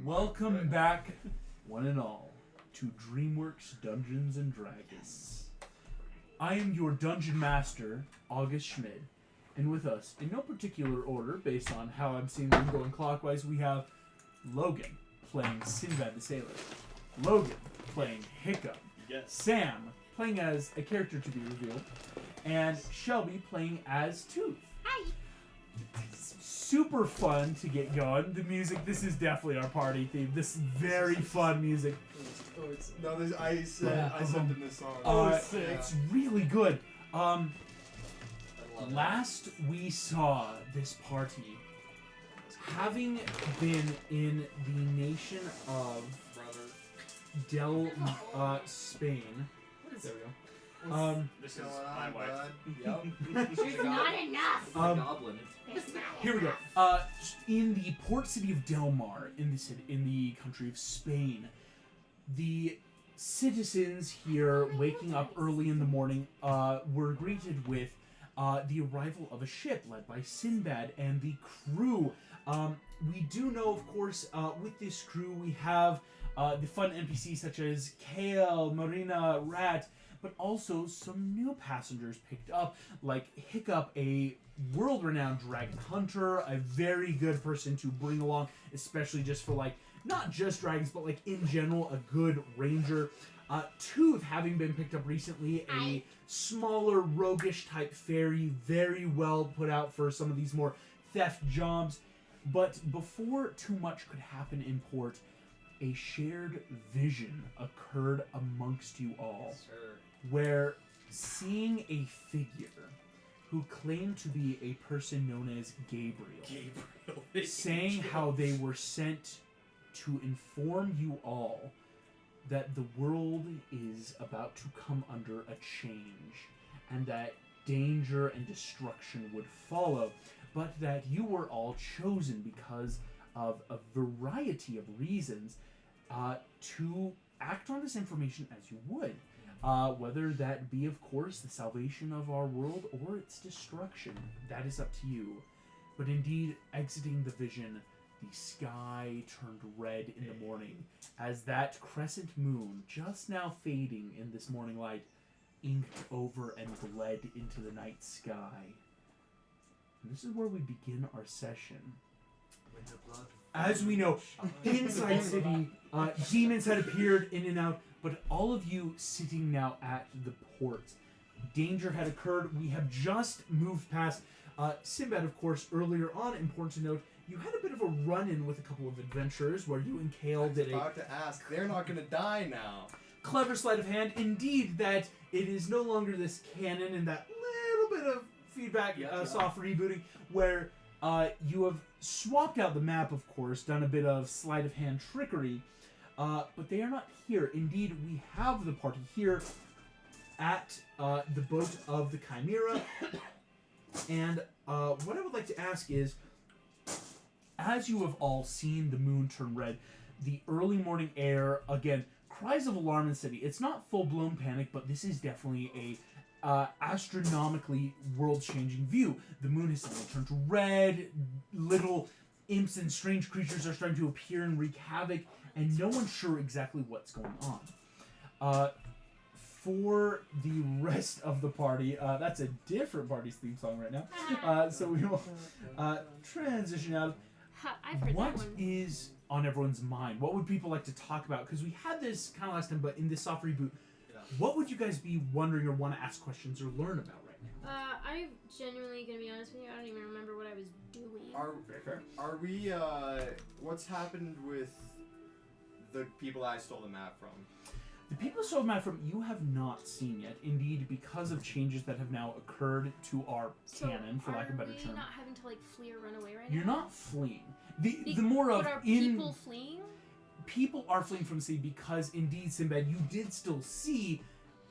Welcome back, one and all, to Dreamworks Dungeons and Dragons. Yes. I am your dungeon master, August Schmid, and with us, in no particular order, based on how I'm seeing them going clockwise, we have Logan playing Sinbad the Sailor, Logan playing Hiccup, Sam playing as a character to be revealed, and Shelby playing as Tooth. Hi. Super fun to get going. The music, this is definitely our party theme. This is very fun music. I sent him this song. It's really good. Last we saw this party, having been in the nation of Spain. There we go. This is my wife. Yep. There's not enough. Goblin. Here we go. In the port city of Del Mar, in the country of Spain, the citizens here, waking up early in the morning, were greeted with the arrival of a ship led by Sinbad and the crew. We do know, of course, with this crew, we have the fun NPCs such as Kale, Marina, Rat, but also some new passengers picked up, like Hiccup, a world-renowned dragon hunter, a very good person to bring along, especially just for, like, not just dragons, but, like, in general, a good ranger. Tooth, having been picked up recently, a smaller, roguish-type fairy, very well put out for some of these more theft jobs. But before too much could happen in port, a shared vision occurred amongst you all, where seeing a figure who claimed to be a person known as Gabriel, saying how they were sent to inform you all that the world is about to come under a change and that danger and destruction would follow, but that you were all chosen because of a variety of reasons to act on this information as you would. Whether that be, of course, the salvation of our world or its destruction. That is up to you. But indeed, exiting the vision, the sky turned red in the morning as that crescent moon, just now fading in this morning light, inked over and bled into the night sky. And this is where we begin our session. As we know, inside City, demons had appeared in and out, but all of you sitting now at the port, danger had occurred. We have just moved past Sinbad, of course, earlier on. Important to note, you had a bit of a run-in with a couple of adventurers where you and Kale did a... about to ask, they're not going to die now. Clever sleight of hand, indeed, that it is no longer this canon and that little bit of feedback, soft rebooting, where you have swapped out the map, of course, done a bit of sleight of hand trickery, but they are not here. Indeed, we have the party here at the boat of the Chimera, and what I would like to ask is, as you have all seen the moon turn red, the early morning air, again, cries of alarm in the city. It's not full-blown panic, but this is definitely a astronomically world-changing view. The moon has suddenly turned to red, little imps and strange creatures are starting to appear and wreak havoc, and no one's sure exactly what's going on. For the rest of the party, that's a different party's theme song right now, so we will transition out. I've heard What that one. is on everyone's mind? What would people like to talk about? Because we had this kind of last time, but in this soft reboot, what would you guys be wondering or want to ask questions or learn about right now? I'm genuinely gonna be honest with you. I don't even remember what I was doing. Very fair. Are we, what's happened with the people I stole the map from? The people so mad from you have not seen yet. Indeed, because of changes that have now occurred to our canon, for lack of a better term. Are we not having to flee or run away right now? You're not fleeing. The more of but are people fleeing? People are fleeing from the city because, indeed, Sinbad, you did still see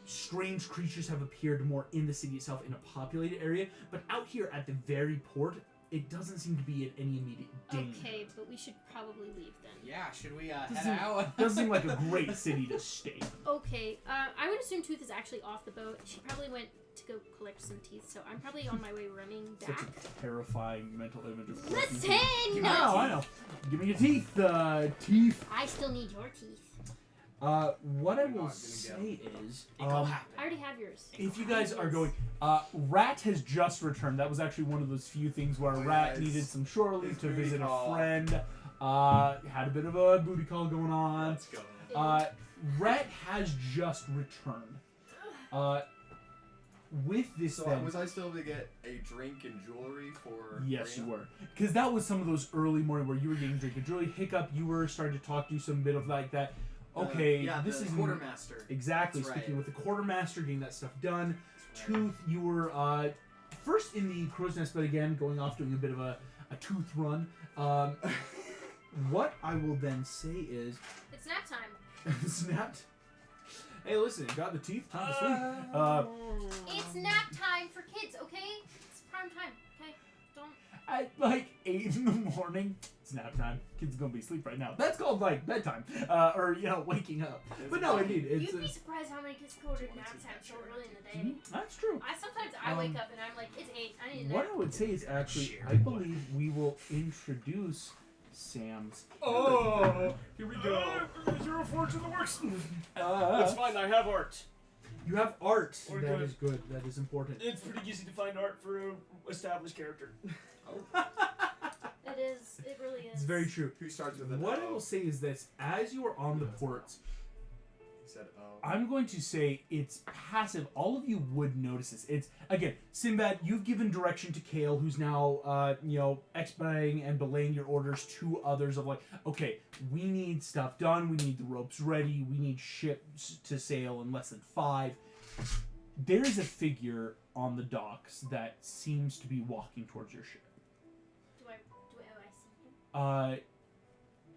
strange creatures have appeared more in the city itself in a populated area, but out here at the very port, it doesn't seem to be at any immediate danger. Okay, but we should probably leave then. Yeah, should we head out? Doesn't seem like a great city to stay. Okay, I would assume Tooth is actually off the boat. She probably went to go collect some teeth. So I'm probably on my way running back. Such a terrifying mental image of Listen! I know. Give me your teeth. Teeth. I still need your teeth. What I will say is, I already have yours. if you guys are going, Rat has just returned. That was actually one of those few things where Rat needed some shore leave to visit a friend. Had a bit of a booty call going on. Let's go. Rat has just returned. With this, So then, was I still able to get a drink and jewelry for? yes, Rena? you were, because that was some of those early morning where you were getting drink and jewelry. Hiccup, you were starting to talk, do some bit of like that. Okay, yeah, this the is quartermaster. Exactly, That's speaking right. with the quartermaster, getting that stuff done. That's right. Tooth, you were first in the crow's nest, but again, going off doing a bit of a tooth run. What I will then say is... It's nap time. Snapped. Hey, listen, got the teeth, time to sleep. It's nap time for kids, okay? It's prime time, okay? Don't... At like 8 in the morning, it's nap time. Kids gonna be asleep right now. That's called like bedtime, or waking up. But no, indeed, it's. You'd be surprised how many kids go to nap time so early in the day. That's true. Sometimes I wake up and I'm like, it's 8. I need a nap. What I would say is actually, I believe we will introduce Sam's. Oh, here we go. Zero Forge in the works. That's fine. I have art. You have art. We're That good. is good. That is important. It's pretty easy to find art for an established character. It is. It really is. It's very true. Who starts with an What O? I will say is this: as you are on the ports, He said O. I'm going to say it's passive. All of you would notice this. It's again, Sinbad. You've given direction to Kale, who's now, expediting and belaying your orders to others of like, okay, we need stuff done. We need the ropes ready. We need ships to sail in less than 5. There is a figure on the docks that seems to be walking towards your ship. Do I see him?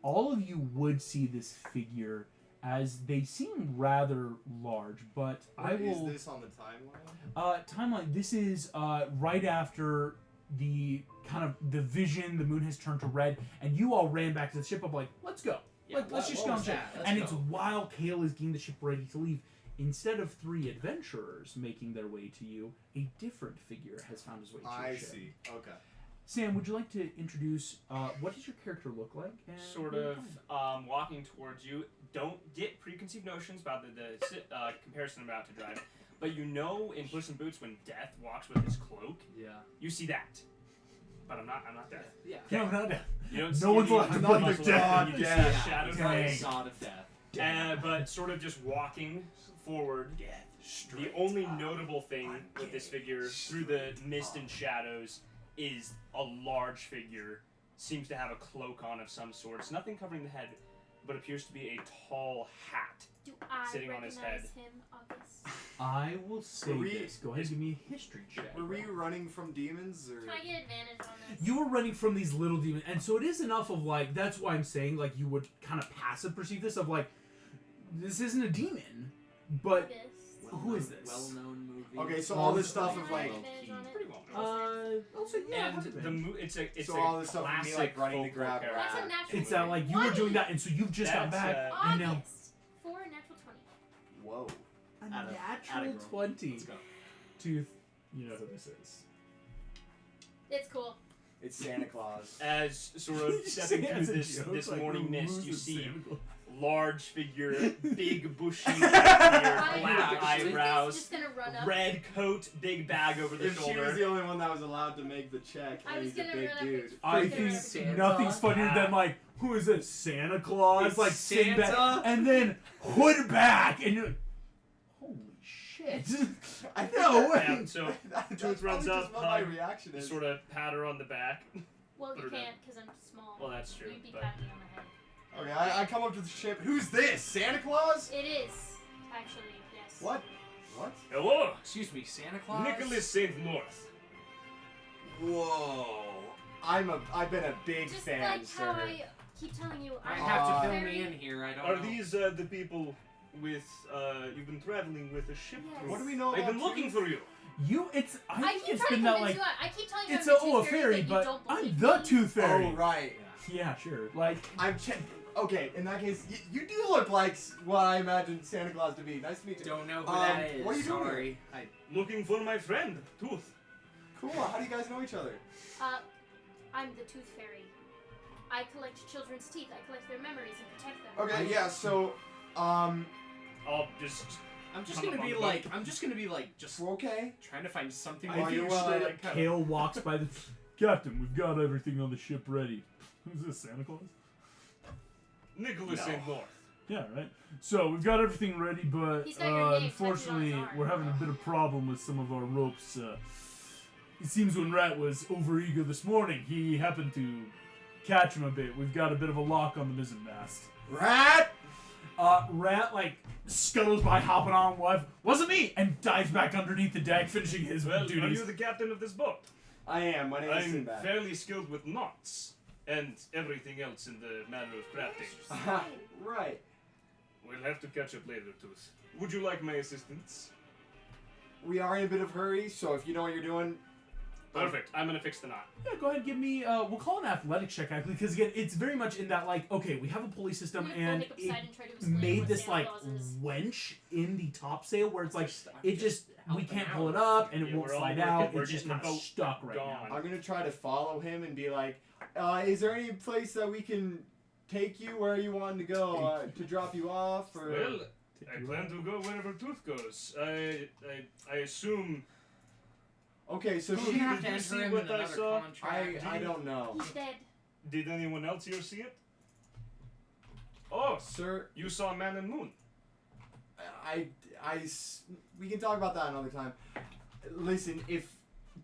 All of you would see this figure as they seem rather large, but I will. Is this on the timeline? Timeline. This is right after the kind of the vision. The moon has turned to red, and you all ran back to the ship. Of like, let's go. Let's just go on ship. And it's while Kale is getting the ship ready to leave. Instead of 3 adventurers making their way to you, a different figure has found his way to your I ship. see. Okay. Sam, would you like to introduce what does your character look like? And Sort of walking towards you. Don't get preconceived notions about the comparison I'm about to drive. But you know in Puss in Boots when Death walks with his cloak, you see that. But I'm not Death. Yeah. No, not death. You don't No see one's any allowed to muscle put the or death. anything. You Yeah. just see the shadows. Dang. Facade of death. But sort of just walking forward. The only notable thing with this figure through the mist and shadows is a large figure. Seems to have a cloak on of some sort. It's nothing covering the head, but appears to be a tall hat. Do I Sitting on his head. recognize him, August? I will say Were we- this. Go ahead and give me a history check. Were we running from demons or? Can I get advantage on this? You were running from these little demons, and so it is enough of like, that's why I'm saying like you would kind of passive perceive this of like, this isn't a demon, but August. who is this? Well-known movie. Okay, so all this stuff of Can I like. get advantage on it? Pretty well. I'll say yeah. And the it's So a all this stuff with me, classic like, running the folklore grab character. That's a natural It's that like you were doing that, and so you've just got That's, back, uh, and now August. For a natural 20. Whoa. a Atta- natural atta girl. 20. Let's go. Tooth, you know who this is. It's cool. It's Santa Claus. As sort of stepping As through a this joke, like, morning who mist, you loses see Santa Claus? large figure, big bushy beard, I'm black actually- eyebrows, just gonna run up. red coat, big bag over the If she was shoulder. the only one that was allowed to make the check, I and was he's a gonna big run up dude. and I Freaking think Santa? nothing's funnier than like, who is this? Santa Claus? It's Like Sinbad, Santa? and then hood back, and you're like, holy shit! I No way. Yeah, so That's Tooth runs probably up, just what my hug, reaction is. sort of pat her on the back. Well, you Put her down. can't because I'm small. Well, that's true, You'd be but- patting me on the head. Okay, I come up to the ship. Who's this? Santa Claus? It is, actually, yes. What? What? Hello, Excuse me, Santa Claus? Nicholas St. North. Whoa. I've been a big Just fan, like sir. how I keep telling you, I I'm have to fill very- me in here. I don't Are know. these the people with you've been traveling with a ship? Yes. through? What do we know I've been about looking Tooth? for you. It's. I I think keep it's trying been to that convince like. you. I keep telling you It's I'm a the tooth fairy, you but don't I'm believe the me. tooth fairy. Oh, right. Yeah, sure. Like, I'm Okay, in that case, you do look like what I imagined Santa Claus to be. Nice to meet you. Don't know who that is. What are you doing? Sorry. Looking for my friend, Tooth. Cool. How do you guys know each other? I'm the Tooth Fairy. I collect children's teeth. I collect their memories and protect them. Okay, yeah. So, I'll just. I'm just Come gonna up be on like, just okay. trying to find something. Are you, Kale walks by the... Captain, we've got everything on the ship ready. Who's this, Santa Claus? Nicholas No. St. North. Yeah, right. So we've got everything ready, but He's got your name unfortunately, tattooed on his arm. we're having a bit of problem with some of our ropes. It seems when Rat was overeager this morning, he happened to catch him a bit. We've got a bit of a lock on the mizzen mast. Rat. Rat scuttles by, hopping on wife. Wasn't me, and dives back underneath the deck, finishing his Well, are duties. you the captain of this boat? I am. My name is I'm Sinbad. fairly skilled with knots and everything else in the manner of crafting. Right. We'll have to catch up later, Tooth. Would you like my assistance? We are in a bit of hurry, so if you know what you're doing, Perfect. I'm gonna fix the knot. Yeah, go ahead and give me, we'll call it an athletics check, actually, because again, it's very much in that, okay, we have a pulley system, and it made this, wench in the topsail where it's it just, we can't pull it up, and it Yeah, won't we're all slide working, out, we're it's just getting kind the of boat stuck right gone. now. I'm gonna try to follow him and be like, is there any place that we can take you where you want to go to drop you off? Or... Well, I plan to go wherever Tooth goes. I assume. Okay, so We're she. gonna have to Did you enter see him what in I another saw? contract. I don't know. He's dead. Did anyone else here see it? Oh, Sir, you saw Man and Moon. we can talk about that another time. Listen, if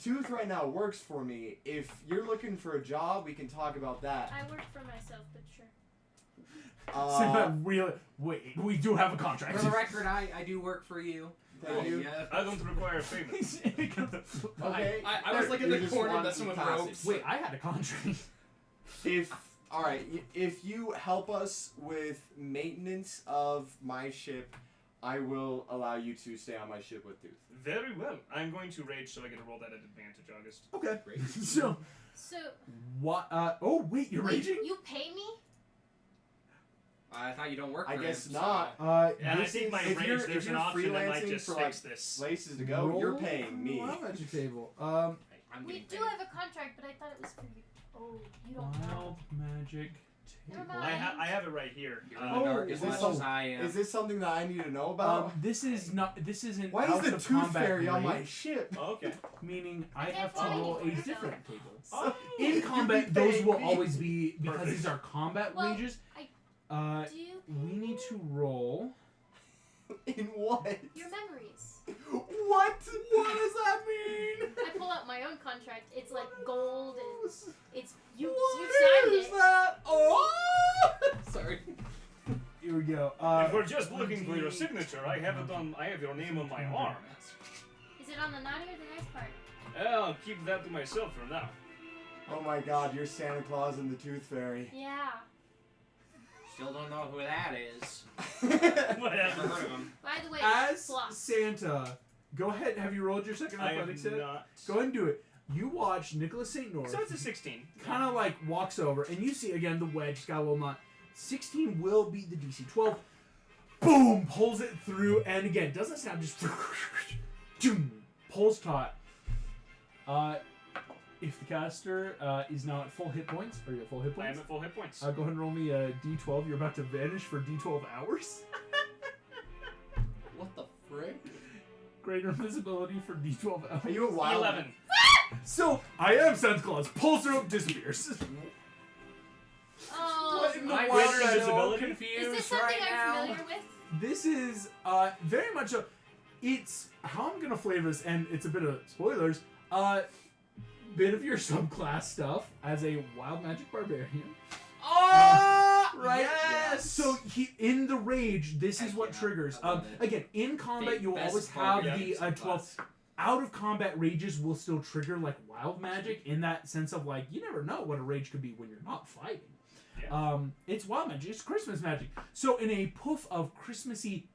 Tooth right now works for me, if you're looking for a job, we can talk about that. I work for myself, but sure. Wait, we do have a contract. For the record, I do work for you. Thank you. Yeah. I don't require payment. Okay. I was like in You the just corner want that some someone passes. ropes. Wait, I had a contract. If you help us with maintenance of my ship, I will allow you to stay on my ship with Tooth. Very well. I'm going to rage, so I get to roll that at advantage, August. Okay. So, What? Oh, wait, you're raging? you pay me? I thought you don't work for I him, guess so- not. And I This think is- my if rage, you're- there's if an you're option that might freelancing just for, fix this. Places to go, you're paying me. Wild magic table. I'm We getting do paid. have a contract, but I thought it was for you. Oh, you don't Wild know. magic Never table. mind. I have it right here. You're in the dark is as this much some- as I am. Is this something that I need to know about? This is not. This isn't. Why out is the of Tooth combat Fairy on my rate, ship? Okay. meaning I can't have to tell you roll a anymore, so- different table. Oh. In You combat, be those paying will me. always be because Perfect. these are combat Well, wages. Do you We need to roll. In what? your memories? What? What does that mean? I pull out my own contract. It's like gold and it's you What signed is it. that? Oh! Sorry. Here we go. If we're just looking for your signature, I have it on. I have your name on my arm. Is it on the naughty or the nice part? I'll keep that to myself for now. Oh my God! You're Santa Claus and the Tooth Fairy. Yeah. Still don't know who that is. Whatever. Never heard of him. By the way, As floss. Santa, go ahead. Have you rolled your second I athletics have hit? not. Go ahead and do it. You watch Nicholas St. North. So it's a 16. Kind of walks over, and you see again the wedge got a little knot. 16 will beat the DC 12. Boom! Pulls it through, and again doesn't sound just pulls taut. If the caster is now at full hit points, are you at full hit I am points? at full hit points. Go ahead and roll me a D12. You're about to vanish for D12 hours. What the frick? Greater invisibility for D12 hours. Are you a wild? 11. So I am Santa Claus. Pulls through, disappears. Oh. What in the My world? greater so invisibility. Is this Confused something right I'm now. familiar with? This is very much a. It's how I'm gonna flavor this, and it's a bit of spoilers. Bit of your subclass stuff as a wild magic barbarian. Right. Yes! So in the rage, this is Heck what yeah, triggers. I love it. Again, in combat, Big you will best always have barbarian the 12. Out of combat rages will still trigger wild magic in that sense of you never know what a rage could be when you're not fighting. Yeah. It's wild magic. It's Christmas magic. So in a poof of Christmassy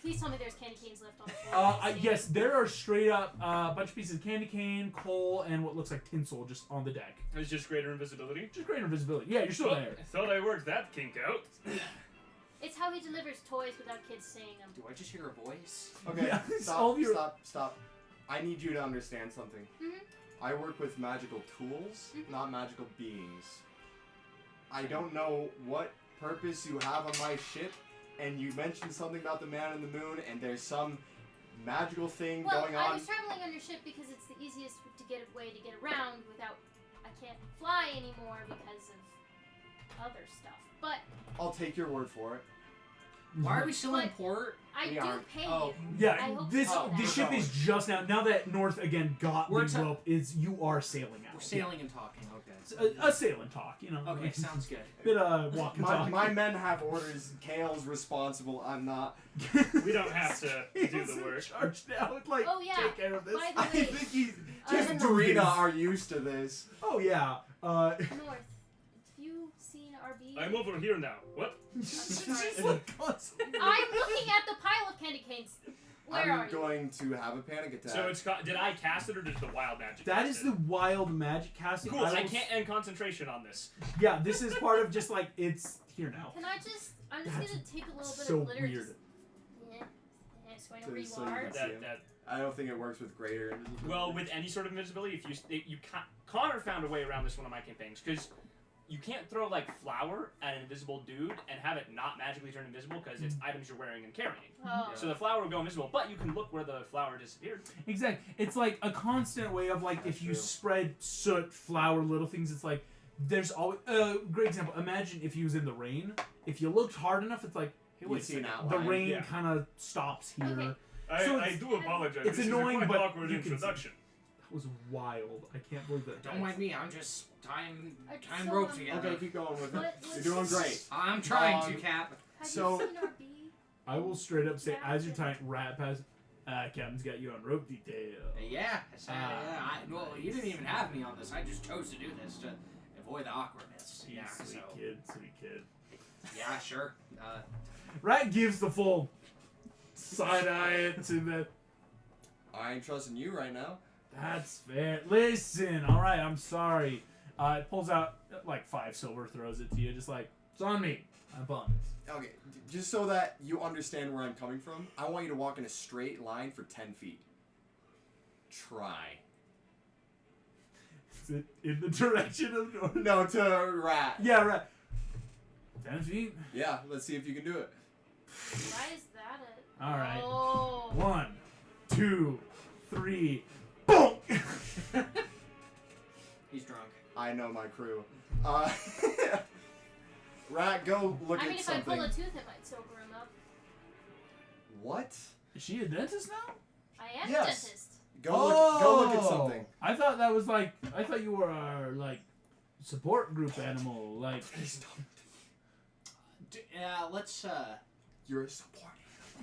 Please tell me there's candy canes left on the floor. Yes, there are straight up a bunch of pieces of candy cane, coal, and what looks like tinsel just on the deck. It's just greater invisibility. Just greater invisibility. Yeah, you're still Well, there. I thought I worked that kink out. It's how he delivers toys without kids saying them. Do I just hear a voice? Okay, Yeah, it's all of your- stop. I need you to understand something. Mhm. I work with magical tools, Mhm. not magical beings. I don't know what purpose you have on my ship, and you mentioned something about the man in the moon, and there's some magical thing Well, going I on. was traveling on your ship because it's the easiest way to get around without. I can't fly anymore because of other stuff. But I'll take your word for it. Why are we still in But- port? I We do aren't. pay Oh. you. I Yeah, hope this so. this ship is just now that North again got We're the rope. You are sailing out. We're sailing and talking. Okay. It's a sailing talk, you know. Okay, sounds good. Bit of walk and talk. My men have orders. Kale's responsible. I'm not. We don't have to do He's the in work. charge now. Like, Oh, yeah. take care of this. By the I way, think he's. Uh, Just do Marina this. are used to this. Oh yeah. North, have you seen RB? I'm over here now. What? She's just like constantly. I'm looking at the pile of candy canes. Where are I'm you? going to have a panic attack. So it's did I cast it or did the wild magic? That cast is it? the wild magic casting. Cool. I will- can't end concentration on this. Yeah, this is part of just like it's here now. Can I just? I'm just That's gonna take a little bit so of glitter. weird. Just, swing So- over you so you are. can- That I don't think it works with greater invisibility. well, with any sort of invisibility, if you Connor found a way around this one of my campaigns because you can't throw like flour at an invisible dude and have it not magically turn invisible because it's items you're wearing and carrying. Oh. So the flour will go invisible, but you can look where the flour disappeared. Exactly. It's like a constant way of like That's if you true. spread soot, flour, little things. It's like there's always great example. Imagine if he was in the rain. If you looked hard enough, it's like hey, You wait a see an second. The outline. rain Yeah. kind of stops here. Okay. So I it's- do apologize. it's This annoying, is a quite but awkward you can see- introduction. That was wild. I can't believe that. Don't mind me. I'm just tying So, rope um, together. Okay, keep going with it. What You're was- doing great. I'm trying Um, to, Cap. Have So- you seen RB? I will straight up say, as you're tying rat past, Captain's got you on rope detail. Yeah. Well, you nice. didn't even have me on this. I just chose to do this to avoid the awkwardness. Yeah. Sweet So. kid, sweet kid. Yeah. Sure. Rat gives the full side eye to the. I ain't trusting you right now. That's fair. Listen, all right, I'm sorry. It pulls out like 5 silver, throws it to you, just like it's on me. I'm bummed. Okay, just so that you understand where I'm coming from, I want you to walk in a straight line for 10 feet. Try. Is it in the direction of north? No, to rat. Yeah, right. 10 feet. Yeah, let's see if you can do it. Why is that a? All right. Oh. 1, 2, 3. Boom. He's drunk. I know my crew. Rat, go look I mean, at if I something. pull a tooth, it might sober him up. What? Is she a dentist now? I am Yes. a dentist. Go look at something. I thought that was like I thought you were our like support group animal. Like Let's. You're a support.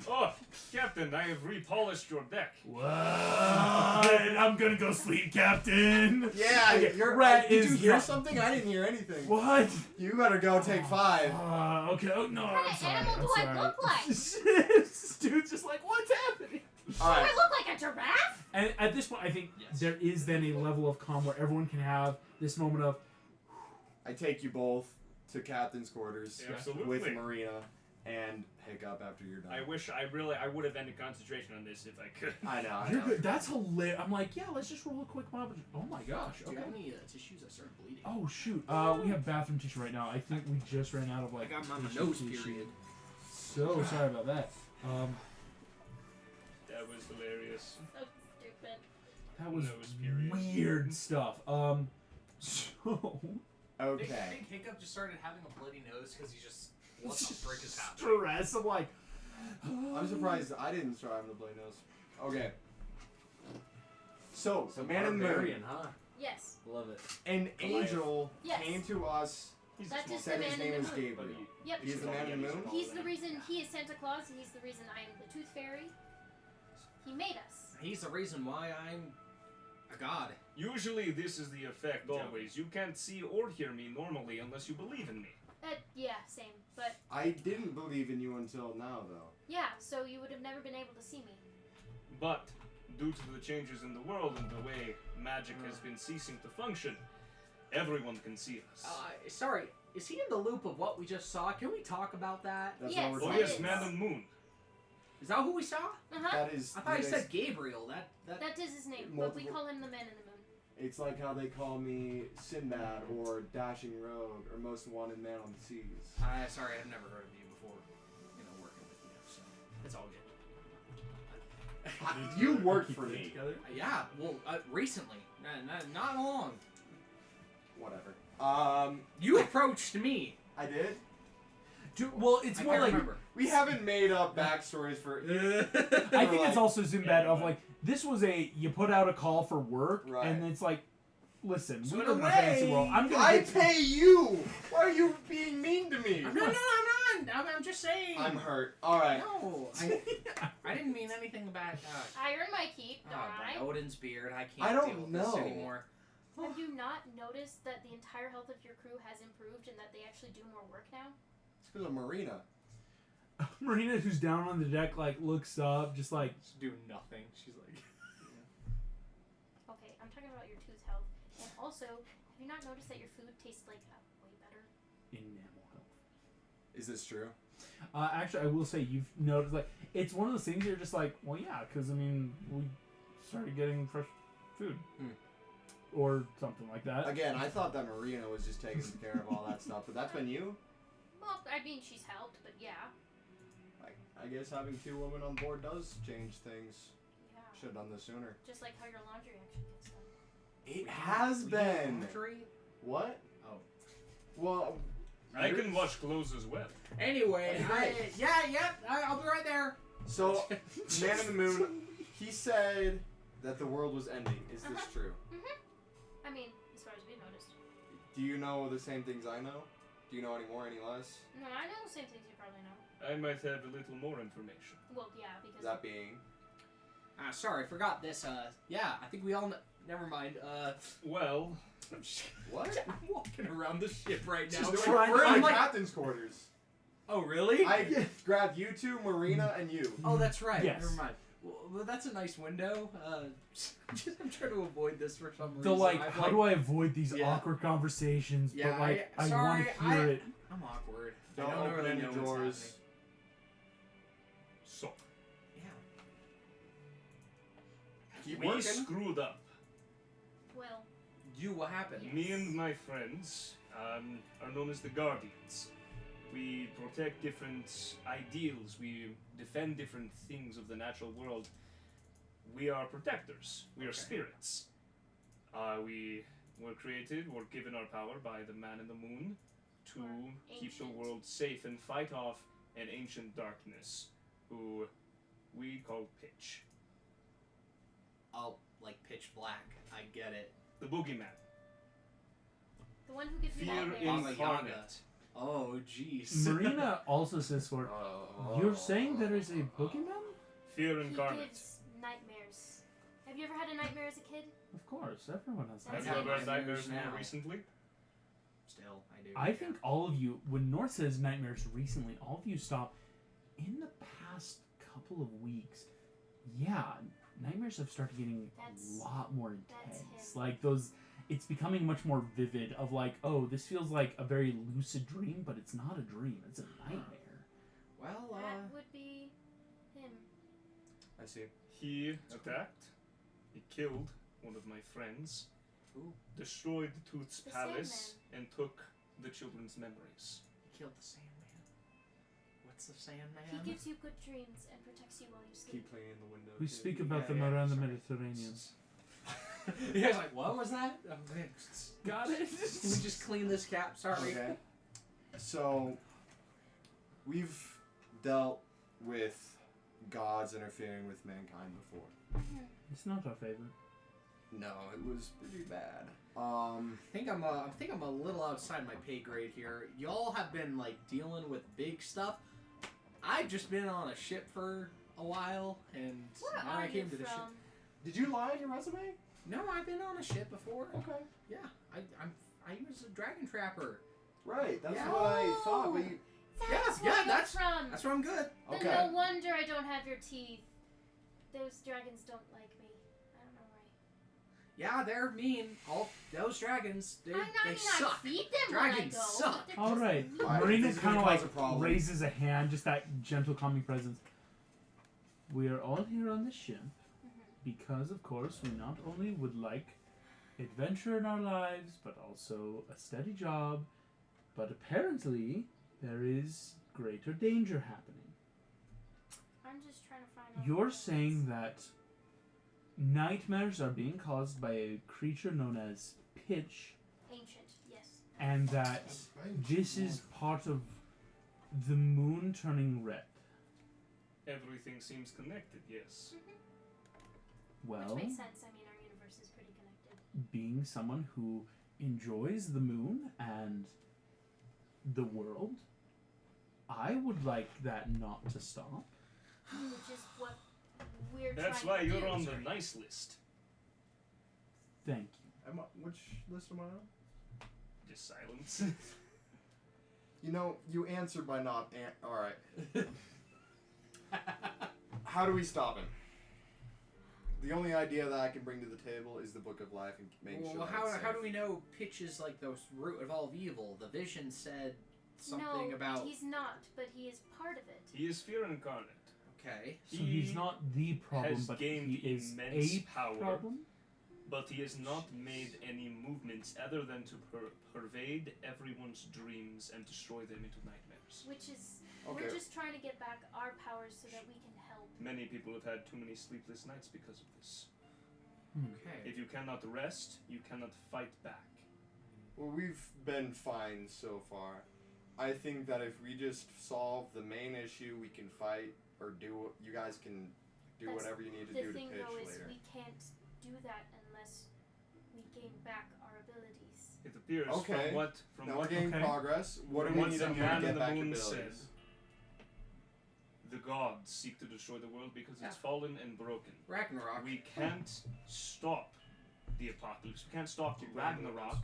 Oh, Captain, I have repolished your deck. what? I'm gonna go sleep, Captain. Yeah, Okay, you're. Rat Did you is hear not- something? I didn't hear anything. What? You better go take 5. Okay. Oh no. What I'm kind of sorry. animal I'm do I sorry. look like? This dude's just like, what's happening? Do Alright. I look like a giraffe? And at this point, I think Yes. there is then a level of calm where everyone can have this moment of. I take you both to captain's quarters Absolutely. with Marina and hiccup after you're done. I wish I would have ended concentration on this if I could. I know. You're good. That's hilarious. I'm like, yeah, let's just roll a quick mob. Oh my gosh. Do Okay. you have any tissues? I started bleeding. Oh shoot. We have bathroom tissue right now. I think we just ran out of I like. got my tissue nose tissue. period. So sorry about that. That was hilarious. So stupid. That was Nose period. weird stuff. So. Okay. Big Hiccup just started having a bloody nose because he just what the frick is happening? Stress. I'm like. I'm surprised I didn't start having a bloody nose. Okay. So, the man in the moon, Barbarian, huh? Yes. Love it. an angel Yes. came to us, That just the said man his in name the was moon. Gabriel. Yep. He's the man in the moon? He's the reason he is Santa Claus, and he's the reason I am the Tooth Fairy. He made us. He's the reason why I'm a god. Usually this is the effect always. You can't see or hear me normally unless you believe in me. Yeah, same. But I didn't believe in you until now, though. yeah, so you would have never been able to see me. But due to the changes in the world and the way magic has been ceasing to function, everyone can see us. Sorry, is he in the loop of what we just saw? Can we talk about that? That's Yes, what we're Oh talking yes, about. Man and Moon. Is that who we saw? That is. I thought he that said is- Gabriel. That. That is his name, but we Multiple- call him the Man in the Moon. It's like how they call me Sinbad or Dashing Rogue or Most Wanted Man on the Seas. Sorry, I've never heard of you before. Working with you, so it's all good. You worked for me. together. Yeah, well, recently, not long. Whatever. You approached me. I did. Dude, well, it's I more can't like remember. We haven't made up backstories for. I think it's like- also Sinbad Yeah, of but- like this was you put out a call for work Right. and it's like, listen, So we in live a in a fantasy way, world. I'm gonna I get pay you. Why are you being mean to me? I'm not. I'm just saying. I'm hurt. All right. No, I didn't mean anything about. I earn my keep, don't by I? Odin's beard. I can't I don't deal with this know. anymore. Have you not noticed that the entire health of your crew has improved and that they actually do more work now? It's because of Marina. Marina, who's down on the deck, like looks up, just like Just do nothing. She's like. Okay, I'm talking about your tooth health. And also, have you not noticed that your food tastes like way better? enamel health. Is this true? Actually, I will say you've noticed like it's one of those things you're just like, well, yeah, because I mean we started getting fresh food. Or something like that. Again, I thought that Marina was just taking care of all that stuff, but that's been you? Well, I mean, she's helped, but yeah. I guess having 2 women on board does change things. Yeah. Should have done this sooner. Just like how your laundry actually gets done. It has been. What? Oh. Well, I can wash clothes as well. Anyway, Great. I'll be right there. So, Man in the Moon, he said that the world was ending. Is this true? I mean, as far as we noticed. Do you know the same things I know? Do you know any more, any less? No, I know the same things you probably know. I might have a little more information. Well, yeah, because That being. Sorry, forgot this. Yeah, I think we all. Never mind. Well, What? I'm walking around the ship right now. Just trying- we're in I'm the like, captain's quarters. oh really? I grabbed you 2, Marina, and you. Oh, that's right. Yes. Never mind. Well, that's a nice window. I'm trying to avoid this for some reason. The like, I'm how do I avoid these Yeah. awkward conversations? Yeah, but like, I want sorry, to hear it. I'm awkward. Don't I don't open really any know what's drawers. so happening. Keep we working. screwed up. well, You, what happened? Yes. Me and my friends are known as the Guardians. We protect different ideals. We defend different things of the natural world. We are protectors. We are Okay. spirits. We were created, were given our power by the Man in the Moon to Or keep the ancient. world safe and fight off an ancient darkness, who we call Pitch, Oh, like pitch black. I get it. the boogeyman. the one who gives me Fear nightmares. Mama Yaga. incarnate. Oh, jeez. Marina also says for it. You're saying there is a boogeyman? Fear He incarnate. gives nightmares. Have you ever had a nightmare as a kid? Of course, everyone has That's Have you ever had nightmares nightmares more now. recently? Still, I do. I think all of you, when North says nightmares recently, all of you stop. In the past couple of weeks, yeah, nightmares have started getting That's- a lot more that's intense. him. Like those, it's becoming much more vivid. Of like, oh, this feels like a very lucid dream, but it's not a dream; it's a nightmare. Well, That would be him. I see. He attacked. He killed one of my friends. Ooh. Destroyed Tooth's The palace and took the children's memories. he killed the Sandman. What's the Sandman? He gives you good dreams and protects you while you sleep. Keep cleaning the window. We too. speak about yeah, them yeah, around the sorry. Mediterranean. He was like, what was that? Oh, man. Got it. Can we just clean this cap? Sorry. Okay. So, we've dealt with gods interfering with mankind before. It's not our favorite. No, it was pretty bad. I think I'm a little outside my pay grade here. Y'all have been like dealing with big stuff. I've just been on a ship for a while, and Where now are I you came to the ship. from? Did you lie on your resume? No, I've been on a ship before. Okay. Yeah, I was a dragon trapper. Right, that's Yeah. what I thought, but you... That's Yeah, where you're that's- from. That's where I'm good. Then Okay. no wonder I don't have your teeth. Those dragons don't like me. I don't know why. Yeah, they're mean. All those dragons, they I suck. feed them Dragons when I go. suck. But they're All just right. mean. Alright, Marina this is kind of gonna cause like a problem. raises a hand, just that gentle, calming presence. We are all here on the ship because, of course, we not only would like adventure in our lives, but also a steady job. But apparently, there is greater danger happening. I'm just trying to find out You're what it saying is. that nightmares are being caused by a creature known as Pitch, Ancient, yes. and that this is part of the moon turning red. Everything seems connected, yes. Well, Which makes sense. I mean, our universe is pretty connected. being someone who enjoys the moon and the world, I would like that not to stop. Which is what we're That's trying why to you're do. on the nice list. Thank you. Which list am I on? Just silence. You know, you answered by not... Alright. How do we stop him? The only idea that I can bring to the table is the Book of Life and making Well, sure that how it's do safe. we know Pitch is like the root of all of evil? The vision said something no, about. he's not, but he is part of it. He is fear incarnate. Okay. So he's He not the problem, has but gained he is immense a power. problem. But he has not made any movements other than to pervade everyone's dreams and destroy them into nightmares. Which is, Okay. we're just trying to get back our powers so that we can help. Many people have had too many sleepless nights because of this. Okay. If you cannot rest, you cannot fight back. Well, we've been fine so far. I think that if we just solve the main issue, we can fight or do. You guys can do That's whatever you need to The do to thing pitch though is later. we can't do that unless we gain back our abilities. It appears Okay. from Now what we're getting okay. progress. What do from we what need the to do man to in get the back moon abilities? said, the gods seek to destroy the world because it's Yeah. fallen and broken. Ragnarok. We can't stop the apocalypse. We can't stop Ragnarok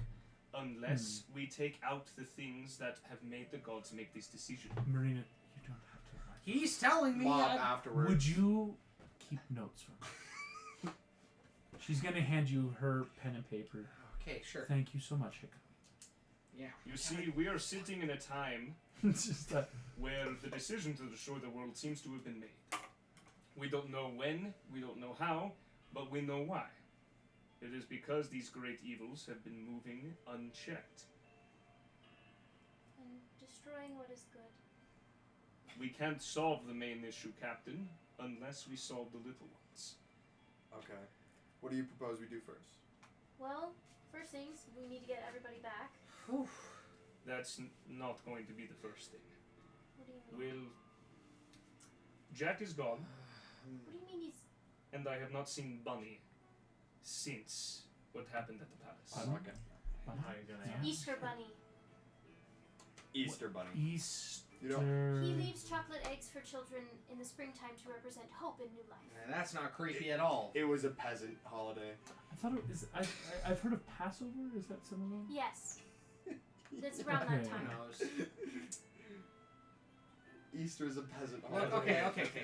unless we take out the things that have made the gods make this decision. Marina, you don't have to. He's telling me. Mob I- afterwards. Would you keep notes from her? She's gonna hand you her pen and paper. Okay, sure. Thank you so much, Hiccup. Yeah. You see, we are sitting in a time It's just that. where the decision to destroy the world seems to have been made. We don't know when, we don't know how, but we know why. It is because these great evils have been moving unchecked. And destroying what is good. We can't solve the main issue, Captain, unless we solve the little ones. Okay. What do you propose we do first? Well, first things, we need to get everybody back. Whew. That's not going to be the first thing. What do you mean? We'll... Jack is gone, What do you mean he's... and I have not seen Bunny since what happened at the palace. Bunny? Okay. How are you gonna answer? Easter Bunny. Easter Bunny. Easter. You don't- He leaves chocolate eggs for children in the springtime to represent hope and new life. And that's not creepy at all. It was a peasant holiday. I thought it was. I've heard of Passover. Is that some of them? Yes. That's around Okay. that Who time. knows? Easter is a peasant Look, holiday. okay.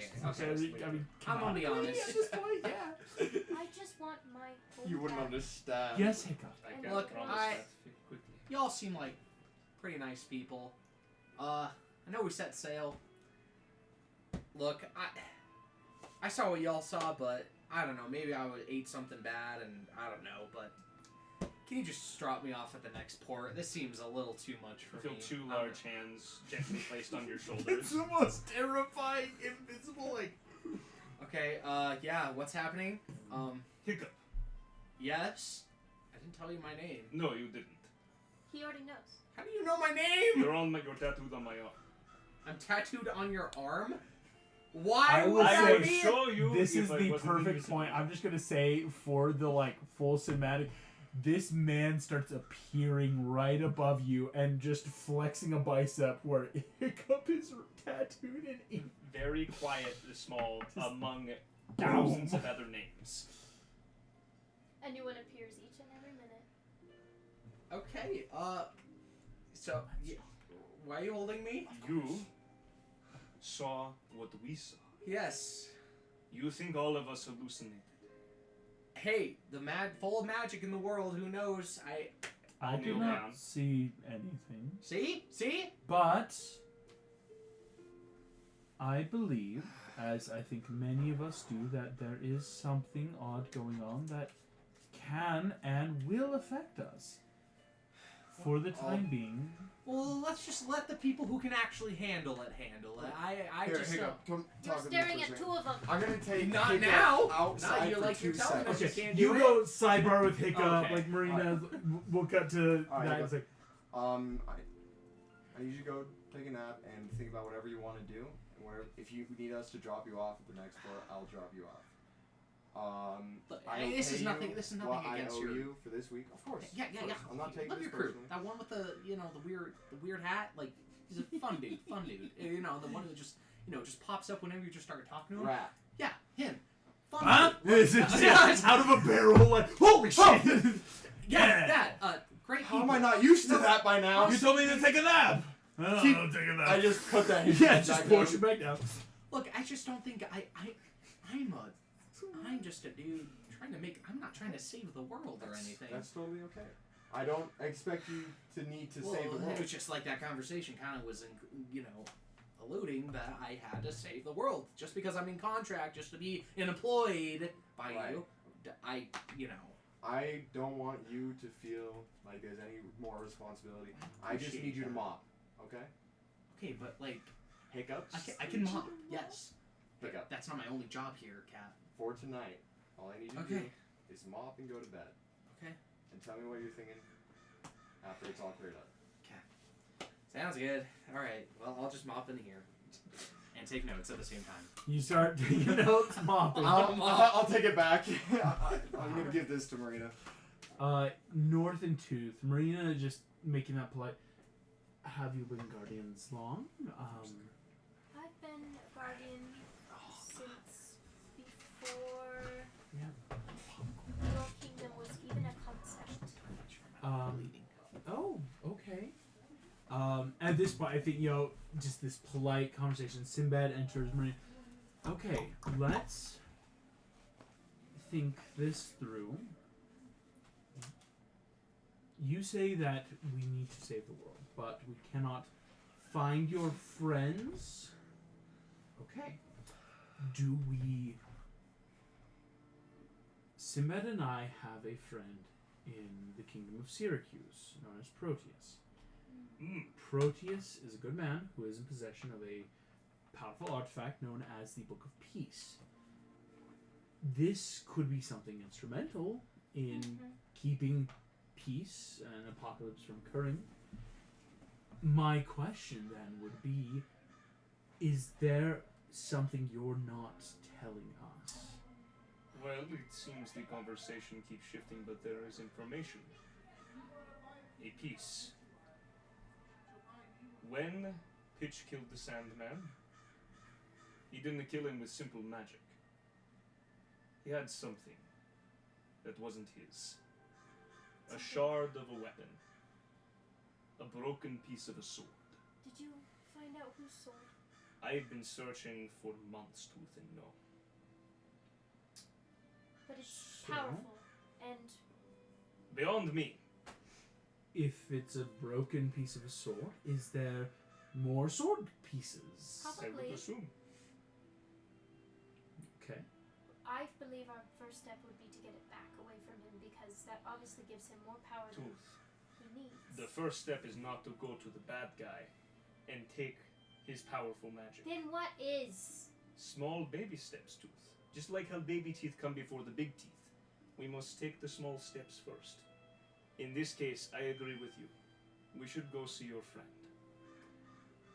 I mean, I'm gonna be honest. At this point, yeah. I just want my hope You wouldn't back. understand. yes, Hiccup. I And can look, promise I- that quickly. Y'all seem like pretty nice people. I know we set sail. Look, I saw what y'all saw, but I don't know. Maybe I ate something bad, and I don't know. But can you just drop me off at the next port? This seems a little too much for You feel me. two I'm- large hands gently placed on your It's shoulders. the most terrifying, invisible, like... Okay. Yeah. What's happening? Hiccup. Yes. I didn't tell you my name. No, you didn't. He already knows. How do you know my name? You're tattooed on my arm. I'm tattooed on your arm. Why I would will I that would be? show you. This if is I the wasn't perfect invisible. point. I'm just gonna say for the full cinematic. This man starts appearing right above you and just flexing a bicep where Hiccup is tattooed in ink. Very quiet, small, Just- among Boom. thousands of other names. A new one appears each and every minute. Okay. So, why are you holding me? You saw what we saw. Yes. You think all of us hallucinated. Hey, full of magic in the world. Who knows? I kneel did not down. see anything. See? But I believe, as I think many of us do, that there is something odd going on that can and will affect us. For the time being. Well, let's just let the people who can actually handle it. I Here, just Hiccup, come You're talk with me staring for a at second. two of them. I'm gonna take Not Hiccup now. outside Not you for like 2 you're telling us seconds. you can't You do go it. sidebar with Hiccup, Okay. like Marina. We'll cut to Alright, that. go. It's like, I usually go take a nap and think about whatever you want to do. And if you need us to drop you off at the next floor, I'll drop you off. Look, I'll this is pay nothing. you This is what nothing against I owe your. you for this week. Of course. Yeah. Of course. I'm not taking Love this your crew. personally. That one with the the weird hat. Like he's a fun dude. The one who just pops up whenever you just start talking to him. Rat. Yeah, him. Fun huh? dude. It's out of a barrel. Like, holy shit! Yeah, that. Great. How am people. I not used to that by now? You told me to take a nap. Oh, Keep- I'll take a nap. I just put that. yeah, back just down. push it back down. Look, I just don't think I'm just a dude trying to make. I'm not trying to save the world or anything. That's totally okay. I don't expect you to need to save the It world. was just like that conversation kind of was, alluding that I had to save the world just because I'm in contract, just to be employed by Right. you. I don't want you to feel like there's any more responsibility. I just Appreciate need you to that. mop, okay? Okay, but like Hiccups. I can mop. Yes, but Hiccup. that's not my only job here, Kat. For tonight, all I need you to Okay. do is mop and go to bed. Okay. And tell me what you're thinking after it's all cleared up. Sounds good. All right. Well, I'll just mop in here and take notes at the same time. You start taking notes, mopping. I'll take it back. I'm gonna give this to Marina. North and Tooth. Marina just making that polite. Have you been guardians long? I've been a guardian since before your kingdom was even a concept. Oh, okay. At this point, I think, just this polite conversation. Sinbad enters Marina. Okay, let's think this through. You say that we need to save the world, but we cannot find your friends? Okay. Do we... Sinbad and I have a friend in the kingdom of Syracuse, known as Proteus. Proteus is a good man who is in possession of a powerful artifact known as the Book of Peace. This could be something instrumental in keeping peace and apocalypse from occurring. My question then would be, is there something you're not telling us? Well, it seems the conversation keeps shifting, but there is information. A piece. When Pitch killed the Sandman, he didn't kill him with simple magic. He had something that wasn't his. A shard of a weapon. A broken piece of a sword. Did you find out whose sword? I've been searching for months, tooth and nail. But it's So? powerful and Beyond me. If it's a broken piece of a sword, is there more sword pieces? I would Probably. assume. Okay. I believe our first step would be to get it back away from him because that obviously gives him more power than Tooth. he needs. The first step is not to go to the bad guy and take his powerful magic. Then what is? Small baby steps, Tooth. Just like how baby teeth come before the big teeth. We must take the small steps first. In this case, I agree with you. We should go see your friend.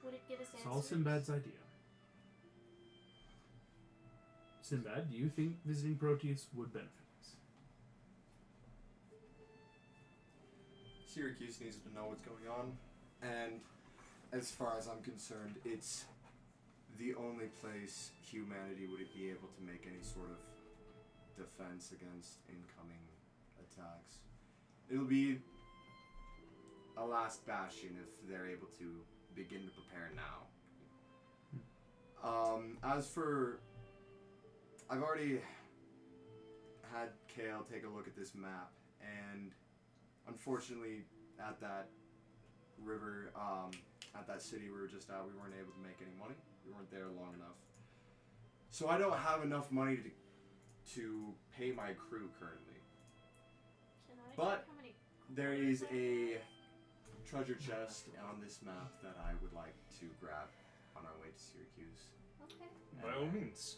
Would it give us It's answers? all Sinbad's idea. Sinbad, do you think visiting Proteus would benefit us? Syracuse needs to know what's going on, and as far as I'm concerned, it's the only place humanity would be able to make any sort of defense against incoming attacks. It'll be a last bastion if they're able to begin to prepare now. As for, I've already had Kale take a look at this map, and unfortunately, at that river, at that city we were just at, we weren't able to make any money. We weren't there long enough. So I don't have enough money to pay my crew currently. Can I But check how many there quarters is I a have? treasure chest on this map that I would like to grab on our way to Syracuse. Okay. By all means.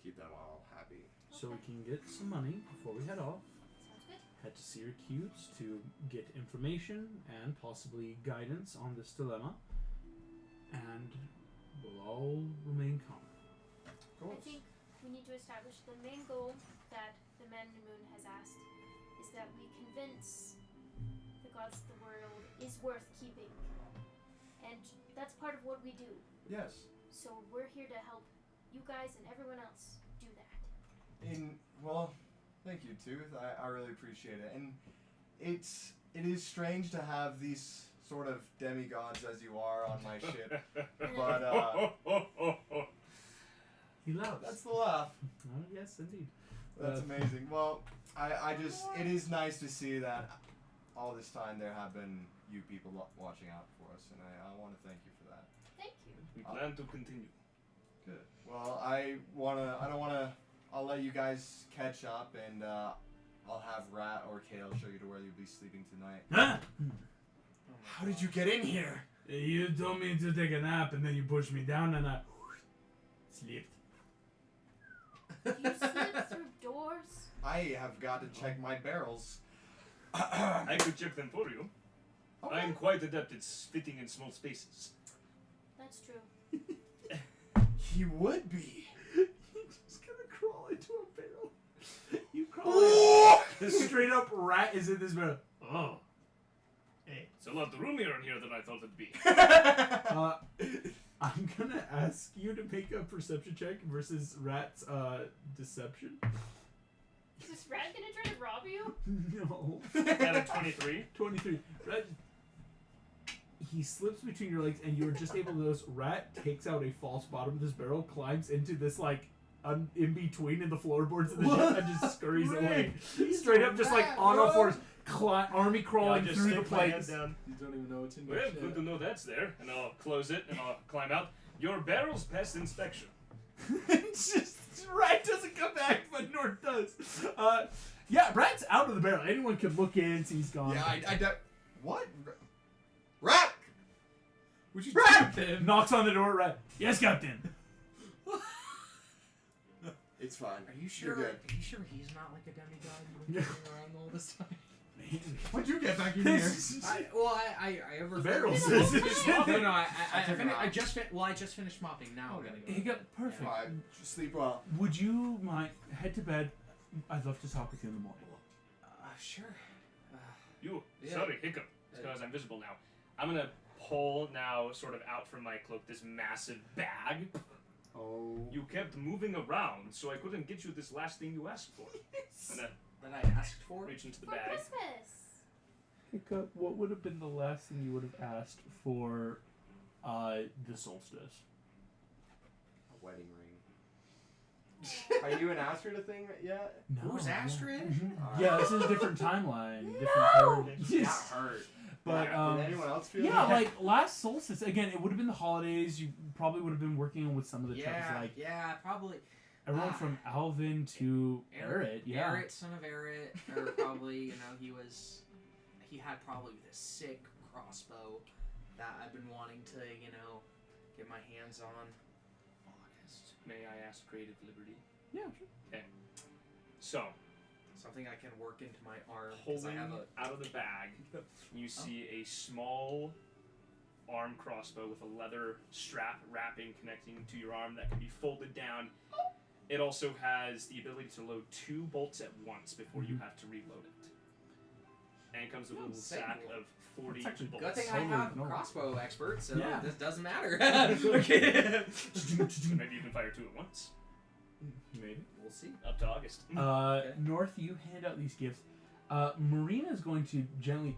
Keep them all happy. So we can get some money before we head off. Sounds good. Head to Syracuse to get information and possibly guidance on this dilemma. And we'll all remain calm. Cool. I think we need to establish the main goal that the Man in the Moon has asked is that we convince the gods of the world is worth keeping. And that's part of what we do. Yes. So we're here to help you guys and everyone else do that. Well, thank you, Tooth. I really appreciate it. And it is strange to have these sort of demigods as you are on my ship. But He loves. that's the laugh. Oh, yes, indeed. That's amazing. Well, I just, it is nice to see that all this time there have been you people watching out for us, and I want to thank you for that. Thank you. We plan to continue. Good. Well, I'll let you guys catch up, and I'll have Rat or Kale show you to where you'll be sleeping tonight. Huh? How did you get in here? You told me to take a nap and then you pushed me down and I slept. You slip through doors? I have got to check my barrels. I could check them for you. I am quite adept at fitting in small spaces. That's true. He would be. You're just gonna crawl into a barrel. You crawl in. This straight up rat is in this barrel. Oh. Hey. It's a lot roomier in here than I thought it'd be. I'm gonna ask you to make a perception check versus Rat's deception. Is this rat gonna try to rob you? No. At a 23. 23. Rat. He slips between your legs, and you're just able to notice Rat takes out a false bottom of this barrel, climbs into this like in between in the floorboards of the ship, and just scurries away. Straight up, just like on all fours, army crawling I'll just through the stick my head plates. down. You don't even know what's in your Well, shit. good to know that's there. And I'll close it and I'll climb out. Your barrel's past inspection. It's just Rat doesn't come back, but North does. Yeah, Rat's out of the barrel. Anyone could look in, see he's gone. Yeah, what? Rat! Would you Rat! take him? Knocks on the door. Rat. Yes, Captain. It's fine. Are you sure? You're good. Are you sure he's not like a demigod you've been carrying around all this time? When'd you get back in here? I ever. The barrels. No, I just finished mopping. Now I'm gonna go. He got perfect. Alright, just sleep well. Would you mind head to bed? I'd love to talk with you in the morning. Sure. You, Yeah. sorry, hiccup. It's because I'm visible now. I'm gonna pull now, sort of out from my cloak, this massive bag. Oh. You kept moving around, so I couldn't get you this last thing you asked for. I'm gonna That I asked for. reach into the For bag. Christmas. Hiccup, what would have been the last thing you would have asked for the solstice? A wedding ring. Are you an Astrid a thing yet? No. Who's Astrid? Alright. Yeah, this is a different timeline. Different heritage. That hurt. But Did anyone else feel yeah, that? like last solstice again, it would have been the holidays. You probably would have been working with some of the tribes, like probably. everyone from Alvin to Eret. Yeah, Eret, son of Eret, or probably he had probably this sick crossbow that I've been wanting to get my hands on. August. May I ask creative liberty? yeah, sure. Okay. So, Something I can work into my arm because I pulling have a. out of the bag, you see a small arm crossbow with a leather strap wrapping connecting to your arm that can be folded down. It also has the ability to load 2 bolts at once before you have to reload it. And it comes with a little sack of 40 That's actually bolts. Good thing Totally I have ignored. crossbow expert, so Yeah. this doesn't matter. Okay. So maybe you can fire 2 at once. Maybe. We'll see. Up to August. North, you hand out these gifts. Marina is going to gently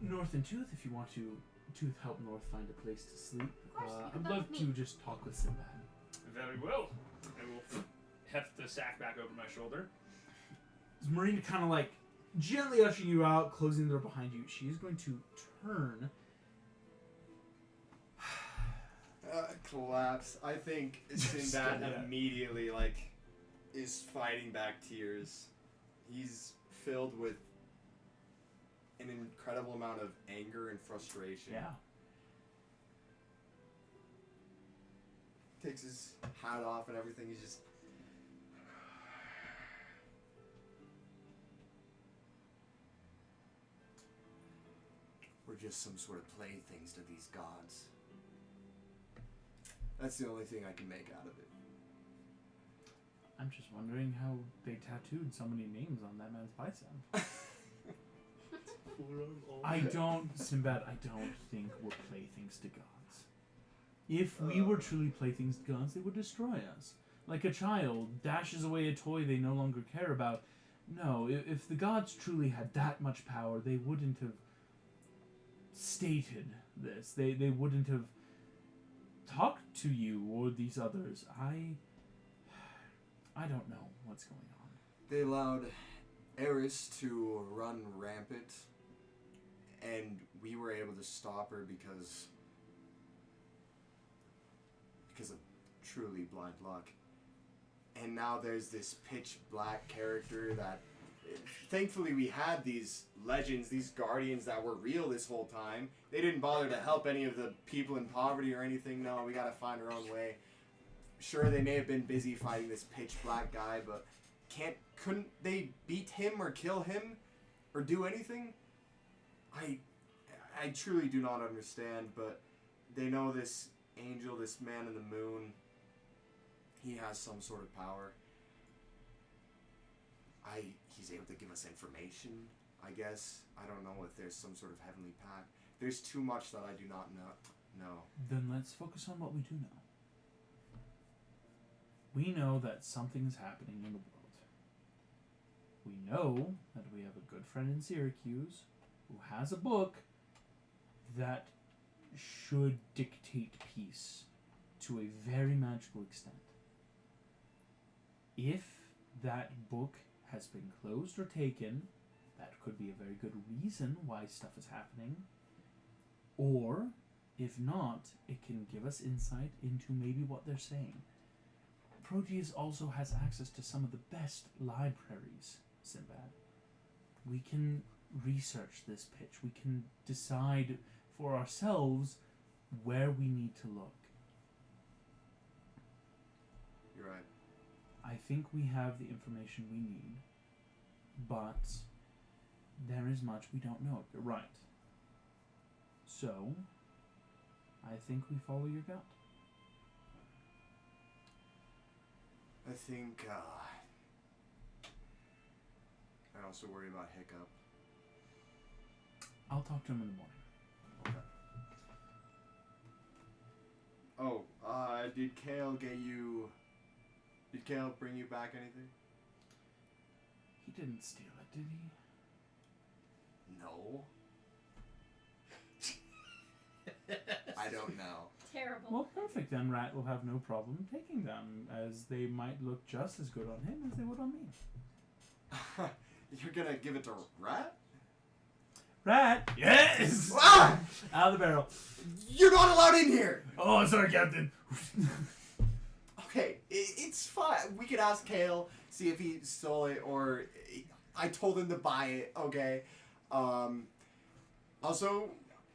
North and Tooth, if you want to, Tooth help North find a place to sleep. Of course, you can I'd come love with to me. just talk with Sinbad. Very well. I will heft the sack back over my shoulder. As Marina kind of like gently ushering you out, closing the door behind you, she is going to turn. Collapse. I think Sinbad immediately is fighting back tears. He's filled with an incredible amount of anger and frustration. Yeah. Takes his hat off and everything. He's just. We're just some sort of playthings to these gods. That's the only thing I can make out of it. I'm just wondering how they tattooed so many names on that man's bicep. I don't, Sinbad, I don't think we're playthings to gods. If we were truly playthings to gods, they would destroy us. Like a child dashes away a toy they no longer care about. No, if the gods truly had that much power, they wouldn't have stated this. They wouldn't have talked to you or these others. I don't know what's going on. They allowed Eris to run rampant, and we were able to stop her because of truly blind luck. And now there's this pitch black character that, thankfully we had these legends, these guardians that were real this whole time. They didn't bother to help any of the people in poverty or anything. No, we gotta find our own way. Sure, they may have been busy fighting this pitch black guy, but couldn't they beat him or kill him or do anything? I truly do not understand, but they know this angel, this man in the moon, he has some sort of power. He's able to give us information, I guess. I don't know if there's some sort of heavenly pact. There's too much that I do not know. Then let's focus on what we do know. We know that something's happening in the world. We know that we have a good friend in Syracuse who has a book that should dictate peace to a very magical extent. If that book has been closed or taken, that could be a very good reason why stuff is happening. Or, if not, it can give us insight into maybe what they're saying. Proteus also has access to some of the best libraries, Sinbad. We can research this pitch. We can decide for ourselves where we need to look. You're right. I think we have the information we need, but there is much we don't know. You're right. So, I think we follow your gut. I think, I also worry about Hiccup. I'll talk to him in the morning. Oh, did Kale bring you back anything? He didn't steal it, did he? No. I don't know. Terrible. Well, perfect. Then Rat will have no problem taking them, as they might look just as good on him as they would on me. You're gonna give it to Rat? Rat! Yes! Ah! Out of the barrel. You're not allowed in here! Oh, sorry, Captain. Okay, it's fine. We could ask Kale, see if he stole it, or I told him to buy it, okay? Also,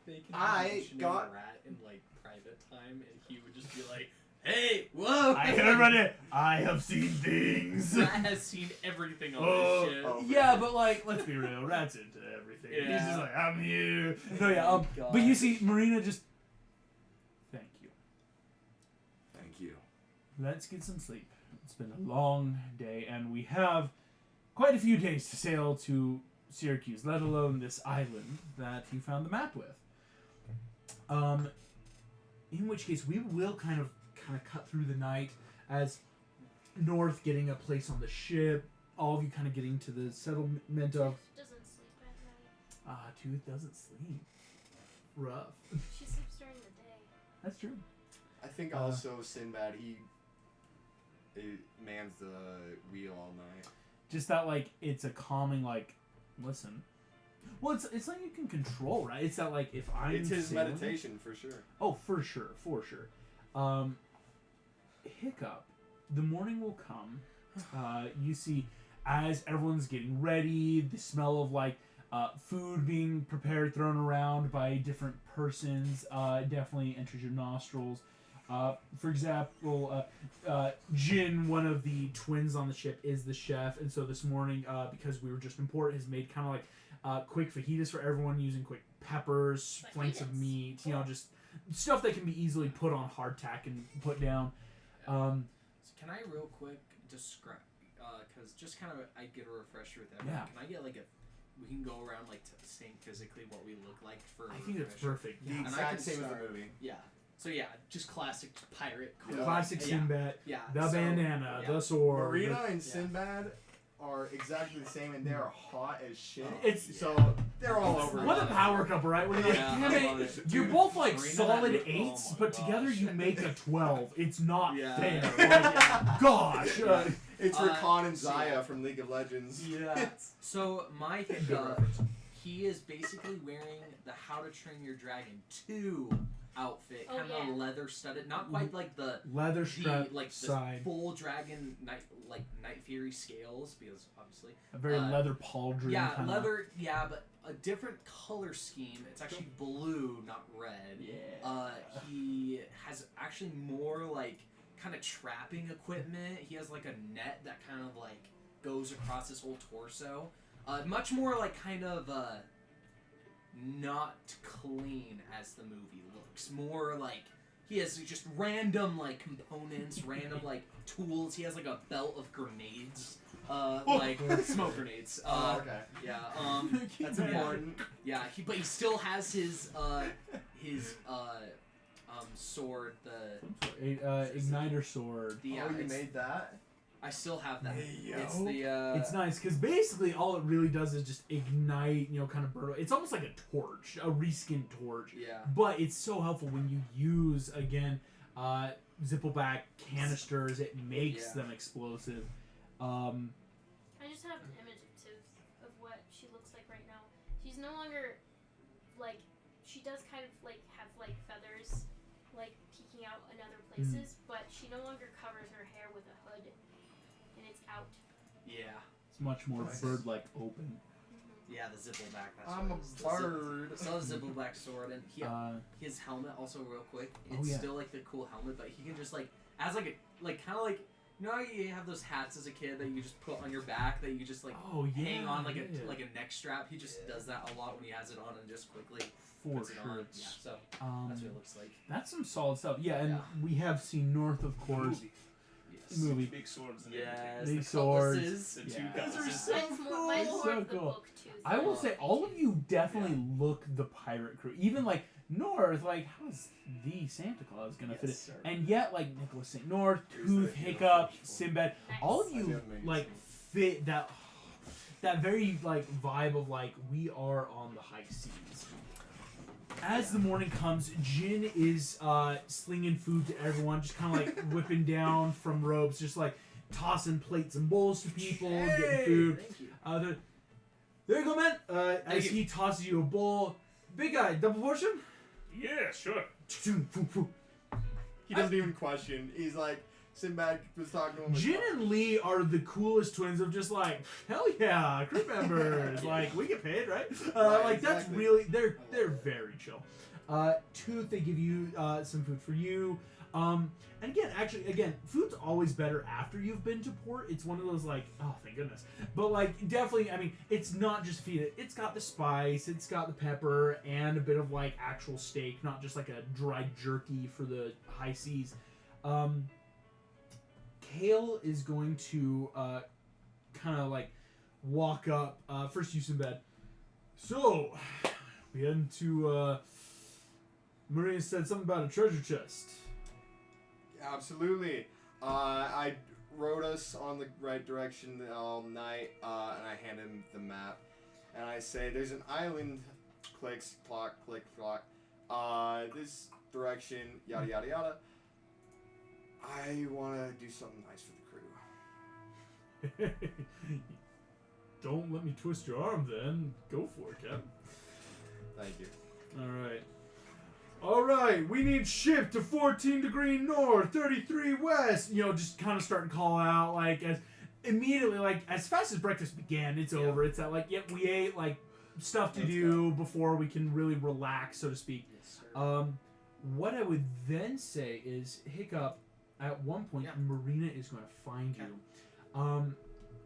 They can I mention got- Rat in like private time, and he would just be like, "Hey, whoa!" I heard about it. I have seen things. Rat has seen everything on Oh, this shit. oh. Yeah, but like, let's be real. Rat's into everything. He's Yeah. just like, I'm here. No, yeah. God. But you see, Marina just. Thank you. thank you. Let's get some sleep. It's been a long day, and we have quite a few days to sail to Syracuse, let alone this island that you found the map with. In which case, we will kind of cut through the night as North getting a place on the ship, all of you kind of getting to the settlement of. Doesn't sleep Tooth doesn't sleep. Rough. She sleeps during the day. That's true. I think also Sinbad, he mans the wheel all night. Just that, like, it's a calming, like, listen. Well, it's something you can control, right? It's that, like, if I'm It's his sailing- meditation, for sure. Oh, for sure. Hiccup. The morning will come. You see, as everyone's getting ready, the smell of, like, food being prepared, thrown around by different persons, definitely enters your nostrils. For example, Jin, one of the twins on the ship, is the chef, and so this morning, because we were just in port, has made kind of like quick fajitas for everyone, using quick peppers, flanks of Fajitas. meat, just stuff that can be easily put on hardtack and put down. So can I real quick describe, because just kind of I get a refresher with everyone. Yeah. Can I get like we can go around like saying physically what we look like for a I think that's refresher? perfect. The Yeah. And I exact can same as start- the movie. Yeah. So yeah, just classic pirate. Yeah. Cool. Classic Yeah. Sinbad, Yeah. the so, bandana, yeah. the sword. Marina and Yeah. Sinbad are exactly the same, and they are hot as shit. It's- so they're all It's- over. What each a other. power couple, right? When you're Yeah, like, I damn love it, it. you're Dude, both like Marina, solid that- oh 8s, my but together gosh. you make a 12. It's not Yeah. fair. Yeah. Like, gosh. Yeah. It's Uh, Rakan and so Zaya yeah. from League of Legends. Yeah. So my Good hiccup, reference. he is basically wearing the How to Train Your Dragon 2 outfit, Oh, kind yeah. of leather studded, not quite like the Leather strap like the side. full dragon night Fury scales, because obviously A very leather pauldron. yeah, kinda. leather, yeah, but a different color scheme. It's actually blue, not red. Yeah. He has actually more like kind of trapping equipment. He has like a net that kind of like goes across his whole torso. Much more like kind of not clean as the movie looks. More like he has just random like components, random like tools. He has like a belt of grenades, like smoke grenades. Okay. Yeah. That's Yeah. important. Yeah. But he still has his sword. Igniter sword. The Oh, you it's- made that? I still have that. Hey, yo. It's the It's nice because basically all it really does is just ignite, kind of burn. It's almost like a torch, a reskinned torch. yeah. But it's so helpful when you use, again, Zippleback canisters. It makes Yeah. them explosive. I just have an image of Tooth of what she looks like right now. She's no longer like she does kind of like have like feathers like peeking out in other places, but she no longer covers her hair with a hood and it's out. Yeah. It's much more Nice. bird-like open. Yeah, the Zippleback. That's I'm what a it is. bird. Still the Zippleback sword, and his helmet also real quick. Oh, It's yeah. still like the cool helmet, but he can just like as like a kind of like how you have those hats as a kid that you just put on your back that you just like Oh yeah, hang on like yeah. a neck strap. He just does that a lot when he has it on and just quickly For puts it sure. on. Yeah, so that's what it looks like. That's some solid stuff. Yeah, and Yeah. we have seen North, of course. Yes. Movie. Big swords and Yes, Big the swords. cutlasses. The Yeah. two Those are cutlasses. so Mine's mine's cool. more So of the cool. book Tooth. I will Oh, say, all of you definitely look the pirate crew. Even like North, like how is the Santa Claus gonna fit it? Yes, sir. And yet, like Nicholas St. North, Who's Tooth, the hero Hiccup, for Sinbad, Nice. all of I you do have an like amazing fit that very like vibe of like we are on the high seas. As the morning comes, Jin is slinging food to everyone, just kind of like whipping down from ropes, just like tossing plates and bowls to people, getting food. Thank you. There you go, man. As you. he tosses you a bowl, big guy, double portion. Yeah, sure. He doesn't even question. He's like, Sinbad was talking to him. Jin and Lee are the coolest twins of just like, hell yeah, crew members. Like, we get paid, right? Right, like, that's exactly. really, they're very chill. Tooth, they give you some food for you. And again, food's always better after you've been to port. It's one of those like, oh, thank goodness. But like, definitely, I mean, it's not just feed it. It's got the spice, it's got the pepper, and a bit of like actual steak, not just like a dry jerky for the high seas. Kale is going to kind of like walk up. First, you Sinbad. So, we head into. Maria said something about a treasure chest. Absolutely. I rode us on the right direction all night, and I handed him the map. and I say, "There's an island. Clicks, clock, click, clock. This direction, yada yada yada. I want to do something nice for the crew." Don't let me twist your arm then. Go for it, Captain. Thank you. Alright, we need ship to 14 degree north, 33 west. You know, just kind of start to call out, like, as immediately, like, as fast as breakfast began, it's over. It's that, like, yep, we ate, like, stuff to do before we can really relax, so to speak. Yes, sir. What I would then say is, Hiccup, at one point, Marina is going to find you.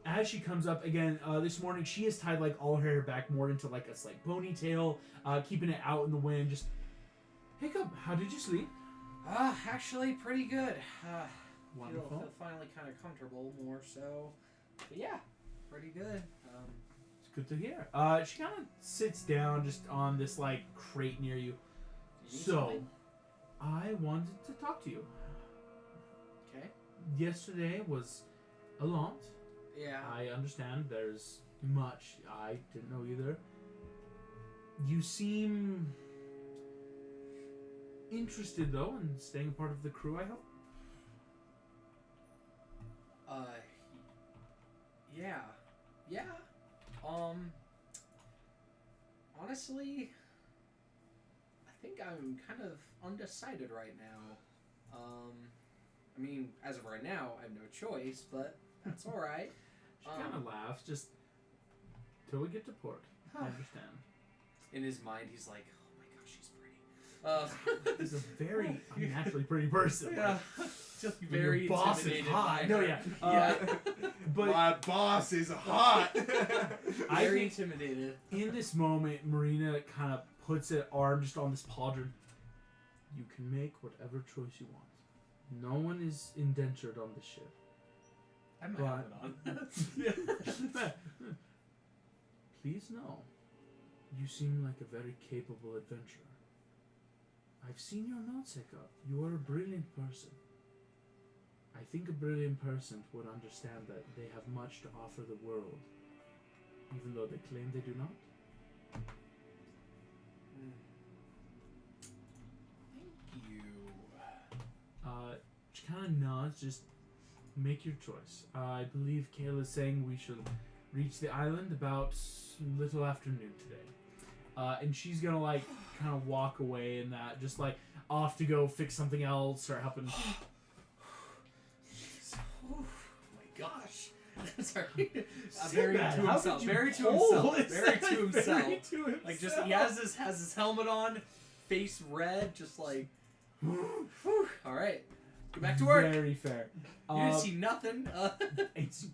As she comes up again this morning, she has tied like all her hair back more into like a slight ponytail, keeping it out in the wind. Just Hiccup, how did you sleep? Actually, pretty good. Wonderful. Feel finally kind of comfortable more so. But yeah, pretty good. It's good to hear. She kind of sits down just on this like crate near you. So, I wanted to talk to you. Okay. Yesterday was a lot. Yeah. I understand there's much I didn't know either. You seem interested though in staying a part of the crew, I hope? Yeah. Yeah. Honestly, I think I'm kind of undecided right now. I mean, as of right now, I have no choice, but that's alright. She kind of laughs, just till we get to port. I understand. In his mind, he's like, "Oh my gosh, she's pretty." He's a very unnaturally pretty person. Yeah. Just very Your boss is intimidated hot. by No, her. yeah. Yeah. But My boss is hot. I Very think intimidated. in this moment, Marina kind of puts an arm just on this pauldron. You can make whatever choice you want. No one is indentured on the ship. I might have it on. Please know, you seem like a very capable adventurer. I've seen your notes, Hiccup. You are a brilliant person. I think a brilliant person would understand that they have much to offer the world, even though they claim they do not. Thank you. She kind of nods, just make your choice. I believe Kayla is saying we should reach the island about little afternoon today. And she's gonna like kind of walk away and that, just like off to go fix something else or helping. Oh my gosh. Sorry. Very Very to to himself. himself. Very to Hold himself. Very to himself. Very to himself. Like just he has his helmet on, face red, just like all right. Get back to work. Very fair. You didn't see nothing. It's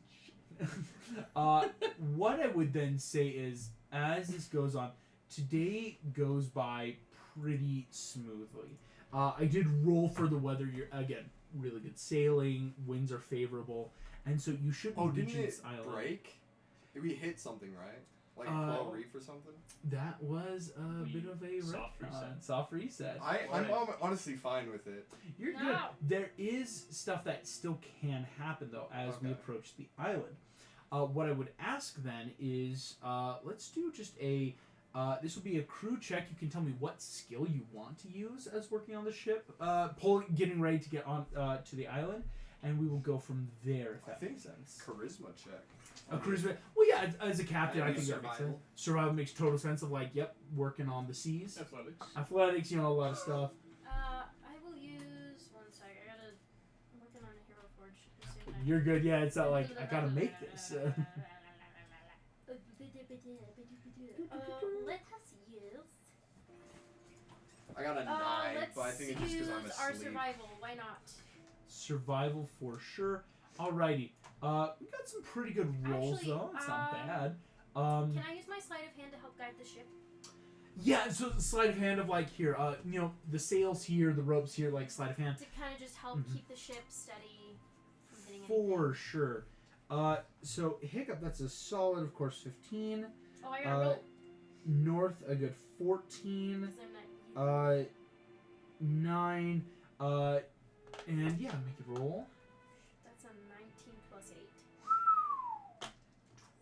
what I would then say is, as this goes on, today goes by pretty smoothly. I did roll for the weather. You're again really good sailing. Winds are favorable, and so you should be Didn't reaching it this island. break? We hit something, right? Like a coral reef or something? That was a bit of a Soft reset. Soft reset. I'm honestly fine with it. You're good. No. There is stuff that still can happen though as we Okay. approach the island. What I would ask then is, let's do just a. This will be a crew check. You can tell me what skill you want to use as working on the ship, getting ready to get on to the island, and we will go from there. If I that think makes sense. Charisma check. A charisma. Well, yeah. As a captain, I Maybe think that makes sense. survival. Survival makes total sense. Of like, yep, working on the seas, Athletics. athletics. You know, a lot of stuff. I will use one sec. I'm working on a hero forge. as soon as I- You're good. Yeah, it's not like I gotta make this. Let us use. I got a 9, Let's but I think it's just because I'm use our asleep. survival. Why not? Survival for sure. Alrighty. We got some pretty good rolls Actually, though. It's not bad. Can I use my sleight of hand to help guide the ship? Yeah. So the sleight of hand of like here, you know, the sails here, the ropes here, like sleight of hand. To kind of just help Mhm. keep the ship steady from hitting For anything. sure. So Hiccup, that's a solid, of course, 15. Oh, I gotta roll. North, a good 14. 'Cause I'm not. 9. And yeah, make it roll. That's a 19 plus 8.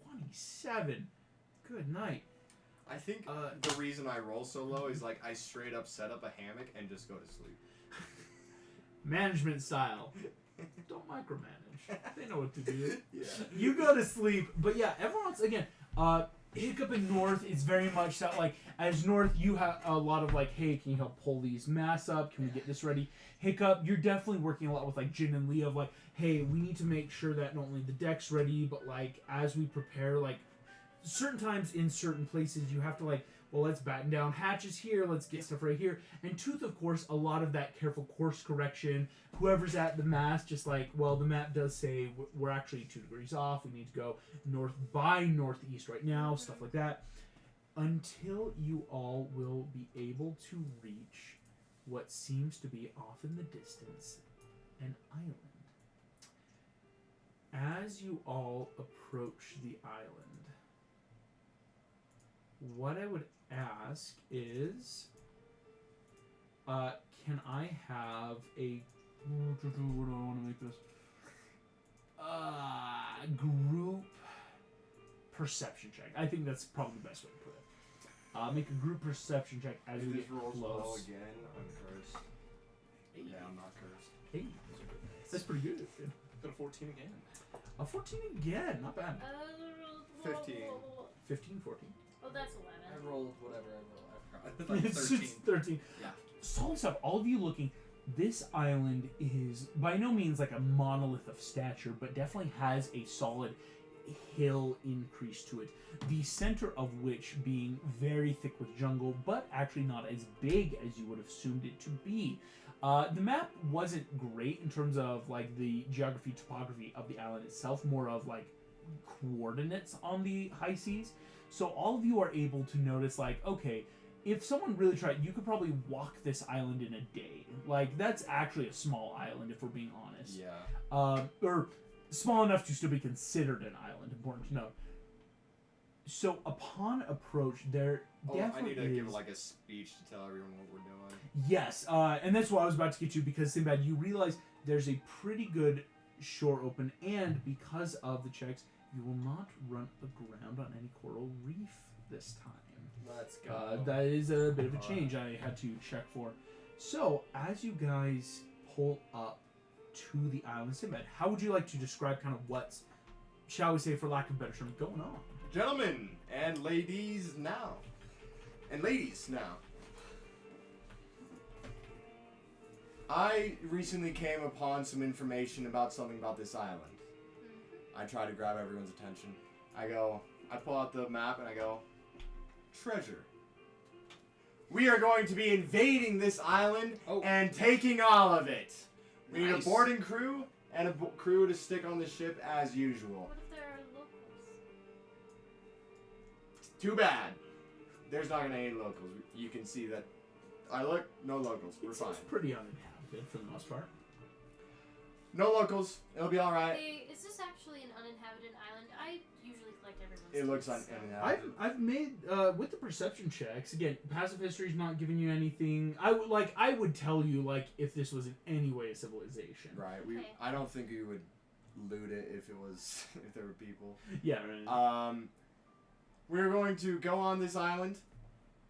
27. Good night. I think the reason I roll so low is like I straight up set up a hammock and just go to sleep. Management style. Don't micromanage. They know what to do. Yeah. You go to sleep, but yeah, everyone else again. Hiccup in North is very much that like as North you have a lot of like, hey, can you help pull these masks up? Can we get this ready? Hiccup, you're definitely working a lot with like Jin and Leo of like, hey, we need to make sure that not only the deck's ready, but like as we prepare, like certain times in certain places you have to like, well, let's batten down hatches here, let's get stuff right here. And Tooth, of course, a lot of that careful course correction. Whoever's at the mast, just like, well, the map does say we're actually 2 degrees off. We need to go north by northeast right now, stuff like that. Until you all will be able to reach what seems to be off in the distance, an island. As you all approach the island, what I would ask is, can I have a what do I want to make this? Group perception check. I think that's probably the best way to put it. Make a group perception check as we If get this rolls low close. again, I'm cursed. Yeah, I'm not cursed. Hey, that's pretty good. Dude. Got a 14 again. A 14 again, not bad. 15. 15, 14. Oh, that's 11. I rolled whatever I rolled. I forgot. Like It's 13. 13. Yeah. Solid stuff. All of you looking. This island is by no means like a monolith of stature, but definitely has a solid hill increase to it. The center of which being very thick with jungle, but actually not as big as you would have assumed it to be. The map wasn't great in terms of like the geography, topography of the island itself, more of like coordinates on the high seas. So all of you are able to notice like, okay, if someone really tried, you could probably walk this island in a day. Like, that's actually a small island, if we're being honest. Yeah. Or small enough to still be considered an island, important to note. So, upon approach, there I definitely need to is... give like a speech to tell everyone what we're doing. Yes, and that's what I was about to get to, because, Sinbad, you realize there's a pretty good shore open, and because of the checks, you will not run aground on any coral reef this time. Let's go. That is a bit of a change I had to check for. So, as you guys pull up to the island, Sinbad, how would you like to describe kind of what's, shall we say, for lack of a better term, going on? Gentlemen and ladies now. And ladies now. I recently came upon some information about something about this island. I try to grab everyone's attention. I pull out the map and I go, treasure. We are going to be invading this island and taking all of it. We need a boarding crew and a crew to stick on the ship as usual. What if there are locals? Too bad. There's not going to be any locals. You can see that. I look, no locals. We're fine. It's pretty uninhabited for the most part. No locals. It'll be all right. Hey, is this actually an uninhabited island? I usually collect everyone's It looks tips, so- uninhabited. I've made with the perception checks again. Passive history's not giving you anything. I would tell you like if this was in any way a civilization. Right. Okay. I don't think we would loot it if it was if there were people. Yeah. Right. We're going to go on this island.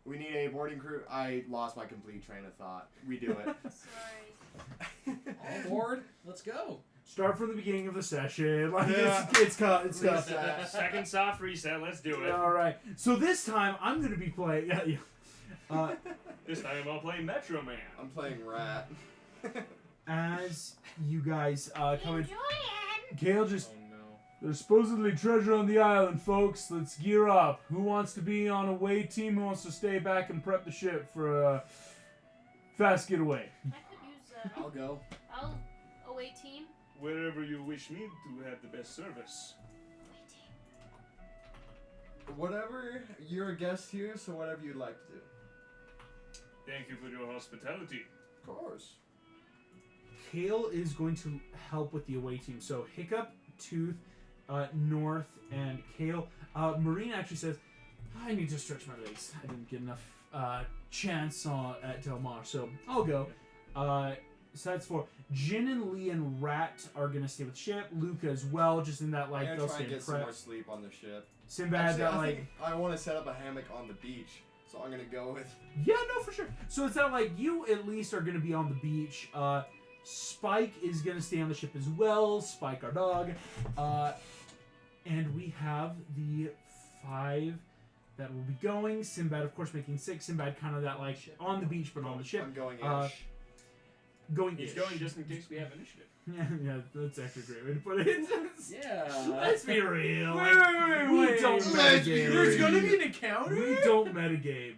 We need a boarding crew. I lost my complete train of thought. We do it. Sorry. All aboard. Let's go. Start from the beginning of the session. Like Yeah. it's cut. Reset. Second soft reset. Let's do it. All right. So this time I'm gonna be playing. This time I'll play Metro Man. I'm playing Rat. As you guys come in, Enjoy it! Kale just. Oh no. There's supposedly treasure on the island, folks. Let's gear up. Who wants to be on a away team? Who wants to stay back and prep the ship for a fast getaway? I could use, I'll go. I'll away team. Wherever you wish me to have the best service. Away team. Whatever. You're a guest here, so whatever you'd like to do. Thank you for your hospitality. Of course. Kale is going to help with the away team. So Hiccup, Tooth, North, and Kale. Marine actually says, I need to stretch my legs. I didn't get enough chance at Del Mar, so I'll go. So that's 4. Jin and Lee and Rat are gonna stay with the ship. Luca as well, just in that like I'm they'll gonna try stay and in get some prep. more sleep on the ship. Sinbad Actually, that I like think I want to set up a hammock on the beach, so I'm gonna go with. yeah, no, for sure. So it's not like you at least are gonna be on the beach. Spike is gonna stay on the ship as well. Spike, our dog. And we have the 5 that will be going. Sinbad, of course, making 6. Sinbad kind of that like on the beach but on the ship. I'm going ish. Going He's ish. going just in case we have initiative. Yeah, that's actually a great way to put it. Yeah. Let's be real. Wait, like, we wait. don't Let's be metagame. There's gonna be an encounter. We don't metagame.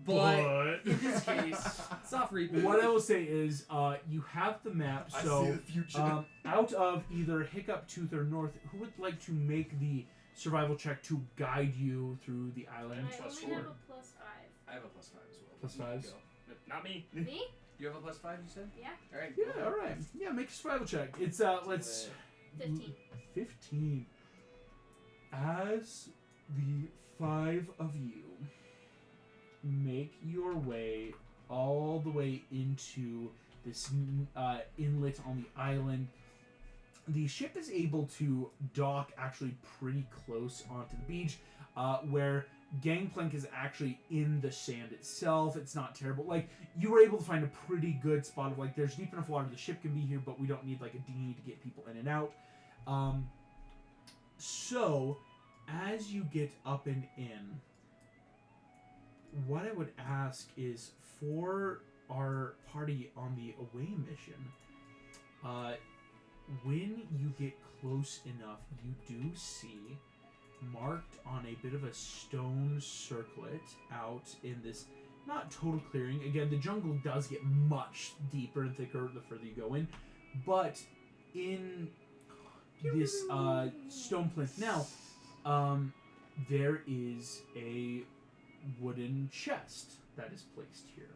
But in this case, soft reboot. What I will say is, you have the map. I see So, the future. out of either Hiccup, Tooth, or North, who would like to make the survival check to guide you through the island? I Plus only have 4. a +5. I have a +5 as well. Plus You can 5s? go. Not me. Me? You have a +5, you said? Yeah. All right. Yeah, all right. Yeah, make a survival check. It's let's 15. 15. As the 5 of you make your way all the way into this inlet on the island, the ship is able to dock actually pretty close onto the beach, where Gangplank is actually in the sand itself. It's not terrible. Like, you were able to find a pretty good spot of, like, there's deep enough water the ship can be here, but we don't need, like, a dinghy to get people in and out. So, as you get up and in, what I would ask is for our party on the away mission, when you get close enough, you do see marked on a bit of a stone circlet out in this not total clearing. Again, the jungle does get much deeper and thicker the further you go in, but in this stone plinth now, there is a wooden chest that is placed here.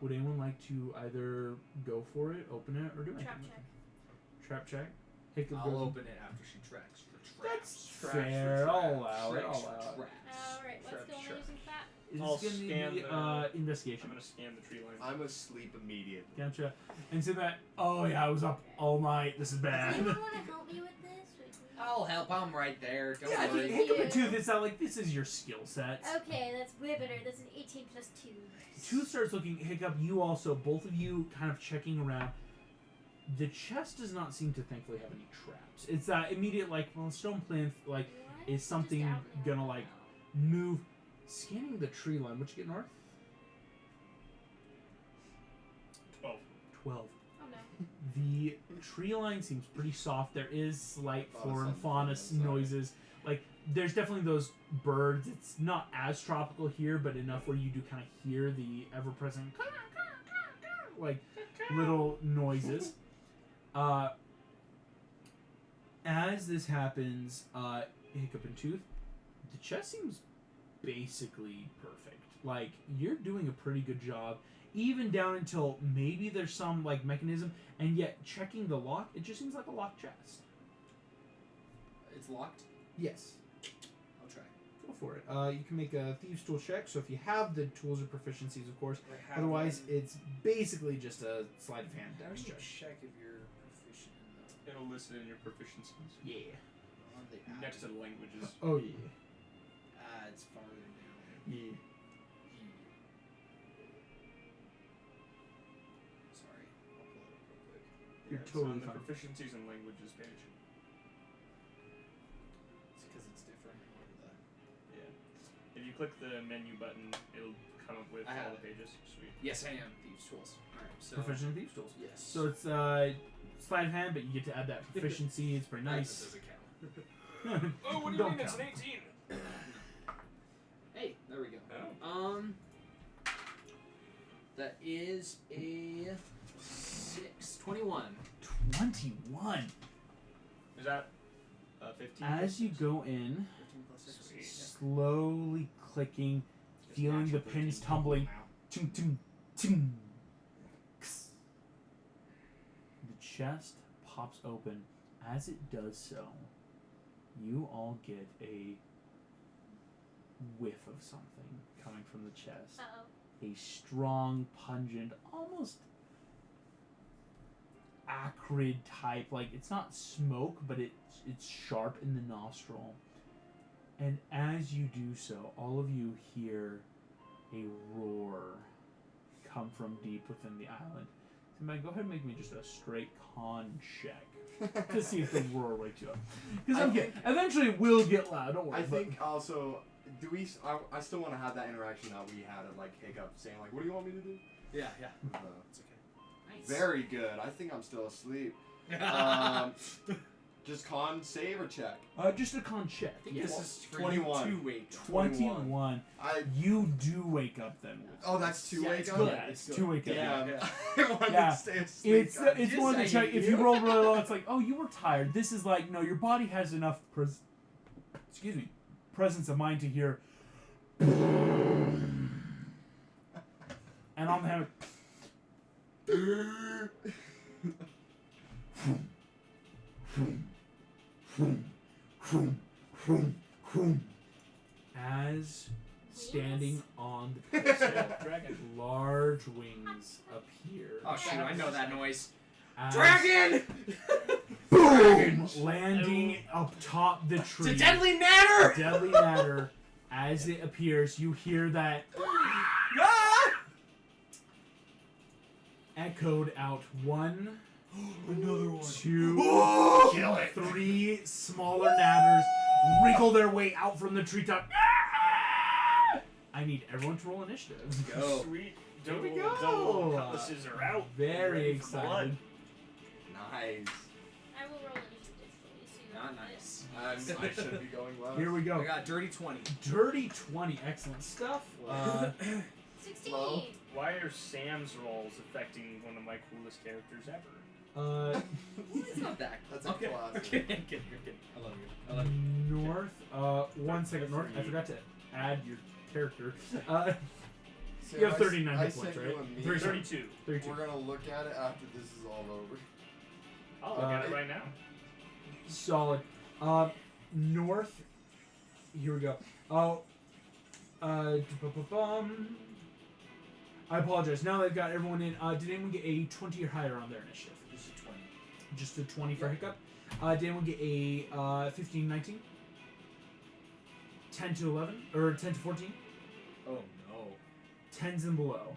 Would anyone like to either go for it, open it, or do anything? Trap with check. it? Trap check. Hiccup I'll goes- open it after she tracks for traps. That's fair. I'll allow it. Tracks I'll for allow it. traps. Alright, let's Traps, go. traps. Using that. It's I'll gonna scan be the- I'm investigation. gonna scan the tree line. I'm asleep immediately. Gotcha. And so that, oh yeah, I was up all night. This is Does bad. anyone want to help me with this? I'll help. I'm right there. Don't Yeah, I think worry. Hiccup and Tooth, it's not like this is your skill set. Okay, that's way better. That's an 18 plus 2. Tooth starts looking, Hiccup, you also, both of you kind of checking around. The chest does not seem to thankfully have any traps. It's that immediate, like, well, stone plinth, like, What? is something Just out now. gonna, like, move. Scanning the tree line, what'd you get, North? 12. 12. Oh no. The tree line seems pretty soft. There is slight Oh, flora and something fauna inside. noises. Like, there's definitely those birds. It's not as tropical here, but enough where you do kind of hear the ever-present like little noises. As this happens, Hiccup and Tooth, the chest seems basically perfect. Like, you're doing a pretty good job, even down until maybe there's some, like, mechanism, and yet checking the lock, it just seems like a locked chest. It's locked. Yes. I'll try. Go for it. You can make a Thieves' Tool check, so if you have the tools or proficiencies, of course. I have Otherwise, one. it's basically just a sleight of hand How dex do you check. check if you're proficient in It'll list it in your proficiencies. Yeah. the on the app? Next to the languages. Oh, yeah. It's farther down. Yeah. Sorry, I'll pull it up real quick. You're It's totally on the fine. proficiencies and languages page. It's because it's different on the. Yeah. If you click the menu button, it'll come up with I have all the it. pages. Sweet. Yes, I am. Thieves' tools. All right. So. Proficient in Thieves' Tools. Yes. So it's sleight of hand, but you get to add that proficiency. It's pretty That nice. doesn't count. Oh, what do you Don't mean? It's count. an 18. Hey, there we go. Oh. That is a 6. 21. 21. Is that 15? As you go in, 15 plus 6. Sweet. slowly clicking, It's feeling the natural pins 13 tumbling. now. Ting, ting, ting. Kss. The chest pops open. As it does so, you all get a whiff of something coming from the chest. Uh-oh. A strong, pungent, almost acrid type, like it's not smoke, but it's sharp in the nostril. And as you do so, all of you hear a roar come from deep within the island. So, man, go ahead and make me just a straight con check to see if the roar wakes you up. Because eventually it will get loud. Don't worry. I think also, I still want to have that interaction that we had at like Hiccup, saying like, "What do you want me to do?" Yeah. Uh, It's okay. Nice. Very good. I think I'm still asleep. Just con save or check. Just a con check. I think Yes. this is for 21. you to wake up. 21. You do wake up then. Oh, that's two Yeah, wake it's up. good. Yeah, it's two wake up. Damn. Yeah. I wanted Yeah. to stay asleep. It's God. it's one to check. If you roll really low, it's like, oh, you were tired. This is like, no, your body has enough presence of mind to hear. And I'm having. As standing on the pedestal, Dragon. large wings appear. Oh shoot! I know that noise. as- Dragon! Boom! Landing up top the It's tree. a deadly natter! Deadly matter. As it appears, you hear that Ah! echoed out. 1, Another one. 2, Kill it. 3 smaller natters wriggle their way out from the treetop. I need everyone to roll initiative. Go. Sweet. Here we Double go. cutlasses are out. Very Ready for blood. excited. Nice. I will roll initiative for you, so you Not know nice. I should be going well. Here we I go. got dirty 20. Dirty 20. Excellent stuff. 16. Low. Why are Sam's rolls affecting one of my coolest characters ever? It's not that. That's a Okay. classic. Okay, good. I love you. I love you. North. 1 second. North. I forgot to add your character. Sam, You have I 39 hit sent points, you right? a meme. 32. 32. We're gonna look at it after this is all over. I'll look at it right now. Solid. North. Here we go. I apologize. Now that I've got everyone in, did anyone get a 20 or higher on their initiative? Just a 20. Just a 20 for Hiccup. Did anyone get a 15, 19? 10 to 11? Or 10 to 14? Oh no. 10s and below.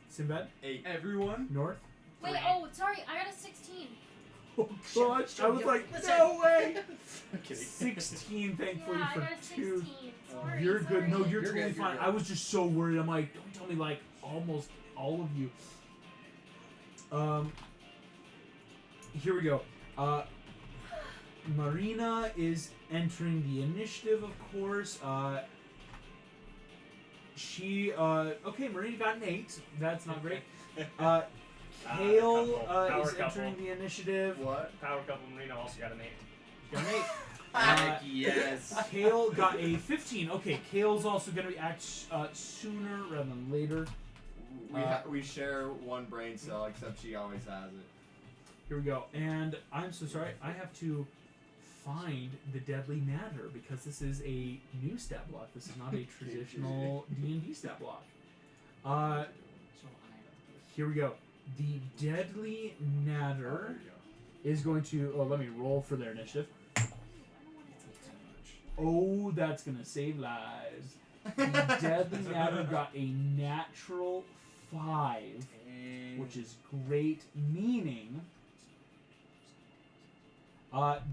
Sinbad? 8. Everyone? North? Wait, Three. oh, sorry, I got a 16. Oh gosh, I was like, Listen. no way! I'm kidding. 16, thankfully, Yeah, I for got a 2. 16. Sorry, You're good. No, sorry. you're You're totally good, you're fine. good. I was just so worried. I'm like, don't tell me like almost all of you. Here we go. Marina is entering the initiative, of course. Okay, Marina got an 8. That's not great. Kale Power is couple. entering the initiative. What? Power couple Marino also got an 8. Got an 8. Heck yes. Kale got a 15. Okay, Kale's also going to act sooner rather than later. We share one brain cell, except she always has it. Here we go. And I'm so sorry. I have to find the Deadly Natter because this is a new stat block. This is not a traditional D&D stat block. Here we go. The Deadly Natter is going to... Oh, let me roll for their initiative. Oh, that's going to save lives. The Deadly Natter got a natural 5, which is great, meaning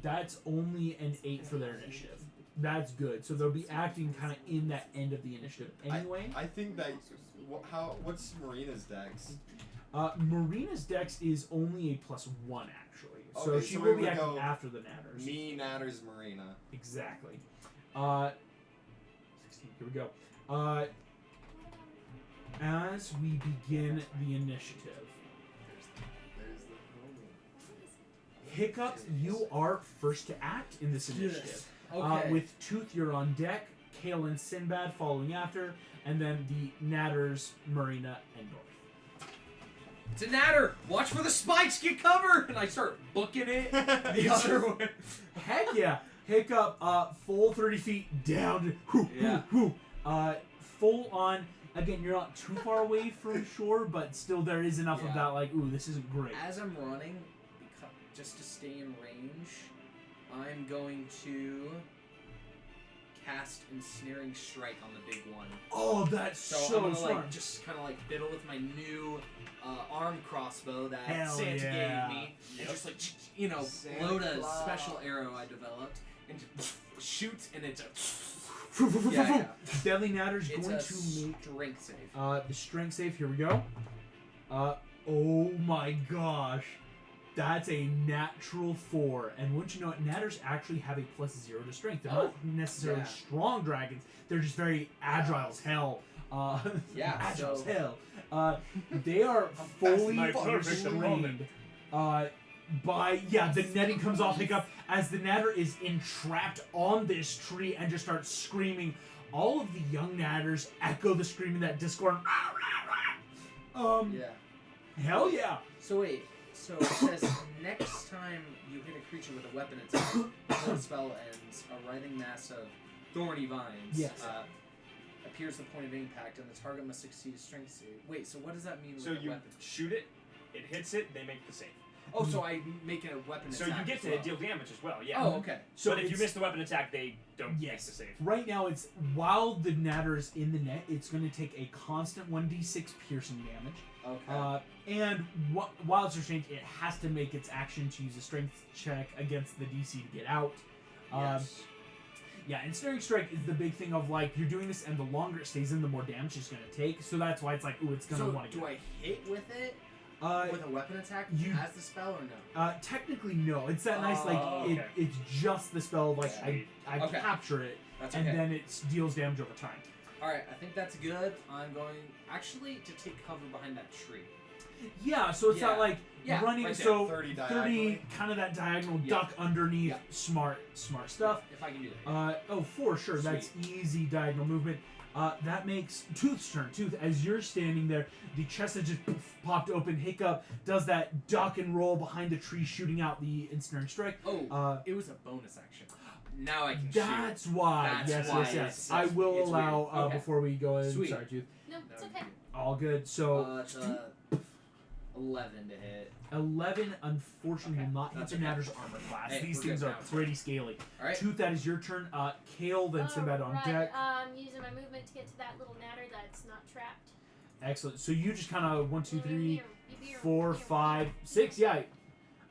that's only an 8 for their initiative. That's good. So they'll be acting kind of in that end of the initiative anyway. I think that. What's Marina's dex? Marina's dex is only a +1 actually, so Okay, she so will we be would acting go after the Natters. Me Natters Marina. Exactly. 16. Here we go. As we begin the initiative, There's the homie. Hiccup, you are first to act in this initiative. Okay. With Tooth, you're on deck. Kale and Sinbad following after, and then the Natters, Marina, and North. It's a natter! Watch for the spikes! Get cover! And I start booking it the other way. Heck yeah! Hiccup, full 30 feet down. Yeah. Full on. Again, you're not too far away from shore, but still there is enough of Yeah. that, like, ooh, this isn't great. As I'm running, just to stay in range, I'm going to cast Ensnaring Strike on the big one. Oh, that's So, so I'm gonna smart. like just kind of like fiddle with my new arm crossbow that Hell Santa yeah. gave me, and Yep. just like you know Santa load a Claus. special arrow I developed and just shoots, and it's a yeah. Deadly Natter's It's going a to make strength save. the strength save. Here we go. Oh my gosh. That's a natural 4. And wouldn't you know it, Natters actually have a +0 to strength. They're not necessarily yeah. strong dragons. They're just very agile as hell. Yeah, agile so- as hell. They are fully my perfect restrained. moment. The netting comes off Hiccup as the Natter is entrapped on this tree and just starts screaming. All of the young Natters echo the screaming that Discord. Yeah. Hell yeah. So wait. So it says next time you hit a creature with a weapon attack, the spell ends. A writhing mass of thorny vines Yes. appears the point of impact, and the target must succeed a strength save. Wait, so what does that mean with So a you weapon? shoot it, it hits it, they make the save. Oh, so I make it a weapon So attack. you get as to well. deal damage as well, yeah. Oh, okay. So but if you it's- miss the weapon attack, they don't make Yes. the save. Right now, it's while the Natter is in the net, it's going to take a constant 1d6 piercing damage. Okay. And while it's restrained, it has to make its action to use a strength check against the DC to get out. Yes. Yeah, Ensnaring Strike is the big thing of like you're doing this, and the longer it stays in, the more damage it's going to take. So that's why it's like, ooh, it's going to So want to do I hit with it get. with a weapon attack you- as the spell or no? Technically, no. It's that nice, like Oh, okay. it's just the spell. Like Sweet. I Okay. capture it, That's and okay. then it deals damage over time. All right, I think that's good. I'm going actually to take cover behind that tree. Yeah, so it's Yeah. not like Yeah, running. right there. So 30 diagonally. kind of that diagonal Yeah. duck underneath. Yeah. Smart stuff. If I can do that. For sure, that's easy diagonal movement. That makes Tooth's turn. Tooth, as you're standing there, the chest has just popped open. Hiccup does that duck and roll behind the tree, shooting out the Ensnaring Strike. It was a bonus action. Now I can That's why. That's yes, why yes, yes. it's- I will it's allow weird. Okay. before we go in. Sweet. Sorry, Tooth. No, it's okay. All good. shoot. So It's 11 to hit. 11, unfortunately, Okay. will not hit That's the okay. Natter's armor class. Hey, These we're things good are now. pretty scaly. All right. Tooth, that is your turn. Kale, then Sinbad on Alright, deck. using my movement to get to that little natter that's not trapped. Excellent. So you just kind of 1, 2, 3, Here, 4, 5, 6. Yeah.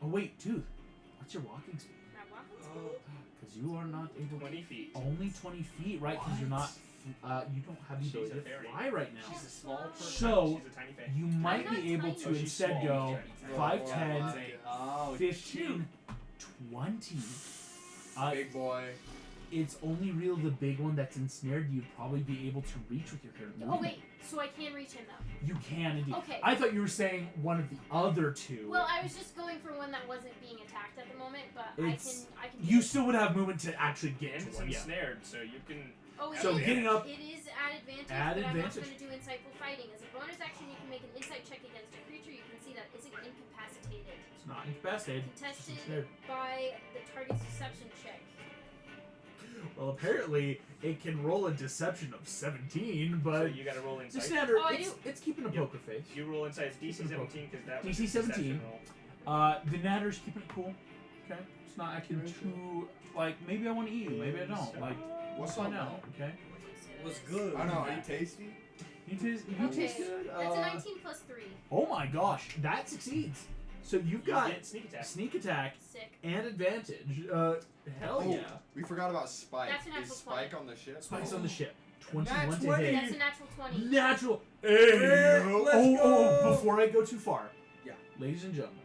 Oh wait, Tooth. What's your walking speed? Not walking speed. Because you are not able to. 20 feet. Only 20 feet, right? Because you're not. You don't have the She's ability a to fairy. fly right now. She's a small person. So She's a tiny fae. you might not be able tiny. to Oh, she's instead small. go She's 5, Yeah, 10, wow. Oh, 15, 20. Big boy. It's only real the big one that's ensnared. You'd probably be able to reach with your current Oh movement. wait, so I can reach him though. You can indeed. Okay. I thought you were saying one of the other two. Well, I was just going for one that wasn't being attacked at the moment, but It's- I can. you do it. still would have movement to actually get And to it's one. Yeah. ensnared, so you can. Oh, it So is. getting up. It is at advantage. At but advantage. I'm also going to do insightful fighting. As a bonus action, you can make an insight check against a creature you can see that isn't incapacitated. It's not incapacitated. it's just Contested ensnared. by the target's deception check. Well, apparently it can roll a deception of 17, So but you gotta roll the insight. standard, Oh, I it's keeping a Yep. poker face. You roll insight. It's DC 17 because that was DC a deception 17. roll. The Natter's keeping it cool. Okay, it's not acting too like maybe I want to eat you, maybe I don't. Like we'll What's find up, out. Okay. Was good. I don't know. Are you tasty? You taste Okay. good. That's a 19 plus 3. Oh my gosh, that succeeds. So you've You got get sneak attack. sneak attack Sick. and advantage. Hell Oh, yeah. We forgot about Spike. That's a natural Is Spike 20. on the ship? Spikes on the ship. 21 to 20. hit. That's a natural 20. Natural. Let's go. Before I go too far. Yeah. Ladies and gentlemen,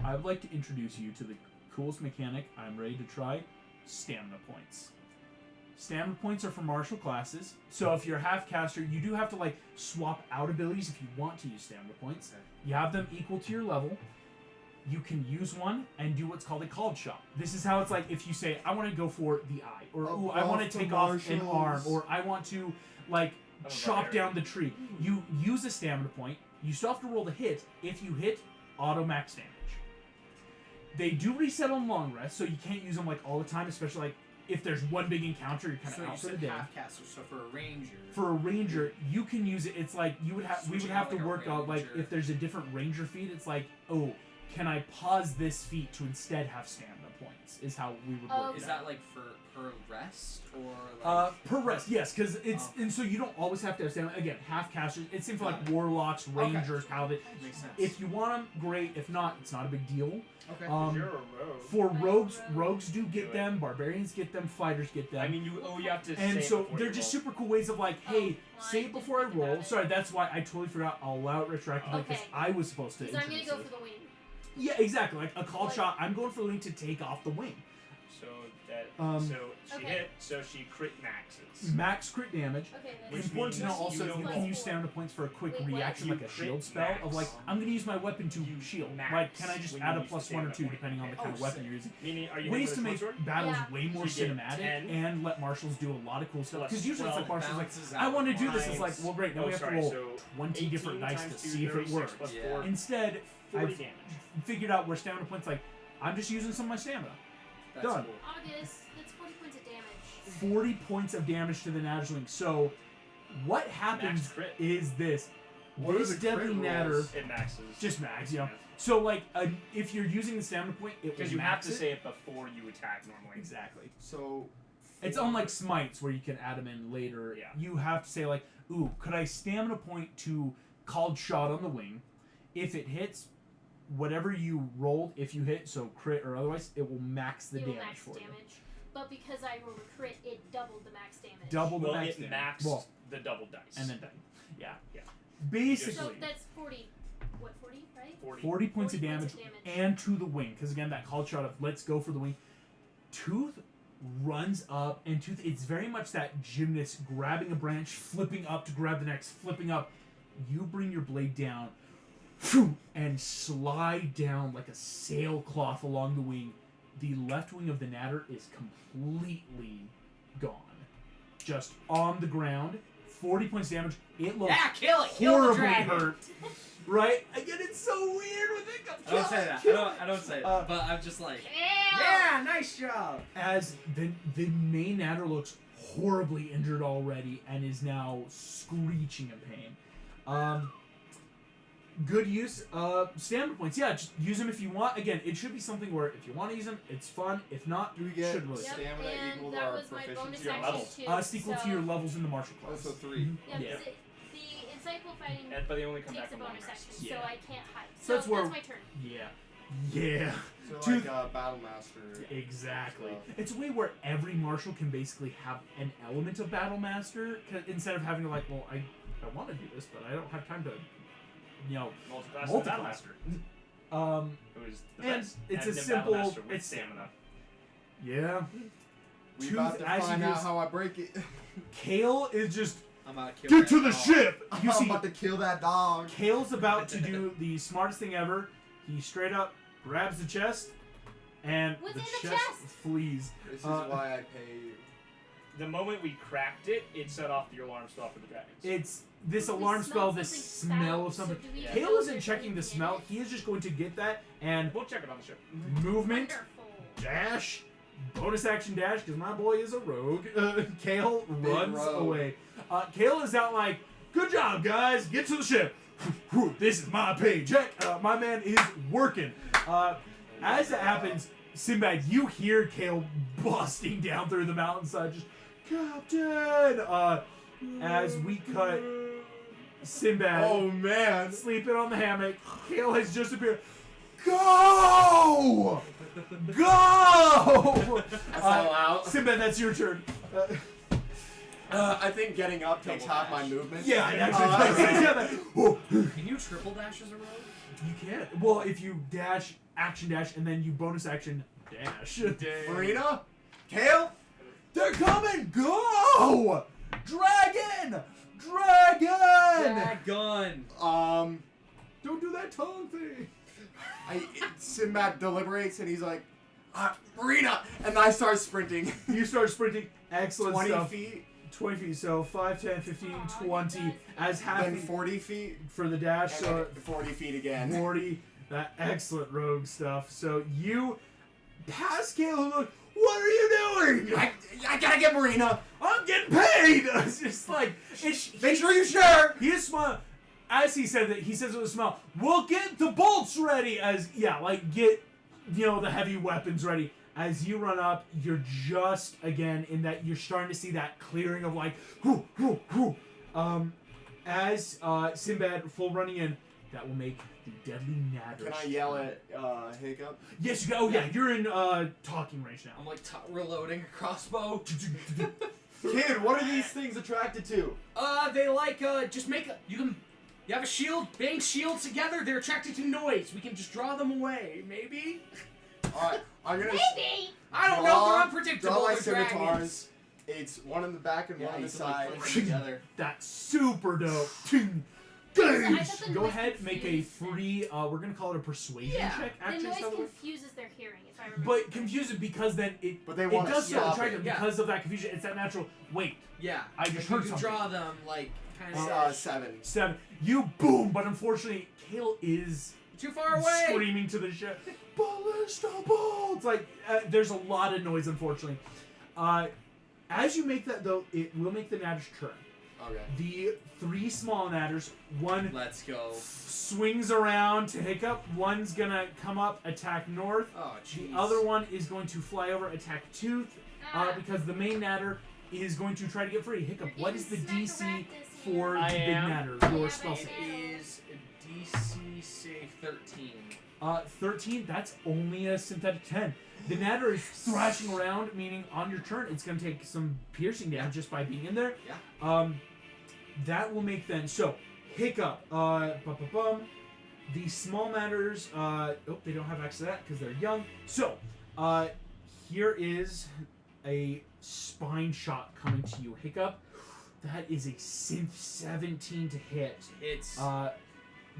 I would like to introduce you to the coolest mechanic I'm ready to try, stamina points. Stamina points are for martial classes, so if you're a half caster, you do have to like swap out abilities if you want to use stamina points. Okay. You have them equal to your level. You can use one and do what's called a called shot. This is how it's like if you say, I want to go for the eye, or Oh, ooh, I want off to the take off an arm, martials. or I want to like I'm a chop barbarian. down the tree. You use a stamina point. You still have to roll the hit. If you hit, auto max damage. They do reset on long rest, so you can't use them like all the time, especially like if there's one big encounter, you're kind So of you out for the said day. half caster. So for a ranger. For a ranger, you can use it. It's like we would have Switching to out like a work out like ranger. if there's a different ranger feat. It's like, oh, can I pause this feat to instead have stamina points? Is how we would work. Is it that out. like per rest or like? Per rest, yes, because it's and so you don't always have to have stamina. Again, half casters. It's same for like Got it. warlocks, rangers, paladin. Makes sense. If you want them, great. If not, it's not a big deal. Okay. You're a rogue. For I'm a rogues, rogue. rogues do get Do it. them. Barbarians get them. Fighters get them. I mean, you have to. and say it so before they're you just roll. super cool ways of like, hey, Oh, say I it before I didn't think roll. about it. Sorry, that's why I totally forgot. I'll allow it retroactively because Okay. I was supposed to. So I'm gonna introduce go it. for the wing. Yeah, exactly. Like a called Like- shot. I'm going for the wing to take off the wing. So that. Um, so she Okay. hit. So she crit maxes. Max crit damage. Okay, that's Which Important to know means also you you don't can roll. use stamina points for a quick Wait, what? reaction, You like a crit shield spell of like max. I'm gonna use my weapon to You shield. max Like, can I just when add you a use plus the 1 or 2 stamina point. depending on the kind of Oh, weapon sick. you're using? Meaning, are you Ways hitting to with make a sword? battles Yeah. way more So you get cinematic 10 and let marshals do a lot of cool stuff. plus Because usually it's like 12 marshals like, balances I out want to do more this. It's like, times. well, great. Now Oh, we have sorry, to roll so 20 different 18 dice to times 2, see if it 36 works. plus Yeah. 4, Instead, 40 I've damage. figured out where stamina points like I'm just using some of my stamina. That's Done. cool. August, that's 40 points of damage. 40 points of damage to the Naduling. So, what Max happens crit. is this. What are This the crit deadly natter, rolls? It maxes. just max, you know. So, like, if you're using the stamina point, it will Because you have max to it. say it before you attack normally. Exactly. So. It's unlike smites where you can add them in later. Yeah. You have to say like, ooh, could I stamina point to called shot on the wing? If it hits, whatever you rolled, if you hit, so crit or otherwise, it will max the It will damage max for you. damage. But because I rolled a crit, it doubled the max damage. Double the Well, max it damage. maxed Well, the double dice. and then die. Yeah. Yeah. Basically, So that's 40. What, 40, right? 40 points of 40 damage, points of damage. and to the wing. Because again, that called shot of let's go for the wing. Tooth runs up, and Tooth, it's very much that gymnast grabbing a branch, flipping up to grab the next, flipping up. You bring your blade down, and slide down like a sailcloth along the wing. The left wing of the natter is completely gone. Just on the ground. 40 points damage. It looks Yeah, kill it. Kill the horribly dragon. hurt. Right? Again, it's so weird with it. I don't say that. Kill it. I don't say it. Uh, but I'm just like, Ew! yeah, nice job. As the main natter looks horribly injured already and is now screeching in pain. Good use. Stamina points. Yeah, just use them if you want. Again, it should be something where if you want to use them, it's fun. If not, Do we get should really. Yep, stamina and equal to that our was my bonus proficiency? Your action level. too. It's equal so, to your levels in the martial class. Also 3. Yeah, Yeah. because the insightful fighting But they only come takes back a in long bonus rest. action, Yeah. so I can't hide. So So that's where- my turn. Yeah. Yeah. So Tooth- like Battle Master. Exactly. stuff. It's a way where every martial can basically have an element of Battle Master, 'cause instead of having to like, well, I want to do this, but I don't have time to, you know. Multiclass Multiclass. and Battle Master. Um, Who is the And best. it's and a then Battle simple- Master with it's- stamina. yeah. We Tooth, about to as find you out use- how I break it. Kale is just I'm about to kill get that to the dog. ship. You I'm see, about to kill that dog. Kale's about to do the smartest thing ever. He straight up grabs the chest, and What's the in the chest chest? flees. This is Uh, why I pay you. The moment we cracked it, it set off the alarm spell for the dragons. It's this We alarm spell, smelled this something smell foul, of something. So do we Yeah. Kale know isn't there's checking the anything in smell. it? He is just going to get that and We'll check it on the ship. movement, Wonderful. dash, bonus action dash, because my boy is a rogue. Kale runs rogue. away. Kale is out like, good job, guys. Get to the ship. Whew, this is my paycheck. My man is working. As it happens, Sinbad, you hear Kale busting down through the mountainside. Just, Captain! As we cut Sinbad Oh man. sleeping on the hammock, Kale has just appeared. Go! Go! out. Sinbad, that's your turn. I think getting up takes Double half my dash. movement. Yeah, it actually Uh, does. Yeah, that- Whoa. Can you triple dash as a rogue? You can. Well, if you dash, action dash, and then you bonus action dash. Marina? Kale? They're coming! Go! Dragon! Dragon! Gun. Don't do that tongue thing. Sinbad deliberates and he's like, Marina! And I start sprinting. You start sprinting. Excellent 20 stuff. feet, 20 feet. So 5, 10, 15, Aw, 20. you guys- As half then feet 40 feet, for the dash. and So then 40 feet again. 40. That excellent rogue stuff. So you pass Kale, who's like, What are you doing? I gotta get Marina. I'm getting paid. It's just like Make sure you share. he is smile. As he said that, he says with a smile, "We'll get the bolts ready." As get the heavy weapons ready. As you run up, you're just again in that you're starting to see that clearing of like, whoo, whoo, whoo. As Sinbad full running in, that will make the deadly natter. Can I yell at Hiccup? Yes, you go. Oh yeah, you're in talking range now. I'm like reloading a crossbow. Kid, what are these things attracted to? They like just make a, you have a shield, bang shields together. They're attracted to noise. We can just draw them away, maybe. All right, I'm gonna. Maybe. I don't know. They're unpredictable. Draw my They're dragons. scimitars. It's one in the back and one on the side. Together. That's super dope. I thought the Go noise ahead, make a confused free. We're gonna call it a persuasion Yeah. check. The Actually, noise so- confuses their hearing, if I remember. but confuse it because then it But they it want does to start stop attractive it. Yeah. because of that confusion. It's that natural. Wait, Yeah. I just you heard can something. draw them like kind It's, of 7. 7. You boom, but unfortunately, Kale is too far away. screaming to the ship. Ballista bolts! Like there's a lot of noise, unfortunately. As you make that though, it will make the natter's turn. Okay. The 3 small natters, one Let's go. swings around to Hiccup. One's gonna come up, attack north. Oh, jeez. The other one is going to fly over, attack Tooth, because the main natter is going to try to get free. Hiccup, what is the DC for the big natter? Your spell save. is DC save 13. 13. That's only a synthetic 10. The natter is thrashing around, meaning on your turn it's going to take some piercing damage just by being in there. Yeah. That will make then. So, Hiccup. The small matters. They don't have access to that because they're young. So, here is a spine shot coming to you, Hiccup. That is a synth 17 to hit. It's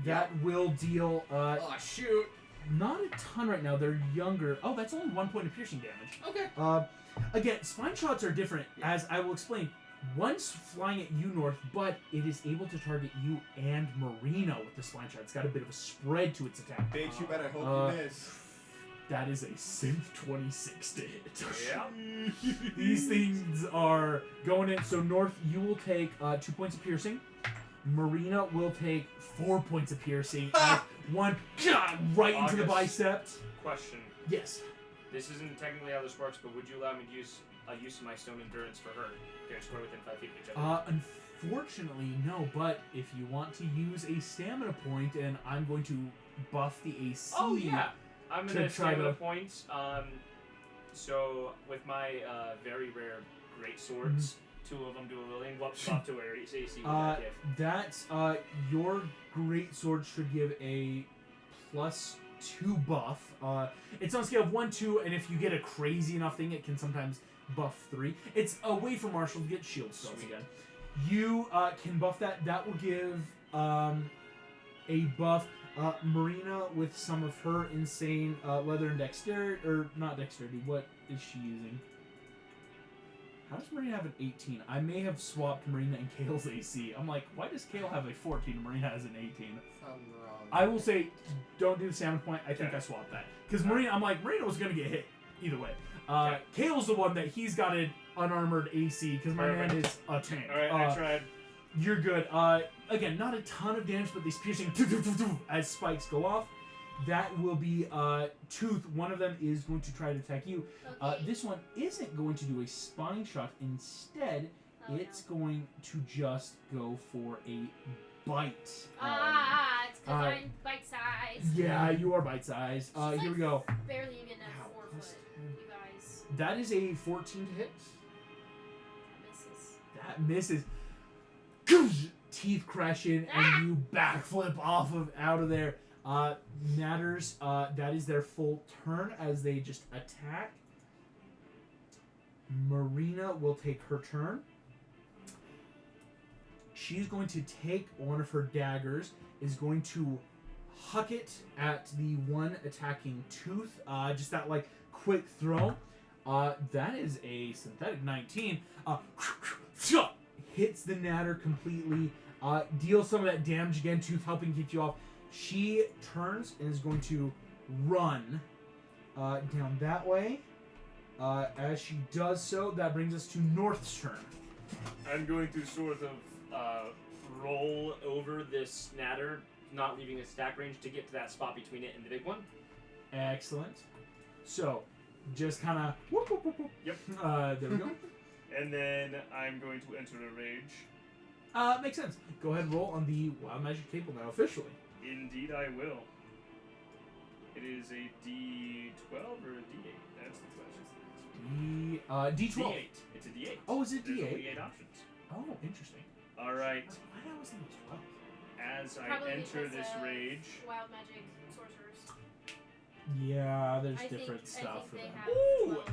That will deal. oh shoot. Not a ton right now. They're younger. Oh, that's only 1 point of piercing damage. Okay. Again, spine shots are different, as I will explain. One's flying at you, North, but it is able to target you and Marina with the spine shot. It's got a bit of a spread to its attack. Bitch, you better hope you miss. That is a synth 26 to hit. Yeah. These things are going in. So, North, you will take 2 points of piercing. Marina will take 4 points of piercing. One right into the August. bicep. Question. Yes. This isn't technically how this works, but would you allow me to use a use of my stone endurance for her? They're square within 5 feet of each other. Unfortunately, no. But if you want to use a stamina point, and I'm going to buff the AC. Oh yeah, I'm to gonna try stamina to- points. So with my very rare great swords, 2 of them do a willing. What buff to her AC would that give? That's your great sword should give a +2 buff. It's on a scale of 1, 2, and if you get a crazy enough thing, it can sometimes buff 3. It's a way for Marshall to get shield spells Sweet. again. You can buff that. That will give a buff. Marina with some of her insane leather and dexterity, or not dexterity. What is she using? How does Marina have an 18? I may have swapped Marina and Kale's AC. I'm like, why does Kale have a 14 and Marina has an 18? Something wrong. I will say, don't do the stamina point. I think Okay. I swapped that. Because Marina, I'm like, Marina was going to get hit either way. Okay. Kale's the one that he's got an unarmored AC because my man Perfect. is a tank. Alright, I tried. You're good. Again, not a ton of damage, but these piercing as spikes go off. That will be Tooth. One of them is going to try to attack you. Okay. This one isn't going to do a spine shot. Instead, Oh, it's going to just go for a bite. it's because I'm bite sized. Yeah, you are bite size. She's Here we like go. Barely even Ow, at 4 foot, that's- you guys. That is a 14 to hit. That misses. That misses. Teeth crash in and you backflip out of there. Natters, that is their full turn as they just attack. Marina will take her turn. She's going to take one of her daggers, is going to huck it at the one attacking Tooth. Just that like quick throw. That is a synthetic 19. Hits the natter completely. Deals some of that damage again. Tooth helping keep you off. She turns and is going to run down that way. As she does so, that brings us to North's turn. I'm going to sort of roll over this natter, not leaving a stack range, to get to that spot between it and the big one. Excellent. So, just kind of whoop, whoop, whoop, whoop. Yep. There we go. And then I'm going to enter a rage. Makes sense. Go ahead and roll on the Wild Magic table now, officially. Indeed, I will. It is a D12 or a D8? That's the question. D12. D8. It's a D8. Oh, is it There's D8? only 8 options. Oh, interesting. All right. Why did I always think it was 12? As I Probably enter because, this rage, Wild magic sorcerers. Yeah, there's I different think, stuff I for think that. they Ooh! have 12.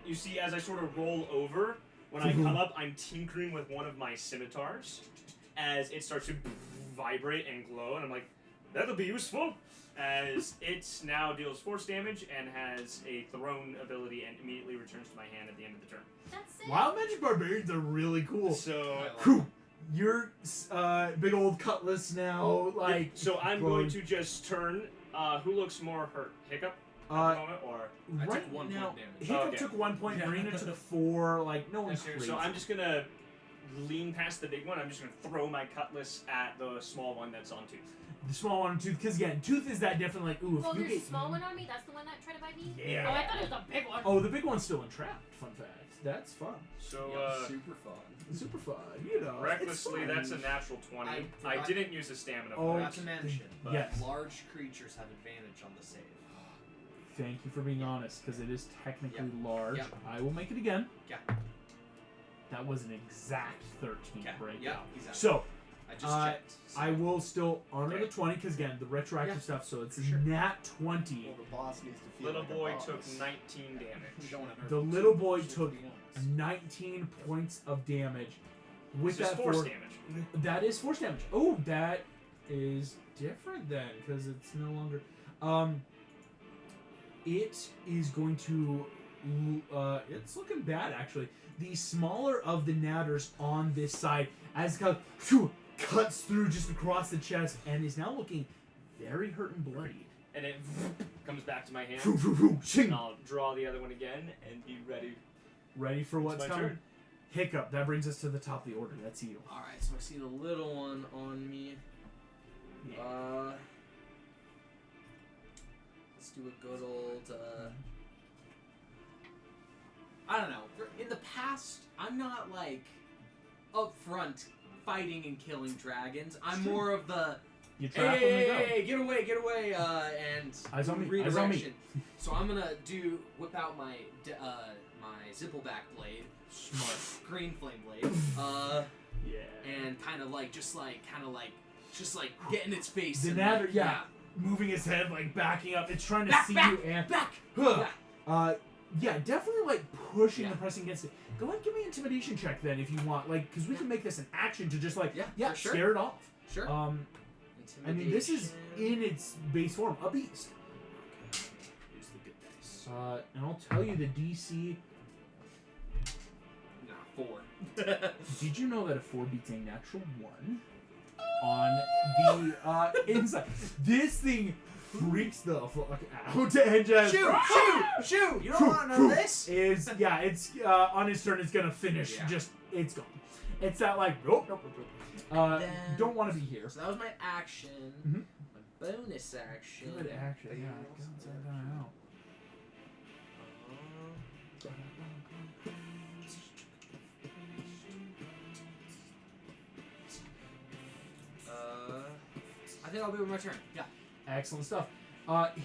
you see, as I sort of roll over, when I come up, I'm tinkering with one of my scimitars as it starts to vibrate and glow, and I'm like, that'll be useful. As it now deals force damage and has a thrown ability and immediately returns to my hand at the end of the turn. That's it. Wild Magic Barbarians are really cool. So, Whew. Your big old cutlass now, like. so I'm glowing. going to just turn. Who looks more hurt? Hiccup at the moment, or I right took 1 now, point damage. Hiccup Okay. took 1 point, Yeah. Marina took 4. Like, no one's crazy. so I'm just gonna lean past the big one. I'm just gonna throw my cutlass at the small one that's on tooth. The small one, Tooth, because again, Tooth is that different. Like, ooh, if Well, you there's get a small one on me. That's the one that tried to bite me. Yeah. Oh, I thought it was a big one. Oh, the big one's still entrapped. Fun fact. That's fun. So, Super fun. Super fun. You know. recklessly, it's fun. that's a natural 20. I I forgot- didn't use a stamina Oh, point. Not to mention, but yes. large creatures have advantage on the save. Thank you for being honest, because it is technically Yep. large. Yep. I will make it again. Yeah. That was an exact 13 Yeah. breakout. Yeah. Exactly. So, I just checked. So I will still honor Okay. the 20, because again, the retroactive Yeah. stuff, so it's a Sure. nat 20. Well, the boss needs to feel Little like a boy boss. took 19 You damage. don't wanna hurt The him little too boy much, took to be honest. 19 points of damage. With This is that force for- damage. That is force damage. Oh, that is different then, because it's no longer. It is going to. It's looking bad actually. The smaller of the natters on this side, as it cuts through just across the chest, and is now looking very hurt and bloody. And it comes back to my hand. Shing. And I'll draw the other one again and be ready. Ready for what's It's my coming? turn. Hiccup. That brings us to the top of the order. That's you. All right, so I see the little one on me. Let's do a good old. I don't know. In the past, I'm not like up front fighting and killing dragons. I'm more of the You trap them and go. hey, get away, and Eyes on me, redirection. eyes on me. So I'm gonna whip out my my zippleback blade, Smart. green flame blade, Yeah. and kind of like get in its face. The and, natter, like, yeah, moving its head, like backing up. It's trying to Back, see back, you and back. Huh. Yeah. Yeah, definitely like pushing Yeah. and pressing against it. Go ahead, and give me an intimidation check then if you want, like, because we can make this an action to just like Yeah, for sure. scare it off. Sure. I mean, this is in its base form, a beast. Use the good dice. And I'll tell you the DC. Nah, 4. Did you know that a 4 beats a natural 1 on the inside? This thing freaks the fuck out and just Shoot! You don't want to know this? It's on his turn. It's gonna finish. Yeah. Just it's gone. It's that like nope. Then- Don't want to be here. So that was my action. Mhm. My bonus action. Good action. Yeah. Guns are gonna out. I think I'll be with my turn. Yeah. Excellent stuff.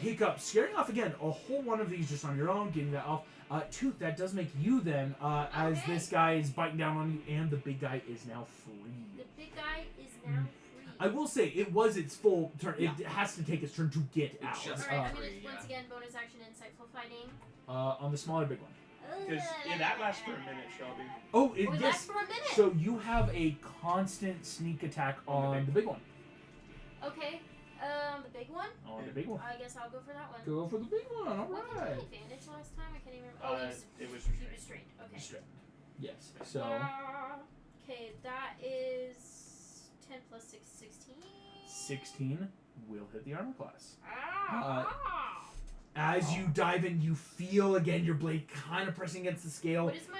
Hiccup, scaring off again. A whole one of these just on your own, getting that off. Tooth, that does make you then, as Okay. this guy is biting down on you, and the big guy is now free. The big guy is now free. I will say it was its full turn. Yeah. It has to take its turn to get out. just- Alright, I'm free, gonna yeah. once again bonus action insightful fighting. On the smaller big one. Because that lasts for a minute, Shelby. Oh, it Oh, it yes. lasts for a minute. So you have a constant sneak attack on the big one. Okay, the big one. On the big one. I guess I'll go for that one. Go for the big one. All What did you right. get advantage last time? I can't even remember. Oh, It was you restrained. restrained. Okay. Straight. Yes. So Okay, that is 10 plus 6, 16. 16 will hit the armor class. Ah! As you dive in, you feel again your blade kind of pressing against the scale. What is my?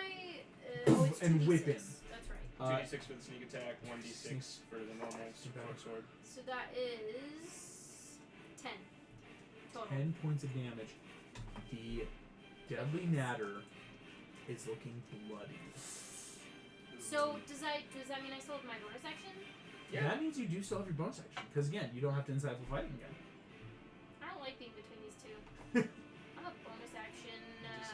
It's And 2d6. whip in. That's right. 2d6 for the sneak attack, 1d6 for the normal short sword. So that is 10 total. 10 points of damage. The deadly natter is looking bloody. So does that mean I still have my bonus action? Yeah. That means you do still have your bonus action. Because again, you don't have to insightful fighting again. I don't like being between these two. I'm a bonus action. I was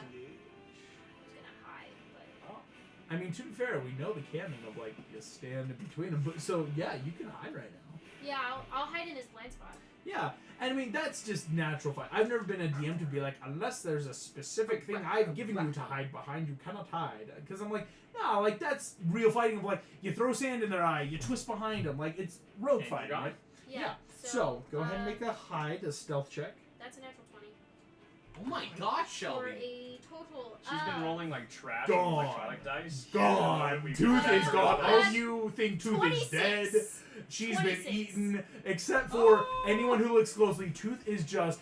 gonna hide, but I mean, to be fair, we know the canon of like you stand in between them. But so yeah, you can hide right now. yeah, I'll hide in his blind spot. Yeah, and I mean that's just natural fight. I've never been a DM to be like, unless there's a specific thing I've given you to hide behind, you cannot hide. Because I'm like, no, like that's real fighting. Of like, you throw sand in their eye, you twist behind them. Like it's rogue And fighting, you got right? it. Yeah. So go ahead and make a hide, a stealth check. That's a natural 20. Oh my gosh, For Shelby. a total. She's been rolling like trash Gone. on electronic dice. Gone. We- Tooth is gone. Uh, Oh, you think Tooth 26. is dead? She's 26. been eaten. Except for anyone who looks closely, Tooth is just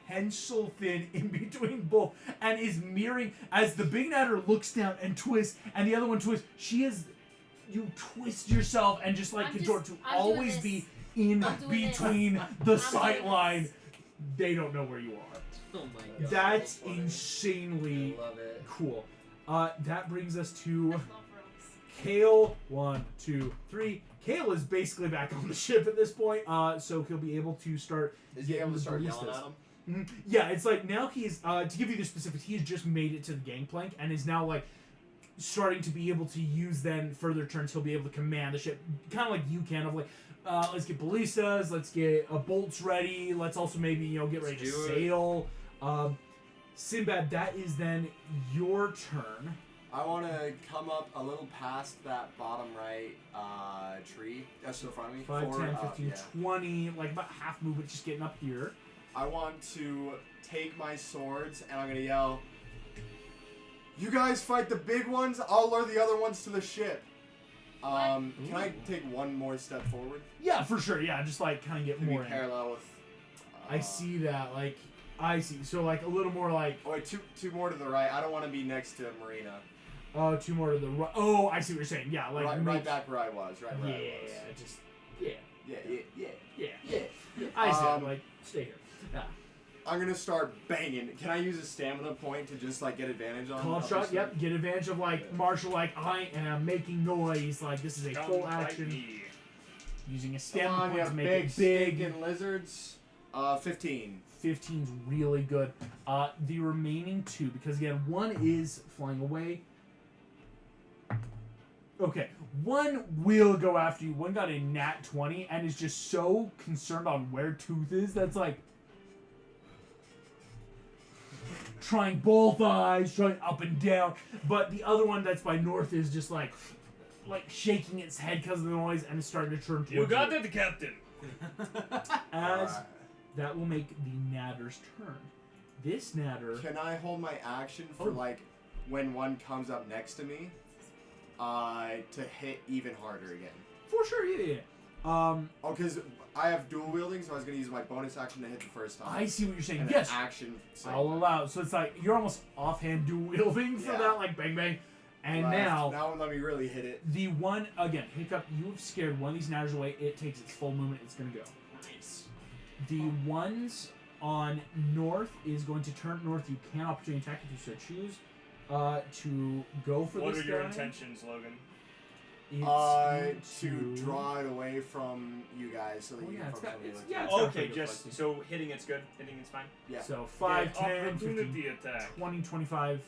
pencil thin in between both and is mirroring as the big natter looks down and twists and the other one twists. She is. You twist yourself and just like I'm contort just- to I'm doing always this. be in I'm doing this. between the doing sight line. this. They don't know where you are. Oh my god. That's so funny. insanely I love it. cool. That brings us to I love rogues. Kale. 1, 2, 3. Kale is basically back on the ship at this point, so he'll be able to start. Is he getting able to the start ballistas. yelling at him? Mhm. Yeah, it's like now he's to give you the specifics. He has just made it to the gangplank and is now like starting to be able to use. Then further turns, he'll be able to command the ship, kind of like you can. Of like, let's get ballistas, let's get bolts ready. Let's also maybe get ready to Let's do it. sail. Sinbad, that is then your turn. I want to come up a little past that bottom right tree that's in front of me. 5, Forward 10, up, 15, yeah. 20, like about half movement, just getting up here. I want to take my swords and I'm gonna yell, "You guys fight the big ones. I'll lure the other ones to the ship." Can I take one more step forward? Yeah, for sure. Yeah, just like kind of get To be more in. parallel with. I see that. Like, I see. So like a little more like. Oh wait, two more to the right. I don't want to be next to Marina. Oh, 2 more to the right. Oh, I see what you're saying. Yeah, like right make- back where I was. Right where I was. Yeah, just yeah, Yeah. yeah. I said like stay here. Yeah. I'm gonna start banging. Can I use a stamina point to just like get advantage on? Call upper shot. strength? Yep. Get advantage of like martial. Like I am making noise. Like this is a Come full fight action. me. Using a Come stamina on, point you to make big it big. stinking lizards. 15. 15's really good. The remaining 2, because again, one is flying away. Okay, one will go after you. One got a nat 20 and is just so concerned on where Tooth is that's like trying both eyes, trying up and down. But the other one that's by North is just like shaking its head because of the noise and is starting to turn towards You got it, Captain. As Alright. that will make the Natter's turn. This Natter. Can I hold my action for Oh. like when one comes up next to me? To hit even harder again. For sure, yeah. Oh, because I have dual wielding, so I was gonna use my bonus action to hit the first time. I see what you're saying. And then Yes, action. I'll allow. So it's like you're almost offhand dual wielding for Yeah. that, like bang bang. And Left. now Now let me really hit it. the one again, Hiccup. You have scared one of these Natters away. It takes its full movement. It's gonna go. Nice. The ones on North is going to turn North. You can opportunity attack if you so choose. To go for What this are your guy. intentions, Logan? It's To going draw it away from you guys so that Oh, you yeah, can it's focus got- on the it's- other yeah, two. it's got Okay, pretty good just flexibility. so hitting it's good. Hitting it's fine. Yeah. So 5, Yeah, 10, 15, opportunity attack. 20, 25,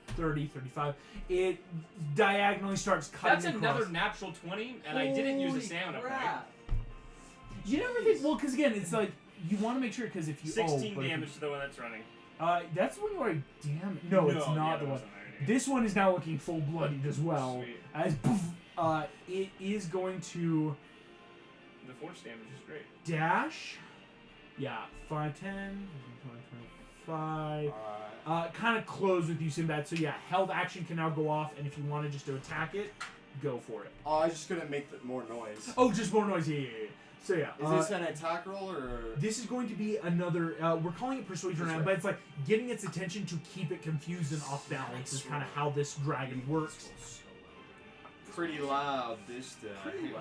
30, 35. It diagonally starts cutting That's across. another natural 20, and I didn't use a stamina point. You never think, well, because again, it's like, you want to make sure, because if you... 16 but if damage to the one that's running. that's when you are damn... No, it's not yeah, the that one. wasn't there anyway. This one is now looking full bloodied as well. Sweet. As it is going to The force damage is great. dash. Yeah, 5, 10, 20, 25. Alright. Kind of close with you, Sinbad. So yeah, held action can now go off, and if you wanted just to attack it, go for it. Oh, I was just gonna make more noise. Oh, just more noise. Yeah. So yeah. Is this an attack roll or? This is going to be another. We're calling it persuasion round, but it's like getting its attention to keep it confused and off balance is kind of how this dragon works. Pretty loud this time. Pretty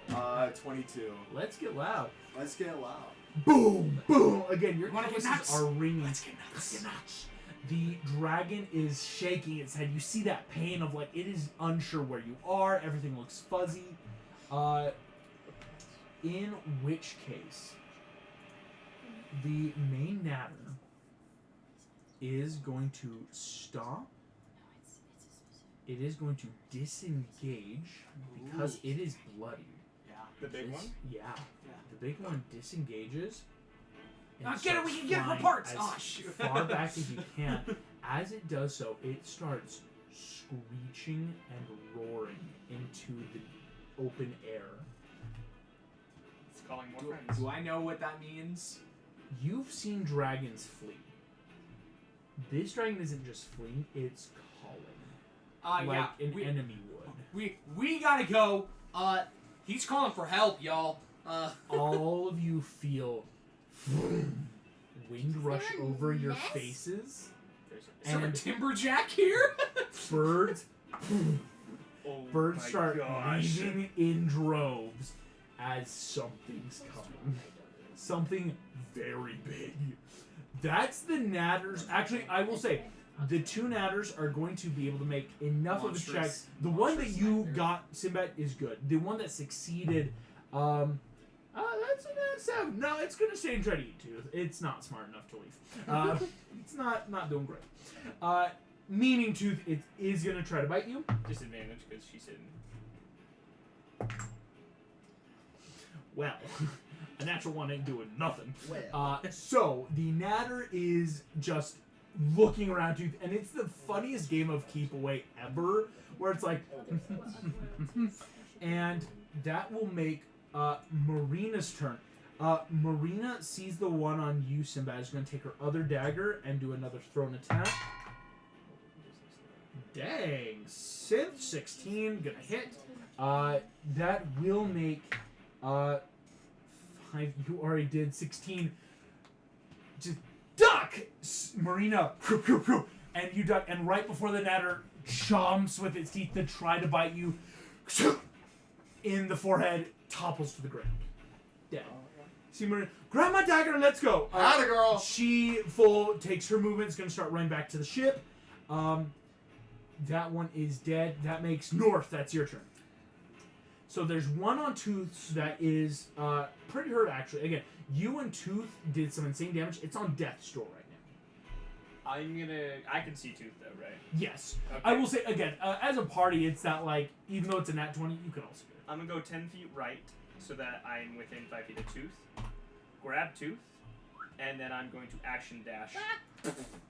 loud. 22. Let's get loud. Let's get loud. Boom, boom. Again, your You wanna get compasses nuts? are ringing. Let's get nuts. The dragon is shaking its head. You see that pain of like it is unsure where you are. Everything looks fuzzy. In which case, the main natter is going to stop. It is going to disengage because it is bloody. Yeah. The big one? Yeah. The big one disengages. and Ah, get it, we starts can get it for flying parts! as Oh, shoot. far back as you can. As it does so, it starts screeching and roaring into the open air. It's calling more friends. Do I know what that means? You've seen dragons flee. This dragon isn't just fleeing, it's calling. Like Yeah. an enemy would. We gotta go. He's calling for help, y'all. All of you feel wind rush there a over your nest? faces. Is there a And timberjack here? birds Oh birds my start gosh. leaving in droves as something's coming. Something very big. That's the natters. Actually, I will say, the two natters are going to be able to make enough of a check. Monstrous- The one that monstrous you nightmare. got, Sinbad, is good. The one that succeeded, that's an S7. No, it's gonna stay and try to eat tooth. It's not smart enough to leave. It's not doing great. Meaning tooth, it is gonna try to bite you. Disadvantage because she's hidden. Well, a natural one ain't doing nothing. So the natter is just looking around tooth, and it's the funniest game of keep away ever, where it's like, and that will make Marina's turn. Marina sees the one on you, Sinbad. Is going to take her other dagger and do another thrown attack. Dang, Synth 16 gonna hit. That will make 5. You already did 16. Just duck, Marina, and you duck. And right before the natter chomps with its teeth to try to bite you, in the forehead, topples to the ground, dead. See Marina, grab my dagger and let's go. Atta girl. She takes her movement. Is gonna start running back to the ship. That one is dead. That makes North. That's your turn. So there's one on Tooth that is pretty hurt, actually. Again, you and Tooth did some insane damage. It's on death's door right now. I can see Tooth though, right? Yes. Okay. I will say, again, as a party, it's that, like, even though it's a nat 20, you can also do it. I'm gonna go 10 feet right so that I'm within 5 feet of Tooth. Grab Tooth, and then I'm going to action dash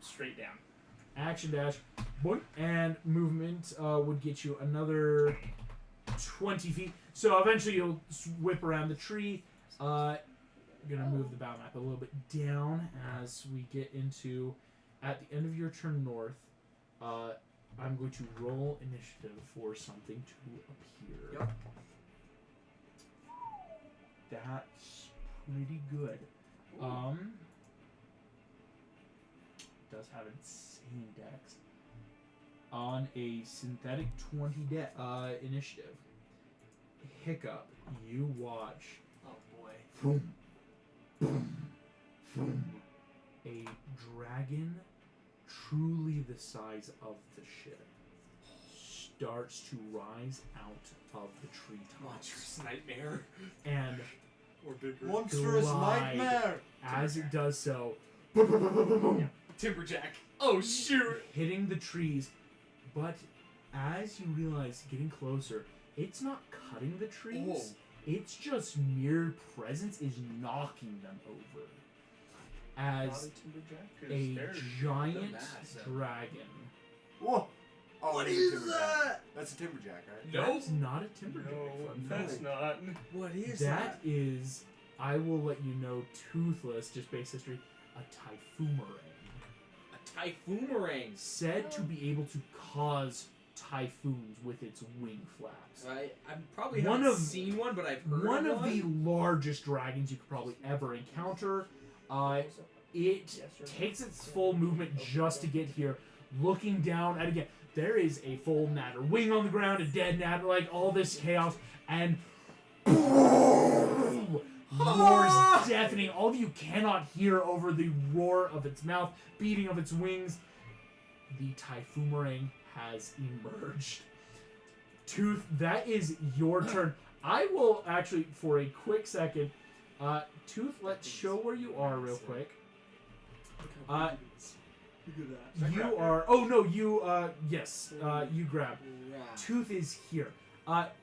straight down. Action dash, boink, and movement would get you another 20 feet. So eventually you'll whip around the tree. Gonna move the battle map a little bit down as we get into, at the end of your turn, North. I'm going to roll initiative for something to appear. Yep. That's pretty good. Does have insane dex. On a synthetic 20 initiative. Hiccup, you watch Oh boy. boom, boom, boom, a dragon truly the size of the ship starts to rise out of the treetops. Monstrous nightmare. And Or bigger. Monstrous Glide. nightmare. as it does so, Timberjack. Oh shoot. hitting the trees, but as you realize getting closer, it's not cutting the trees. Oh. It's just mere presence is knocking them over. As a giant massive. dragon. Whoa. Oh, What it is a timberjack. that? That's a timberjack, right? No. That's not a timberjack. No, fun that's fact. not. What is That is, I will let you know, Toothless, just base history, a typhoomerang. A typhoomerang. Said to be able to cause typhoons with its wing flaps. I probably One haven't of- seen one, but I've heard One of of the largest dragons you could probably ever encounter. It takes its full movement just to get here, looking down, and again, there is a full natter wing on the ground, a dead natter, like all this chaos, and boom! Roars deafening. All of you cannot hear over the roar of its mouth, beating of its wings. The typhoomerang has emerged. Tooth, that is your turn. I will actually, for a quick second, Tooth, let's show where you are real quick. You are. Oh no, you. Yes. You grab. Tooth is here.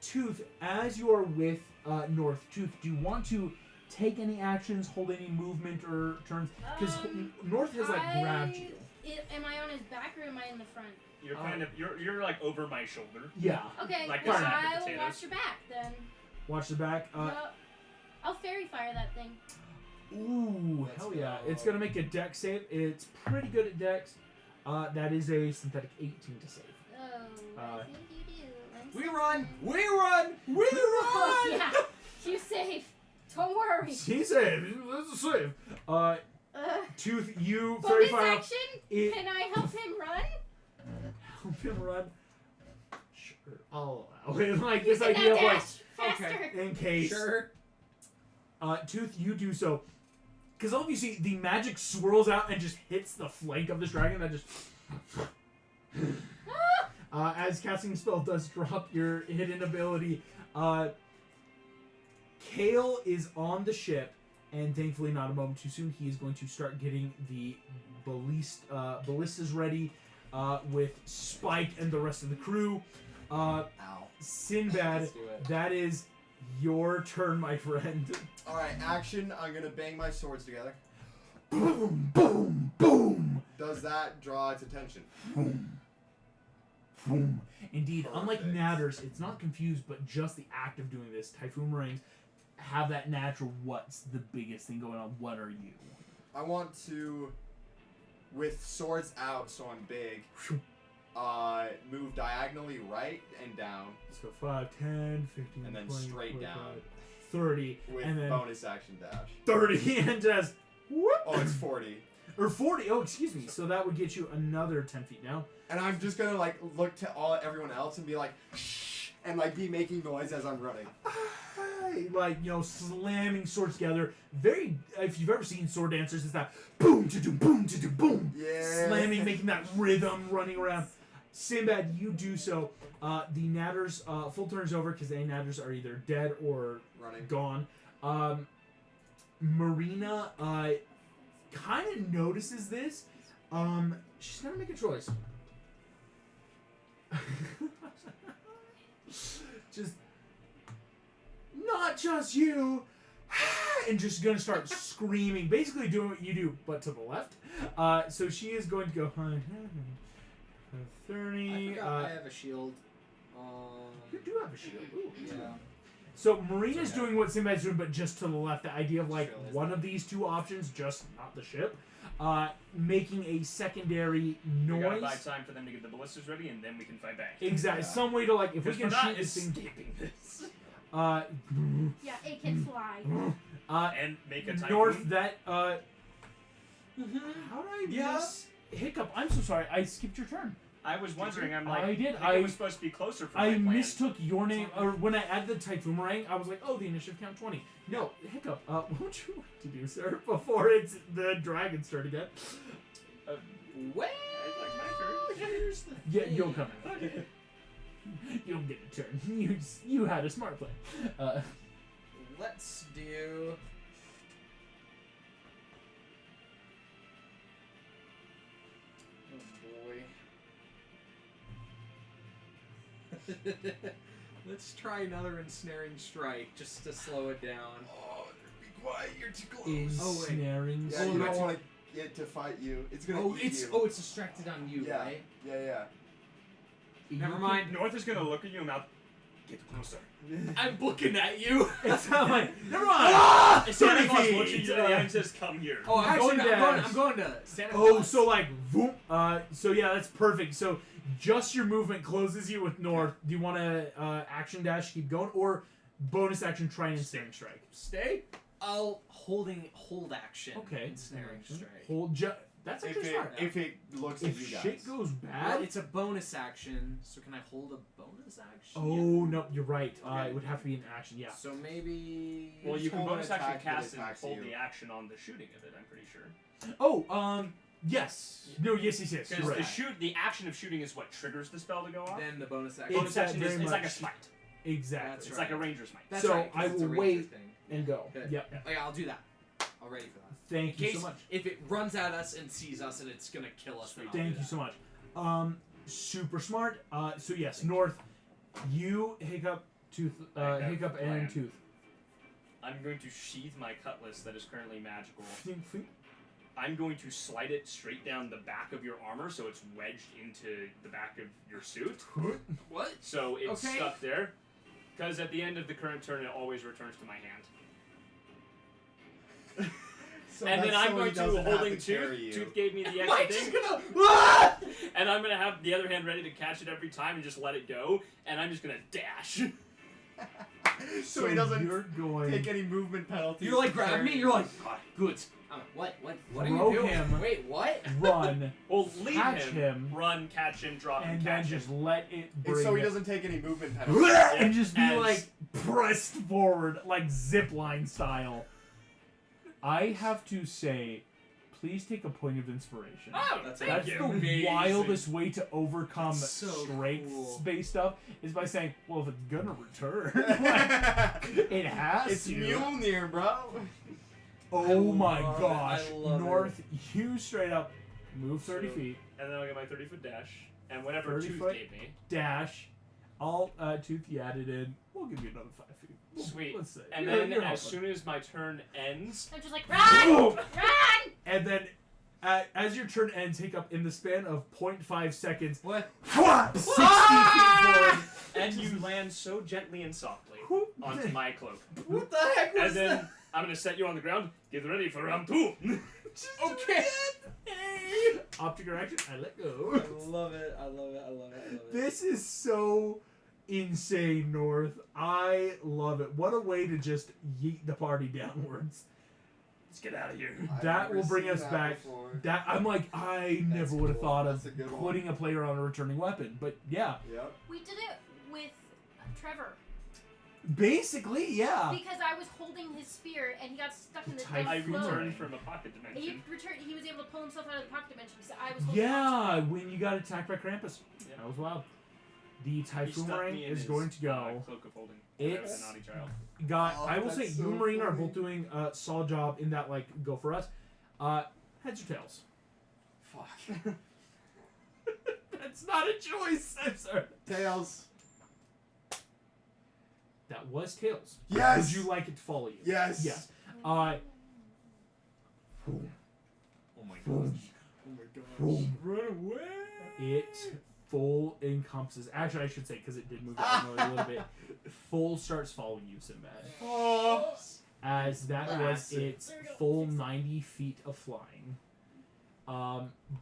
Tooth, as you are with North, Tooth, do you want to take any actions, hold any movement or turns? Because North has grabbed you. Am I on his back or am I in the front? You're kind of you're like over my shoulder. Yeah. Okay, Like well, a sack of I will potatoes. watch your back then. Watch the back. I'll fairy fire that thing. Ooh, Let's hell yeah! go. It's gonna make a dex save. It's pretty good at dex. That is a synthetic 18 to save. Oh, I think you do. We run! We run! We Oh, run! yeah. You safe. Don't worry. He saved. That's a save. Tooth, you Bonus fairy fire. action? Can I help him run? Help him run. Sure, I'll allow it. Like You this can idea of now like dash faster. in case. Sure. Tooth, you do so. Because all of you see the magic swirls out and just hits the flank of this dragon that just. As casting a spell does drop your hidden ability, Kale is on the ship, and thankfully not a moment too soon, he is going to start getting the ballistas ready with Spike and the rest of the crew. Ow. Sinbad, Let's do it. that is your turn, my friend. Alright, action. I'm gonna bang my swords together. Boom, boom, boom. Does that draw its attention? Boom. Boom. Indeed, unlike Perfect. Natters, it's not confused, but just the act of doing this. Typhoomerangs have that natural, what's the biggest thing going on? What are you? I want to, with swords out so I'm big, move diagonally right and down So 5, 10, 15, And then 20, straight 25, down. 30, with and then bonus action dash. 30, and just whoop. Oh, it's 40. Or 40, oh, excuse me. So that would get you another 10 feet down. And I'm just gonna look to everyone else and be like, shh, and be making noise as I'm running. Like, slamming swords together. Very, if you've ever seen sword dancers, it's that boom to do boom to do boom. Yeah. Slamming, making that rhythm, running around. Sinbad, you do so. The Natters, full turn's over because the Natters are either dead or Running. gone. Marina kind of notices this. She's gonna make a choice. Just not just you, and just gonna start screaming, basically doing what you do, but to the left. So she is going to go 30. I forgot I have a shield. You do have a shield. Ooh. Yeah. So Marina's Okay. doing what Sinbad's doing, but just to the left. The idea of Shield is one that. of these two options, just not the ship, making a secondary We gotta buy noise. time for them to get the ballistas ready, and then we can fight back. Exactly. Yeah. Some way to if we Because can we're not shoot this thing. escaping this. Yeah, it can fly. And make a typhoon. North that Mm-hmm. how did I Yeah. miss Hiccup? I'm so sorry. I skipped your turn. I was wondering. I'm like, I did, think I- it was supposed to be closer for I my plan. mistook your name, or when I added the Typhoomerang, I was like, oh, the initiative count 20. No, Hiccup, what would you like to do, sir, before the dragons turn again? Well, It's like my turn. here's the Yeah, thing. you'll come in. Okay. You don't get a turn. You had a smart play. Let's do. Oh boy. Let's try another ensnaring strike just to slow it down. Oh, be quiet. You're too close. Ensnaring. Yeah, you strike. don't want it to fight you. It's gonna Oh, eat it's you. it's distracted on you, Yeah. right? Yeah. Never mind. North is gonna look at you and mouth, get closer. I'm looking at you. It's not like, never mind. Santa 30 Claus feet. looks at you and says, "Come here." Oh, I'm going I'm to- going to Santa Oh, Claus. so voom. So yeah, that's perfect. So just your movement closes you with north. Do you want to action dash, keep going, or bonus action try and ensnaring strike? Stay. I'll hold action. Okay. Ensnaring strike. Hold. That's actually smart. If it looks at you If guys. shit goes Well, bad. it's a bonus action, so can I hold a bonus action? Oh no, you're right. Okay. It would have to be an action. Yeah. So maybe. Well, you can hold an bonus action attack that cast and attacks hold you. the action on the shooting of it. I'm pretty sure. Oh, yes. No, yes. Because You're right. the action of shooting is what triggers the spell to go off. Then the bonus action. It's Bonus action very is like a much- smite. Exactly. That's It's right. like a ranger smite. That's So, right, 'cause I it's a will ranger wait thing. And go. Good. Yep. Okay, I'll do that. I'll ready for that. Thank In you case so much. if it runs at us and sees us and it's gonna kill us, then I'll Thank do you that. so much. Super smart. So yes, north. You hiccup, tooth, I have hiccup a plan. and tooth. I'm going to sheath my cutlass that is currently magical. Fink, fink. I'm going to slide it straight down the back of your armor so it's wedged into the back of your suit. What? So it's Okay. stuck there. Because at the end of the current turn, it always returns to my hand. So And then that's I'm so going he to doesn't have holding carry Tooth. you. Tooth gave me the Am I extra just thing. gonna? And I'm going to have the other hand ready to catch it every time and just let it go. And I'm just going to dash. So he doesn't You're going. take any movement penalties. You like to grab carry me. You're like, God, good. What? What are Throw you doing? him. Wait, what? Run Well, leave Catch him, him. run, catch him, drop him, and catch then him. just let it It's bring so he it. doesn't take any movement penalties. And just be As- like pressed forward, like zipline style. I have to say, please take a point of inspiration. Oh, That's thank That's you. the Amazing. wildest way to overcome That's so strength cool. based stuff is by saying, well, if it's gonna return, like, it has It's to. Mjolnir, bro. Oh my love it. gosh. I love North, you straight up move 30 So- feet, And then I'll get my 30-foot dash. And whatever 30 Tooth foot? gave me. dash. I'll Tooth you added in. We'll give you another 5 feet. Sweet. Let's say. And You're- then you're as helping. soon as my turn ends, I'm just like, run! Boom! Run! And then, as your turn ends, take up in the span of 0.5 seconds, What? 60 feet forward. and you land so gently and softly onto my cloak. What the heck was And then that? I'm going to set you on the ground. Get ready for round 2. Okay. Optic action, I let I go. love it. I love it. I love it. I love it. This is so insane, North. I love it. What a way to just yeet the party downwards. Let's get out of here. I've That never will bring seen us that back. before. That I'm like, I never would have cool. thought That's of a good one. putting a player on a returning weapon. But yeah, Yep. We did it with Trevor basically, yeah. because I was holding his spear and he got stuck in the Typhoon. I flow. returned from a pocket dimension. He was able to pull himself out of the pocket dimension because I was holding Yeah, when you got attacked by Krampus. Yeah. That was wild. The He Typhoon stuffed Ring me in is his, going to go. Cloak of holding. I was It's- a naughty child. Got. Oh, I will say, that's you so and Marine are funny. both doing a solid job in that. Like, go for us. Heads or tails? Fuck. That's not a choice. I'm sorry. Tails. That was tails. Yes. Would you like it to follow you? Yes. Yes. Oh my Boom. gosh. Oh my gosh. Boom. Run away. It full encompasses. Actually, I should say because it did move out a little bit. Full starts following you, Sinbad. Oh. As that was Massive. its full 90 feet of flying.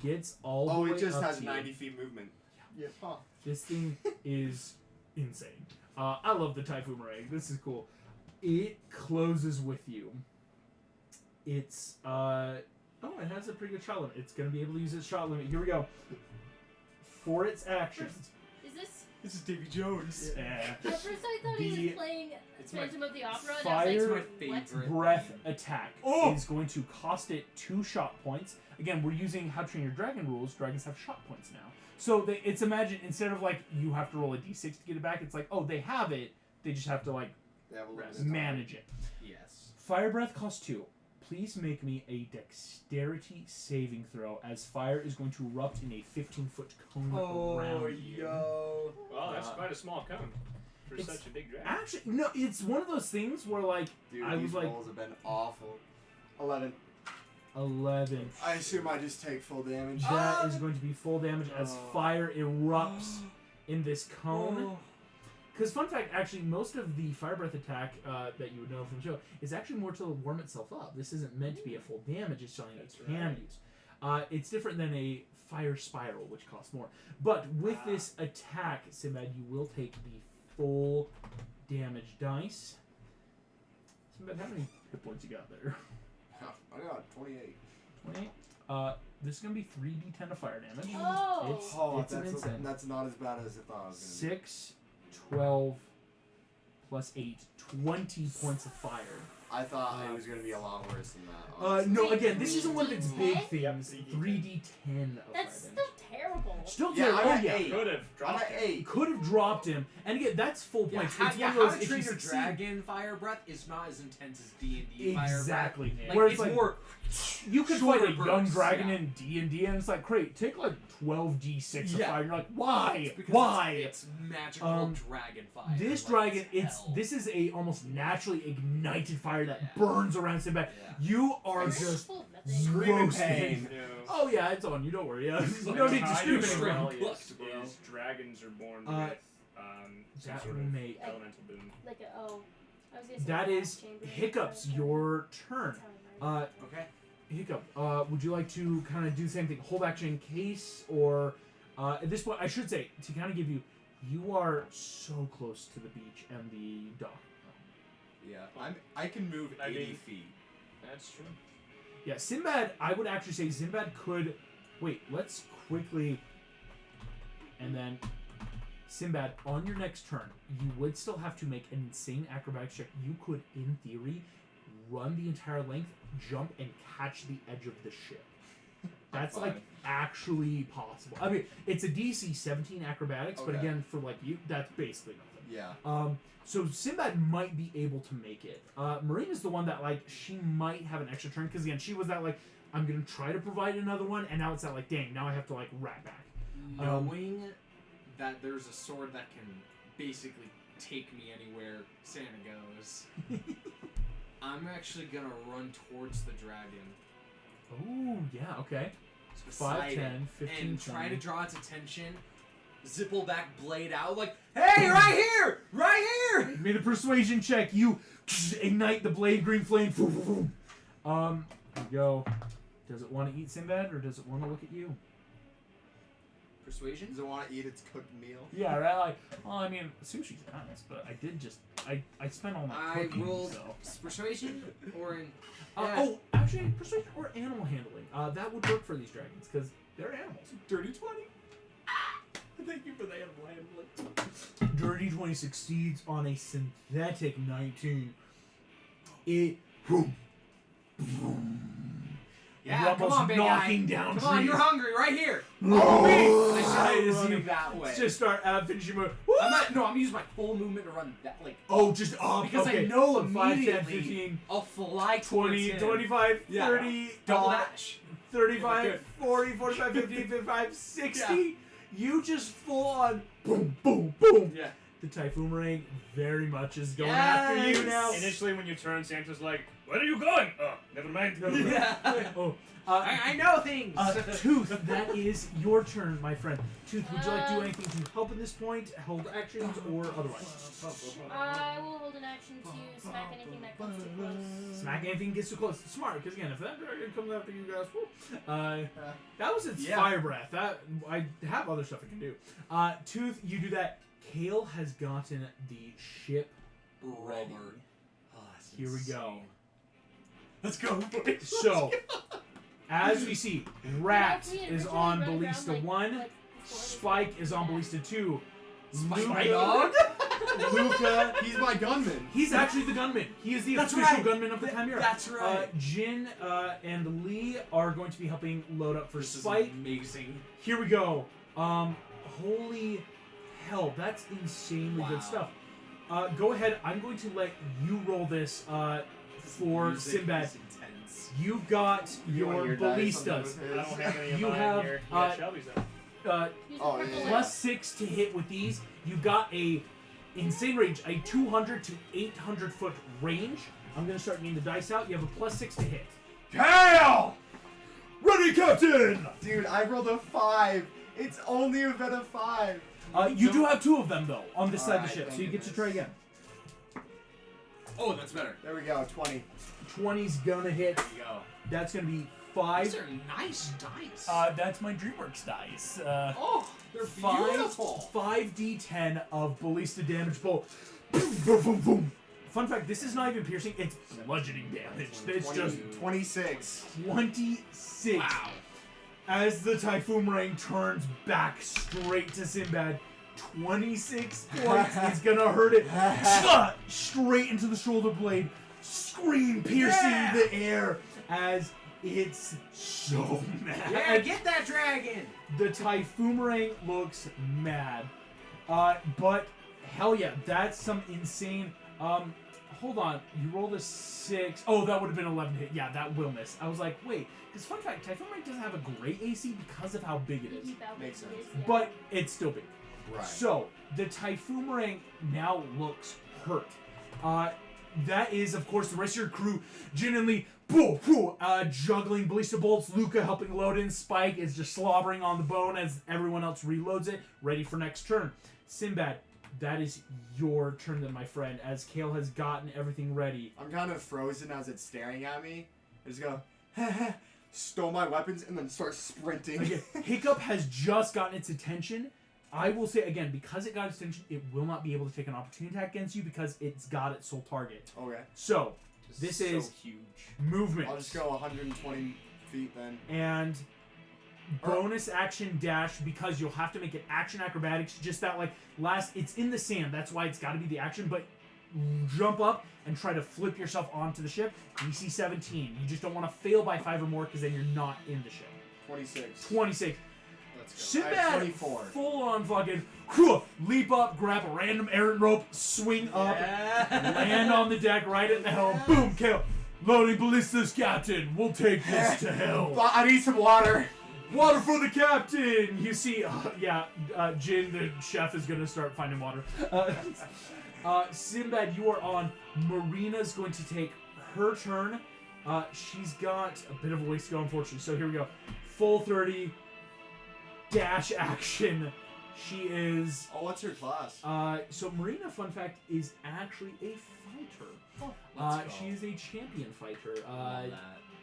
Gets all the Oh, way it just up has to you. 90 feet movement. Yeah. Huh. This thing is insane. I love the Typhoon Ring. This is cool. It closes with you. It's it has a pretty good shot limit. It's gonna be able to use its shot limit. Here we go. For its actions. Is this? This is Davy Jones. At first, I thought he The was playing It's my- Phantom of the Opera. Fire- and I It's was my like, favorite. Breath attack Oh! is going to cost it 2 shot points. Again, we're using How to Train Your Dragon rules. Dragons have shot points now. So it's imagine instead of like you have to roll a d6 to get it back, it's like, oh, they have it. They just have to like They have a limited manage it. Yes. Fire breath costs 2. Please make me a dexterity saving throw as fire is going to erupt in a 15-foot cone around you. yo. Well, that's quite a small cone for It's- such a big dragon. Actually, no, it's one of those things where like Dude, I these was like rolls have been awful. 11. 11. I assume I just take full damage. That is going to be full damage as Oh. fire erupts in this cone. Oh. Because fun fact, actually, most of the fire breath attack that you would know from the show is actually more to warm itself up. This isn't meant to be a full damage; it's something it That's can right. use. It's different than a fire spiral, which costs more. But with this attack, Sinbad, you will take the full damage dice. Sinbad, how many hit points you got there? I got 28. 28. This is gonna be 3d10 of fire damage. Oh! It's an insane. That's not as bad as I thought it was gonna 6, 12, plus 8, 20 points of fire. I thought it was gonna be a lot worse than that. Honestly. No, again, this isn't one of its big 3d10? things. 3d10 of That's fire still damage. terrible. Still Yeah, terrible. I'm Oh, at yeah. 8. Could have I'm dropped at it. 8. Could have dropped him. And again, that's full Yeah, points. how, It's yeah, one of how those, to if train you your succeed- dragon fire breath is not as intense as D&D fire breath. Exactly. Yeah. Like, Where it's like, more you could fight shorter a young bursts, dragon yeah. in D&D, and it's like, great, take like 12d6 of Yeah. fire. You're like, why? because Why? It's magical dragon fire. This like, dragon, hell. this is a almost naturally ignited fire that Yeah. burns around Sinbad. Yeah. You are And it's just full of nothing. Screaming roasting. pain. Yeah. Oh yeah, it's on you. Don't worry. Yeah, Like, no need to how scream you anymore. rebellious Plus, bro. is dragons are born Uh, with some That sort will of make. elemental boon. Like a, oh. I was gonna say That gas is chamber, Hiccups. but- Your turn. That's how I read it. Okay. Hiccup. Would you like to kind of do the same thing? Hold action in case, or at this point, I should say to kind of give you. You are so close to the beach and the dock. Yeah, I can move I 80 mean- feet. That's true. Yeah, Sinbad, I would actually say Sinbad could... Wait, let's quickly... And then, Sinbad, on your next turn, you would still have to make an insane acrobatics check. You could, in theory, run the entire length, jump, and catch the edge of the ship. That's, like, Fine. actually possible. I mean, it's a DC 17 acrobatics, but Okay. again, for, like, you, that's basically nothing. Yeah. So Sinbad might be able to make it. Marina's the one that, like, she might have an extra turn, because, again, she was that, like, I'm going to try to provide another one, and now it's that, like, dang, now I have to, like, rat back. Knowing that there's a sword that can basically take me anywhere Santa goes, I'm actually gonna run towards the dragon. Oh, yeah, okay. beside 5, it, 10, 15, and try to 20. draw its attention. Zippleback blade out, like, hey, right here! Right here! Made a persuasion check. You ignite the blade green flame. Here you go. Does it want to eat Sinbad, or does it want to look at you? Persuasion? Does it want to eat its cooked meal? Yeah, right. Like, well, I mean, sushi's nice, but I did just I spent all my I cooking, rolled so. persuasion or in. Oh, actually, persuasion or animal handling. That would work for these dragons because they're animals. Dirty 20. Thank you for the animal handling. Dirty 20 succeeds on a synthetic 19. It. Boom, boom. Yeah, You're come almost on, big knocking guy. down Come trees. on, you're hungry, right here. Oh, I started as running you that way. just start finishing move. I'm not. No, I'm using my full movement to run that. Like, Oh, just up. because okay. I know So 5, 10, immediately 15, I'll fly 20, towards him. 25, Yeah. 30, Double dash. 35, Good. 40, 45, 50, 55, 60. Yeah. You just full on boom, boom, boom. Yeah. The Typhoon Ring very much is going after you Yes. now. Initially, when you turn, Santa's like, "Where are you going?" Oh, never mind. Yeah. Oh, I know things. Tooth, that is your turn, my friend. Tooth, would you like to do anything to help at this point? Hold actions or otherwise? I will hold an action to smack anything that comes too close. Smack anything gets too close. Smart, because again, if that dragon comes after you guys, whoo, that was its Yeah. fire breath. That I have other stuff I can do. Tooth, you do that. Kale has gotten the ship ready. Oh, that's Here we go. insane. Let's go. So, as we see, Rat Yeah, if we is originally on run Ballista around, 1. like, before, Spike is on Ballista 2. Spike Luca, Luca, He's my gunman. he's actually the gunman. He is the That's official right. gunman of the Chimera. That's right. Jin and Lee are going to be helping load up for This is Spike. amazing. Here we go. Holy hell, that's insanely Wow. good stuff. Go ahead. I'm going to let you roll this for Music Sinbad. is intense. You got You want your your dice on ballistas. them I don't have any of You mine have, here. Shelby's though. Use the Oh, purple yeah. one. Plus 6 to hit with these. You got a insane range, a 200 to 800 foot range. I'm gonna start getting the dice out. You have a plus 6 to hit. Kale! Ready, Captain! Dude, I rolled a 5. It's only a bit of 5. You do have 2 of them though on this side of the Alright, ship, so thank you get to goodness. try again. Oh, that's better. There we go. 20. 20's gonna hit. There you go. That's gonna be These 5. are nice dice. That's my Dreamworks dice. Oh, they're beautiful. 5d10 of ballista damage bolt. Boom, boom, boom, boom. Fun fact, this is not even piercing, it's bludgeoning damage. It's 20, just 26. 26. Wow. As the Typhoon Ring turns back straight to Sinbad, 26 points is gonna hurt it. Straight into the shoulder blade, scream piercing the air as it's so mad. Yeah, get that dragon. The Typhoon Ring looks mad. But hell yeah, that's some insane. Hold on, you rolled a 6. Oh, that would have been 11 hit. Yeah, that will miss. I was like, wait, because fun fact, Typhoon Ring doesn't have a great AC because of how big it is. Makes sense. But it's still big. Right. So, the Typhoon Ring now looks hurt. That is, of course, the rest of your crew genuinely juggling ballista bolts. Luca helping load in. Spike is just slobbering on the bone as everyone else reloads it, ready for next turn. Sinbad, that is your turn then, my friend, as Kale has gotten everything ready. I'm kind of frozen as it's staring at me. I just go, stole my weapons, and then start sprinting. Again, Hiccup has just gotten its attention. I will say, again, because it got its attention, it will not be able to take an opportunity attack against you because it's got its sole target. Okay. So, Just this so is huge. movement. I'll just go 120 feet then. And bonus action dash, because you'll have to make it action acrobatics, just that it's in the sand, that's why it's got to be the action, but jump up and try to flip yourself onto the ship. DC 17. You just don't want to fail by 5 or more because then you're not in the ship. 26. 26. Let's go. I have Sinbad 24. full on fucking leap up, grab a random errant rope, swing up, land on the deck right at the helm. Boom, kill. Loading ballistas, Captain. We'll take this to hell. I need some water. Water for the captain! You see, Jin, the chef, is going to start finding water. Sinbad, you are on. Marina's going to take her turn. She's got a bit of a ways to go, unfortunately. So here we go. Full 30. Dash action. She is... Oh, what's her class? So Marina, fun fact, is actually a fighter. She is a champion fighter.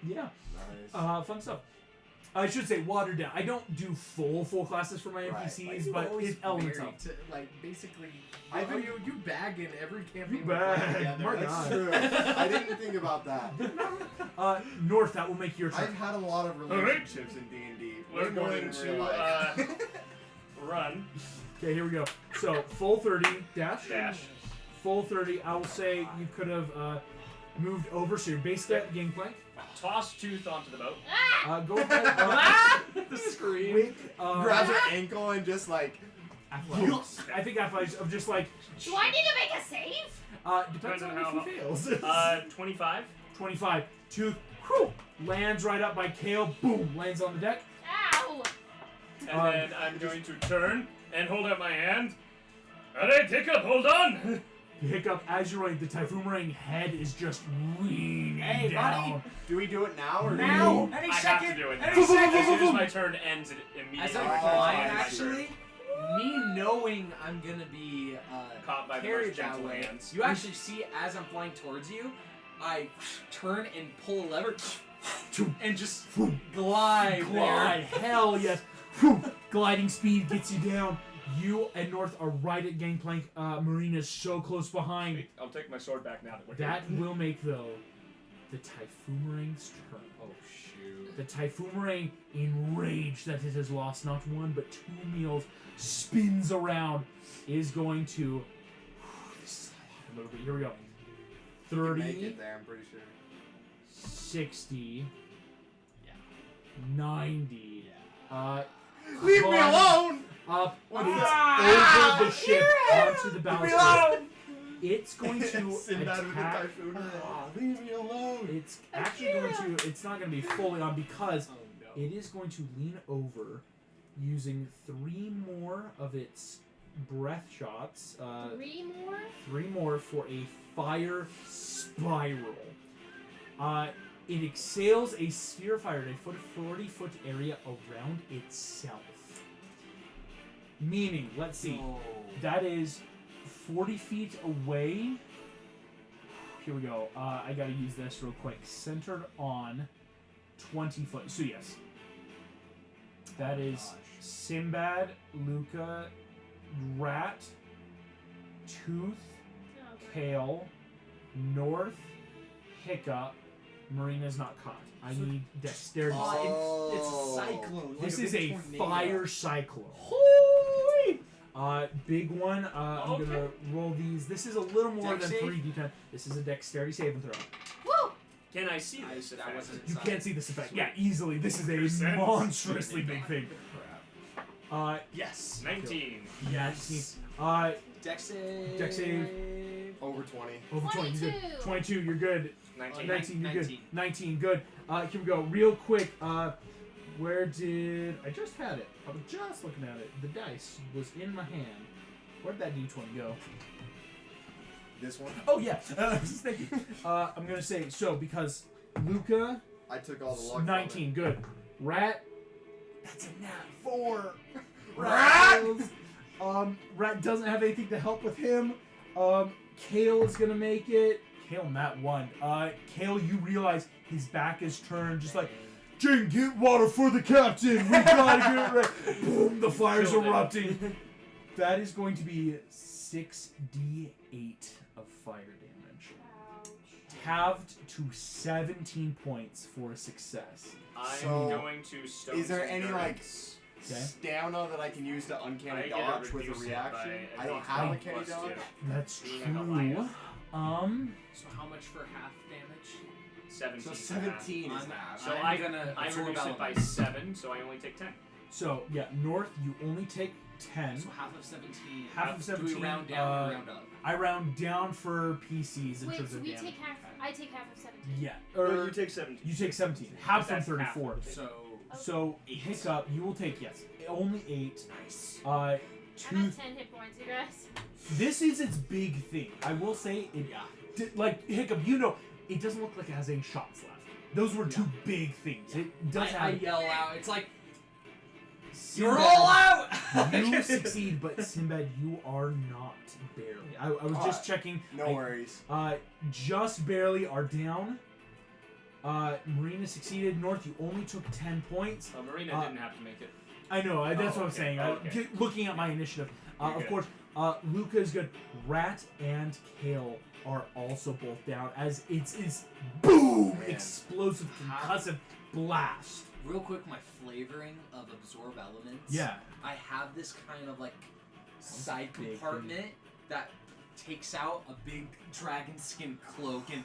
Yeah. Nice. Fun stuff. I should say watered down. I don't do full classes for my NPCs, but it's elements of. Basically, I think you bag in every campaign. You bag. together. My That's God. true. I didn't think about that. North, that will make your turn. I've had a lot of relationships in D&D. We're Way more going than in real to life. run. Okay, here we go. So full 30 dash. Dash. Full 30. I will say you could have moved over, so you're basically at the gangplank. Toss Tooth onto the boat. Go ahead. The scream. Quick. Grabs her ankle and just like... Athletics. I think athletics of just like. Do I need to make a save? Depends on Depends on if he fails. 25. 25. Tooth. Lands right up by Kale. Boom. Lands on the deck. Ow! And then I'm going to turn and hold out my hand. Alright, Hiccup, hold on! Hiccup, as you're right, the Typhoon Ring head is just leaning Hey, down. buddy. Do we do it now or Now, do any I second, have to do it. any As second. soon as my turn ends, it immediately As I'm Oh, flying, I see. actually, me knowing I'm gonna be Caught by the carried most that gentle way, hands. you actually see as I'm flying towards you, I turn and pull a lever and just glide Glide. Hell yes. Gliding speed gets you down. You and North are right at gangplank. Marina's so close behind. Wait, I'll take my sword back now that we're That here. will make, though, the Typhoon Ring's turn. Oh, shoot. The Typhoon Ring, enraged that it has lost not one but 2 meals, spins around, is going to... This is a little bit. Here we go. You can make 30, it there, I'm pretty sure. 60, 90. Leave me climb alone! Up, What's it's that? over the ship onto the balustrade. alone! It's going to Sinbad with the attack. typhoon. Leave me alone! It's actually going to. It's not going to be fully on because Oh no. it is going to lean over, using 3 more of its breath shots. 3 more? 3 more for a fire spiral. It exhales a sphere of fire in a 40-foot area around itself. Meaning, let's see, Oh. that is 40 feet away. here we go. I gotta use this real quick. Centered on 20 foot. So yes, that is Sinbad, Luca, Rat, Tooth, Oh, great. Kale, North, Hiccup. Marina's not caught. I need dexterity. It's a cyclone. This like is big a tornado. fire cyclone. Holy! Big one. I'm Okay. gonna roll these. This is a little more Dex than save? 3d10. This is a dexterity saving throw. Woo! Can I see I this? said I effect? wasn't You inside. can't see this effect. Yeah, easily. This is a Percent? monstrously big thing. Yes. 19. Yes. Dex save. Dex save. Over 20. Over 20. You're good. 22. 22. You're good. 19. 19. You're good. 19. 19. Good. Here we go. Real quick. Where did I just had it? I was just looking at it. The dice was in my hand. Where'd that d20 go? This one, Oh yeah. Thank you. I'm gonna say so because Luca I took all the luck. 19. Good. Rat. That's a nat 4. Rat! Rat doesn't have anything to help with him. Kale is gonna make it. Kale nat 1. Kale, you realize his back is turned, just like, Jane, get water for the captain. We gotta get ready. Boom! The fire's Killed him. erupting. That is going to be 6d8 of fire damage, Ouch. halved to 17 points for a success. I'm So, going to stone is there any, like, endurance. Okay. Stamina that I can use to I uncanny get dodge it with a reduced reaction. by I don't a have d20 uncanny plus dodge. 2. That's Being a true. Goliath. So how much for half damage? 17. So 17 is I'm- half. So I'm I gonna I absorb reduce it by elements. 7, so I only take 10. So yeah, North, you only take 10. So half of 17. Half of 17. Do we round down or round up? I round down for PCs in Wait, terms so of we damage. take half. I take half of 17. Yeah, Or or you take 17. you take 17. Half from That's half 34. of it. So So Hiccup, you will take only 8. nice. I'm at Tooth. 10 hit points, you guys. This is its big thing. I will say it. Like Hiccup, you know, it doesn't look like it has any shots left. Those were two big things. It does I have. yell out. It's like Sinbad, you're all out. You succeed, but Sinbad, you are not barely. I was just checking. No worries. Just barely are down. Marina succeeded. North, you only took 10 points. Marina didn't have to make it. I know. That's what I'm okay. saying. Okay. Looking at my initiative, You're of good. course, Luca is good. Rat and Kale are also both down as it's boom, Man. explosive concussive blast. Real quick, my flavoring of absorb elements. Yeah. I have this kind of like side Big thing. compartment that takes out a big dragon skin cloak and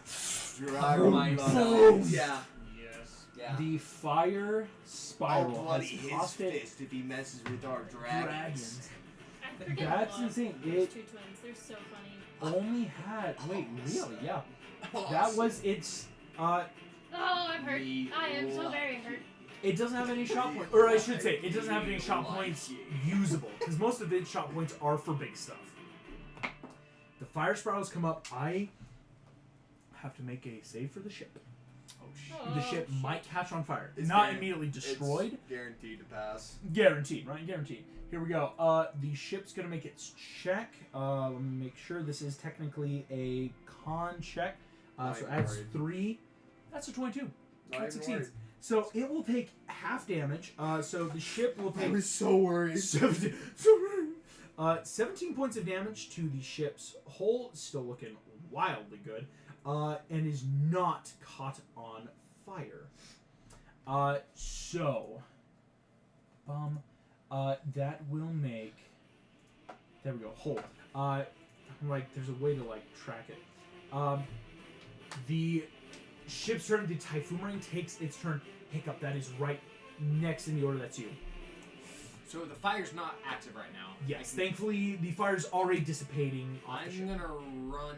Dragon myself. blood. Yeah. Yes. Yeah. The fire I'll spiral bloody has his cost it fist if he messes with our dragons. dragons. I forget That's a lot insane. of those It- two twins. They're so funny. Only had really, yeah. That Awesome. was its. Oh, I'm hurt. Me I am so like- very hurt. It doesn't have any shot points, or I should say, it doesn't have any shot points usable, because most of its shot points are for big stuff. The fire spirals come up. I have to make a save for the ship. Oh, The ship shit. might catch on fire. It's Not guaran- immediately it's destroyed. guaranteed to pass. Guaranteed, right? Guaranteed. Here we go. The ship's gonna make its check. Let me make sure this is technically a con check. Not So even adds worried. 3. That's a 22. Not That even succeeds. worried. So it will take half damage. So the ship will I take was so worried. 17 points of damage to the ship's hull. Still looking wildly good. And is not caught on fire. That will make. There we go. Hold. Like there's a way to like track it. The ship's turn. The Typhoon Ring takes its turn. Hiccup. That is right next in the order. That's you. So the fire's not active right now. Yes. Thankfully, the fire's already dissipating off the ship. I'm gonna run.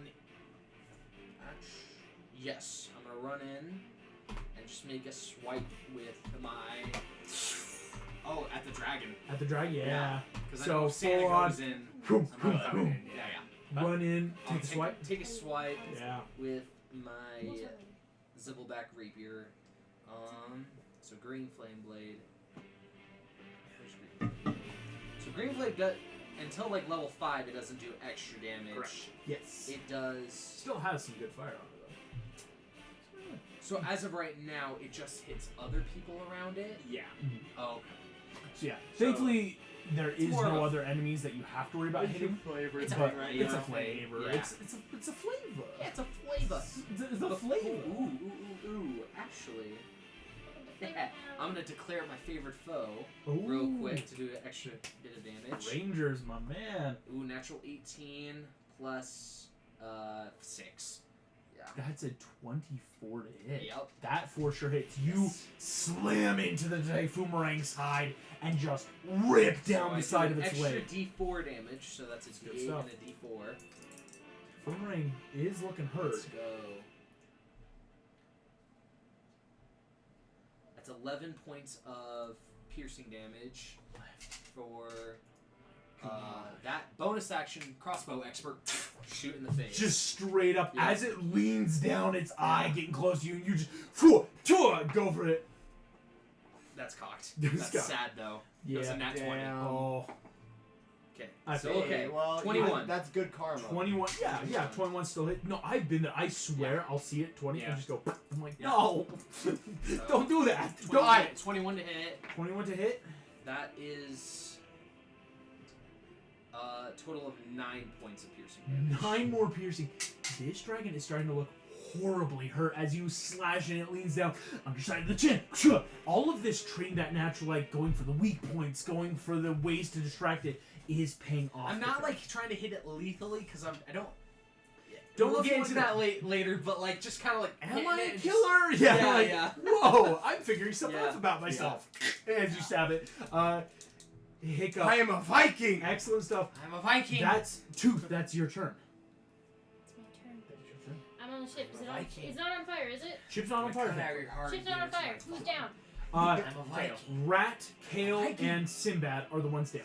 Yes, I'm gonna run in and just make a swipe with my. Oh, at the dragon. At the dragon. Yeah. Because So, I know if Santa full on- goes in. Boom, I'm boom, not boom. coming in. Yeah, yeah. Run in. I'll Take a swipe. Take a swipe Yeah. with my Zibbleback rapier. So green flame blade. Where's green? So green flame until like level 5, it doesn't do extra damage. Correct. Yes. It does. Still has some good fire on it though. So as of right now, it just hits other people around it. Yeah. Oh, okay. So yeah, So- thankfully there is more of no a- other enemies that you have to worry about hitting. flavor It's a But flavor. it's a Yeah. flavor. Yeah. It's a flavor. Yeah, it's a flavor. The flavor. Ooh. Actually, I'm gonna declare my favorite foe real Ooh. quick to do an extra bit of damage. Rangers, my man. Ooh, natural 18 plus 6. Yeah. That's a 24 to hit. Yep. That for sure hits. You Yes. slam into the Typhoomerang's side and just rip down So I the do side of an its extra leg. D4 damage, so that's a Good D8 stuff. and a D4. Typhoomerang is looking hurt. Let's go. That's 11 points of piercing damage for that bonus action crossbow expert. Shoot in the face. Just straight up, Yeah. as it leans down its eye, Yeah. getting close to you, and you just go for it. That's cocked. It's That's cocked. sad though. Yeah. It was a nat 20. Damn. Oh, Okay. I So feel- okay. well, 21. That's good karma. 21. Yeah, 21 still hit. No, I've been there. I swear, I'll see it. 20 Yeah. and just go. I'm like, Yeah. no, don't do that. 21, Don't. 21 to hit. 21 to hit. That is a total of 9 points of piercing damage. 9 more piercing. This dragon is starting to look horribly hurt as you slash and it leans down underside of the chin. All of this trained at natural, like going for the weak points, going for the ways to distract it, is paying off. I'm with not it. like trying to hit it lethally because I don't. Don't We'll look get into into that later, but like just kind of like. Am hitting I it a and killer? just- Yeah, Yeah, like, yeah. whoa, I'm figuring something Yeah. out about myself. As you stab it. Hiccup. I am a Viking. Excellent stuff. I'm a Viking. That's Tooth, that's your turn. It's my turn. That is your turn. I'm on the ship. Is it on? Viking. It's not on fire, is it? Ship's not on Cut fire. out your heart Ship's not on here, fire. it's my Who's fault. down? Uh, I'm a Viking. Rat, Kale, Viking. and Sinbad are the ones down.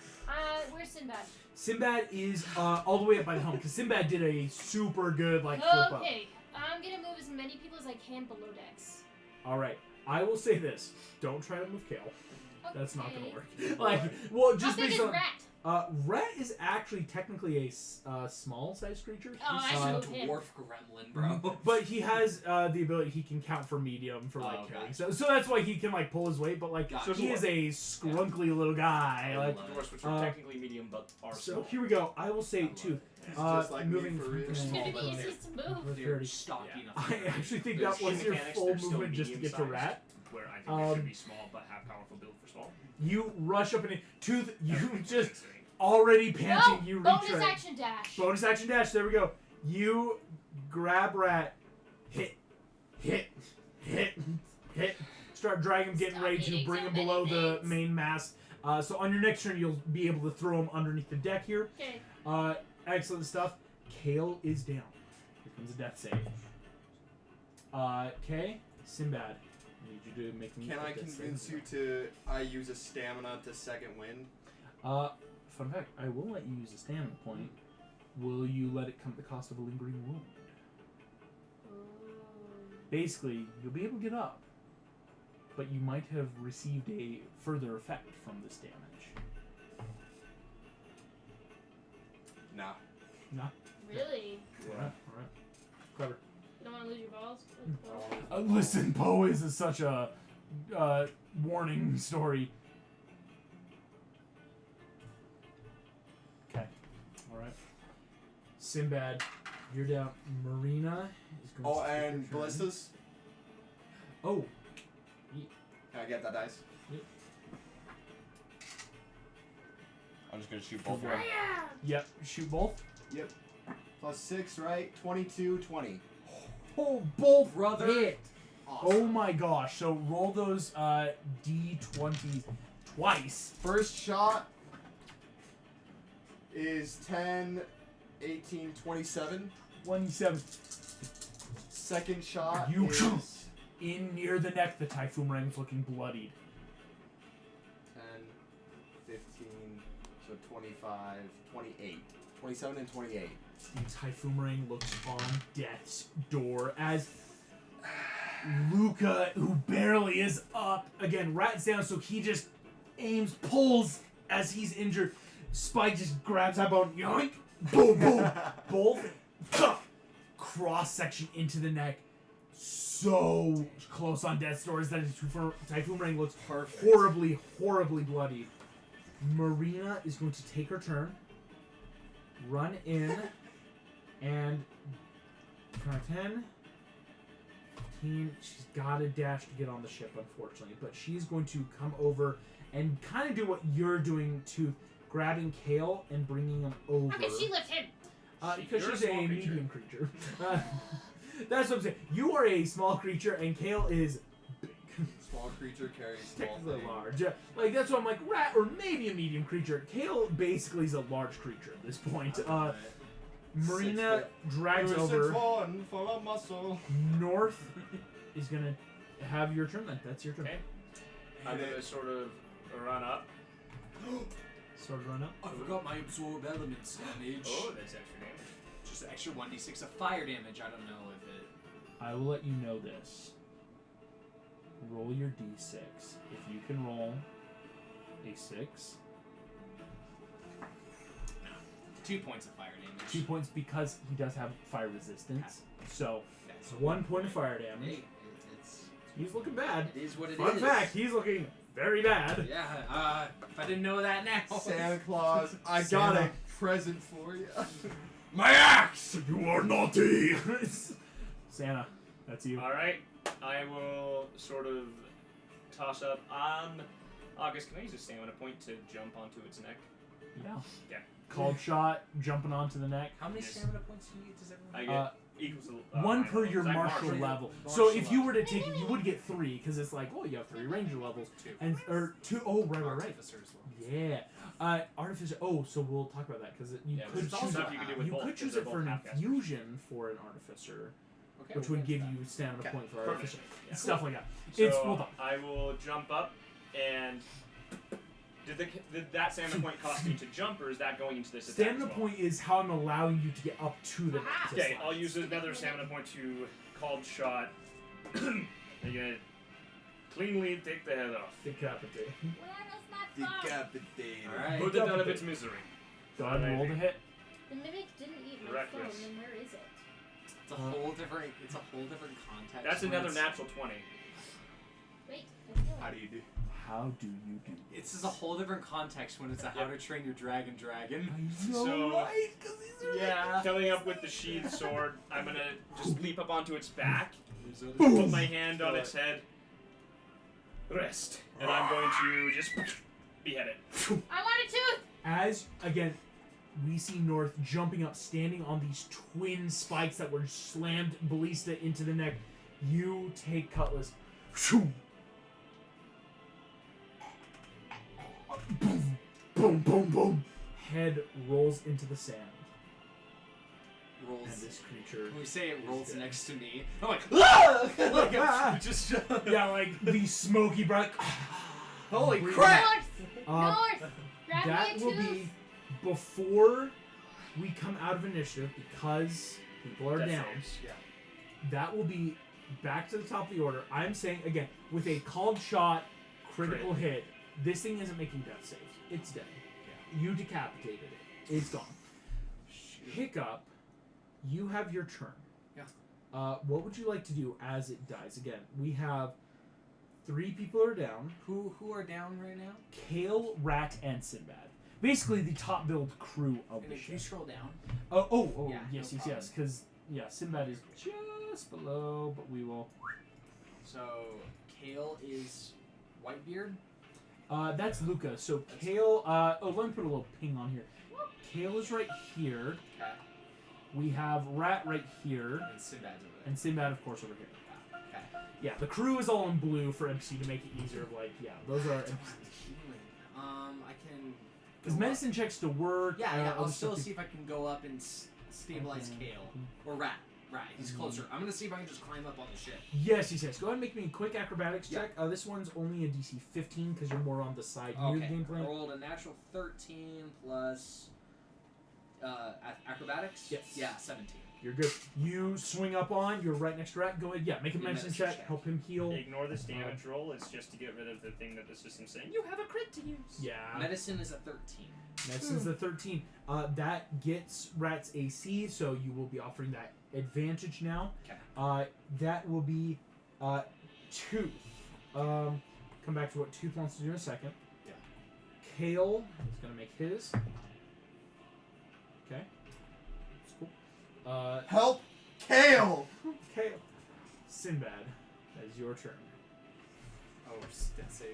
Where's Sinbad? Sinbad is all the way up by the helm because Sinbad did a super good like flip up. Okay, I'm gonna move as many people as I can below decks. All right, I will say this: don't try to move Kale. That's not gonna Okay. work. Like, well, How just big based is on Rat? Rat is actually technically a small-sized creature. Oh, I He's should a move him. dwarf gremlin, bro. But he has the ability he can count for medium for like Oh, okay. carrying. So that's why he can like pull his weight. But like Gotcha. he is a scrunkly little guy. Like Dwarves, which are Uh, technically medium, but are so, small. here we go. I will say I love Tooth. It's just like moving me for real. It's small, gonna be but the easiest to move. They're stocky Yeah. enough. I actually think There's that was shin your mechanics, full they're still movement just to get to medium-sized, Rat. Where I think they should Um, be small, but have powerful build for small. You rush up and Tooth. You just already panting. No! You reach Bonus right. action dash. Bonus action dash. There we go. You grab Rat. Hit. Start dragging him, getting Stop ready to hitting bring so him many below the things. main mast. So on your next turn, you'll be able to throw him underneath the deck here. Okay. Excellent stuff. Kale is down. Here comes a death save. Okay, Sinbad. I need you to make me. Can a I death save. convince you to use a stamina to second wind? Fun fact: I will let you use a stamina point. Will you let it come at the cost of a lingering wound? Basically, you'll be able to get up, but you might have received a further effect from this damage. Nah. No. Really? All right. Clever. You don't want to lose your balls? Listen, Poe is such a warning story. Okay. All right. Sinbad, you're down. Marina is going Oh, to take and your turn. ballistas? Oh, Can I get that dice? Yep. I'm just gonna shoot both. Good roll. Yep. Shoot both. Yep. Plus 6, right? 22, 20. Oh, both Brother. hit. Awesome. Oh my gosh. So roll those D20s twice. First shot is 10, 18, 27. 27. Second shot You- is In near the neck, the Typhoomerang's looking bloodied. 10, 15, so 25, 28. 27 and 28. The Typhoomerang looks on death's door as Luca, who barely is up, again, Rat's down, so he just aims, pulls as he's injured. Spike just grabs that bone, yoink, boom, boom, both cross section into the neck. So close on death's door that his Typhoon Ring looks Perfect. horribly, horribly bloodied. Marina is going to take her turn, run in, and 10, 15. She's got to dash to get on the ship, unfortunately, but she's going to come over and kind of do what you're doing to grabbing Kale and bringing him over. How can she lift him? Because You're a she's a small creature. medium creature. That's what I'm saying. You are a small creature, and Kale is big. Small creature carries small Technically thing. large. Yeah, like, that's why I'm like, rat, or maybe a medium creature. Kale basically is a large creature at this point. Marina 6 foot. drags You're over. 6'4" and full of muscle. North is going to have your turn then. That's your turn. Okay. I'm gonna sort of run up. Sort of run up. I forgot my absorb elements damage. Oh, that's extra damage. Just extra 1d6 of fire damage. I don't know if it. I will let you know this. Roll your d6. If you can roll a 6, 2 points of fire damage. 2 points because he does have fire resistance. So, That's 1 point of fire damage. Hey, it's He's looking bad. it is what it is. Fun fact, he's looking very bad. Yeah. If I didn't know that now. Santa Claus, I got Santa. a present for you. My axe! You are naughty! Santa, that's you. Alright, I will sort of toss up. August, can I use a stamina point to jump onto its neck? Yeah. Yeah. Called shot, jumping onto the neck. How many Yes. stamina points do you get? Does everyone? I get equals to, One I per know, your 'cause I'm martial martial. level. Martial So if you level. were to take it, you would get 3 because it's like, oh, you have 3 ranger levels, 2. and or 2. Oh, right. Artificers level. Yeah. Artificer. Oh, so we'll talk about that because you Yeah, could there's also choose stuff it. you can do with You both, could 'cause choose they're it for both an half-casters. infusion for an artificer, Okay. which we'll would go give with you stamina Okay. point for Perfect. artificer. Yeah. Stuff like that. So It's well done. I will jump up and. Did that stamina point cost me to jump, or is that going into this attack? Stamina as well? point is how I'm allowing you to get up to the next. Okay, I'll use another stamina point to called shot. I'm gonna cleanly take the head off. Decapitate. Where is my phone? Decapitated. Alright. Put it out of its misery. Go ahead and roll the hit. The mimic didn't eat my Reckless. phone, then where is it? It's a whole different. It's a whole different context. That's when another it's- natural 20. Wait, I feel How it. do you do? How do you do? It's just a whole different context when it's a How to Train Your Dragon dragon. I know, So- right? Because these are Yeah. Coming up with the sheathed sword, I'm gonna just leap up onto its back, Boom. put my hand on its head, rest, and I'm going to just behead it. I want a tooth! As again, we see North jumping up, standing on these twin spikes that were slammed ballista into the neck. You take Cutlass. Shoo. Boom, boom, boom, boom. Head rolls into the sand, and Rolls. this creature. When we say it rolls dead. next to me, I'm like, ah! Like, Ah! just Yeah, like the smoky breath. Holy Breathe crap! North! North! Grab That me a will tooth! be before we come out of initiative because people are Death down. saves. Yeah. That will be back to the top of the order. I'm saying again with a called shot, critical hit. This thing isn't making death saves. It's dead. You decapitated it. It's gone. Hiccup, you have your turn. Yeah. What would you like to do as it dies? Again, we have 3 people are down. Who are down right now? Kale, Rat, and Sinbad. Basically, the top build crew of And the if you ship. scroll down, Oh, Yeah, yes, no yes. Because Sinbad is just below, but we will. so Kale is Whitebeard. That's Luca. So Kale. Let me put a little ping on here. Kale is right here. Okay. We have Rat right here, And Sinbad's over there. and Sinbad, of course, over here. Okay. Yeah, the crew is all in blue for MC to make it easier. Those are Healing. I can. because go medicine checks to work. Up. Yeah, other I'll stuff still to- see if I can go up and stabilize Okay. Kale or Rat. Rat, he's closer. I'm gonna see if I can just climb up on the ship. Yes. Go ahead and make me a quick acrobatics Yeah. check. This one's only a DC 15 because you're more on the side near the game I plan. rolled a natural 13 plus acrobatics. Yes. Yeah, 17. You're good. You swing up on. You're right next to Rat. Go ahead. Yeah, make a medicine check. Help him heal. Ignore this damage roll. It's just to get rid of the thing that the system's saying. You have a crit to use. Yeah. Medicine is a 13. Medicine's the 13. That gets Rat's AC, so you will be offering that advantage now. Okay. That will be Tooth. Come back to what Tooth wants to do in a second. Yeah. Kale is going to make his. Okay. That's cool. Help! Kale! Kale. Sinbad, that is your turn. Oh, death save.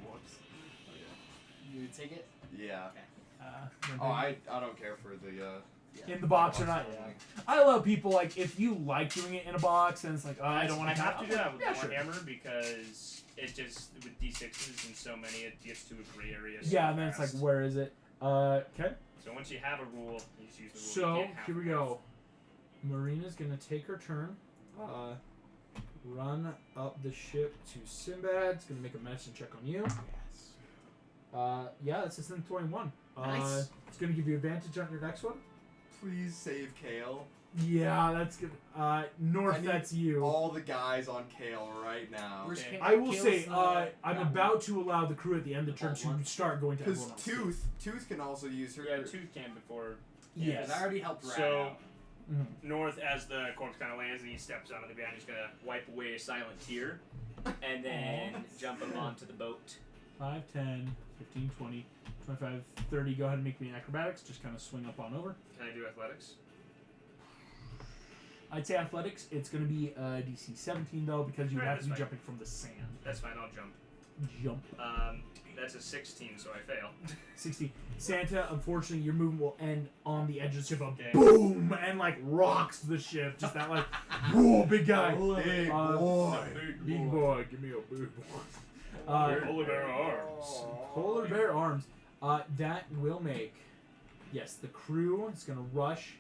Whoops. You take it? Yeah. Okay. Oh, I don't care for the In the box or not? only. I love people like if you like doing it in a box and it's like, oh, I don't want to to have to do that with yeah, sure. Warhammer because it just with D6s and so many it gets to a gray area. Yeah, and then it's like, where is it? Okay. So once you have a rule, you just use the rule. So You can't have here we it. go. Marina's gonna take her turn. Run up the ship to Sinbad. It's gonna make a medicine check on you. Yes. Yeah, that's a 21. Nice. It's gonna give you advantage on your next one. Please save Kale. Yeah, that's good. North, I need that's you. All the guys on Kale right now. Where's Okay. I will Kale's say, the- I'm that about one. to allow the crew at the end of the turn That one. to start going to Because everyone else. Tooth can also use her. Yeah, Tooth can before. Yes. I already helped Rat So- out. Mhm. North, as the corpse kind of lands and he steps onto the ground, he's gonna wipe away a silent tear, and then jump up onto the boat. 5, 10, 15, 20, 25, 30. Go ahead and make me an acrobatics. Just kind of swing up on over. Can I do athletics? I'd say athletics. It's going to be DC 17 though because you Right, have to be that's fine. jumping from the sand. That's fine. I'll jump. Jump. That's a 16, so I fail. 60. Santa, unfortunately, your movement will end on the edge of the ship. Okay. Boom! And like rocks the ship. Just that like, whoa, big guy. Big Uh, boy. Big boy, give me a big boy. Polar bear arms. Polar bear arms. That will make. Yes, the crew is gonna rush.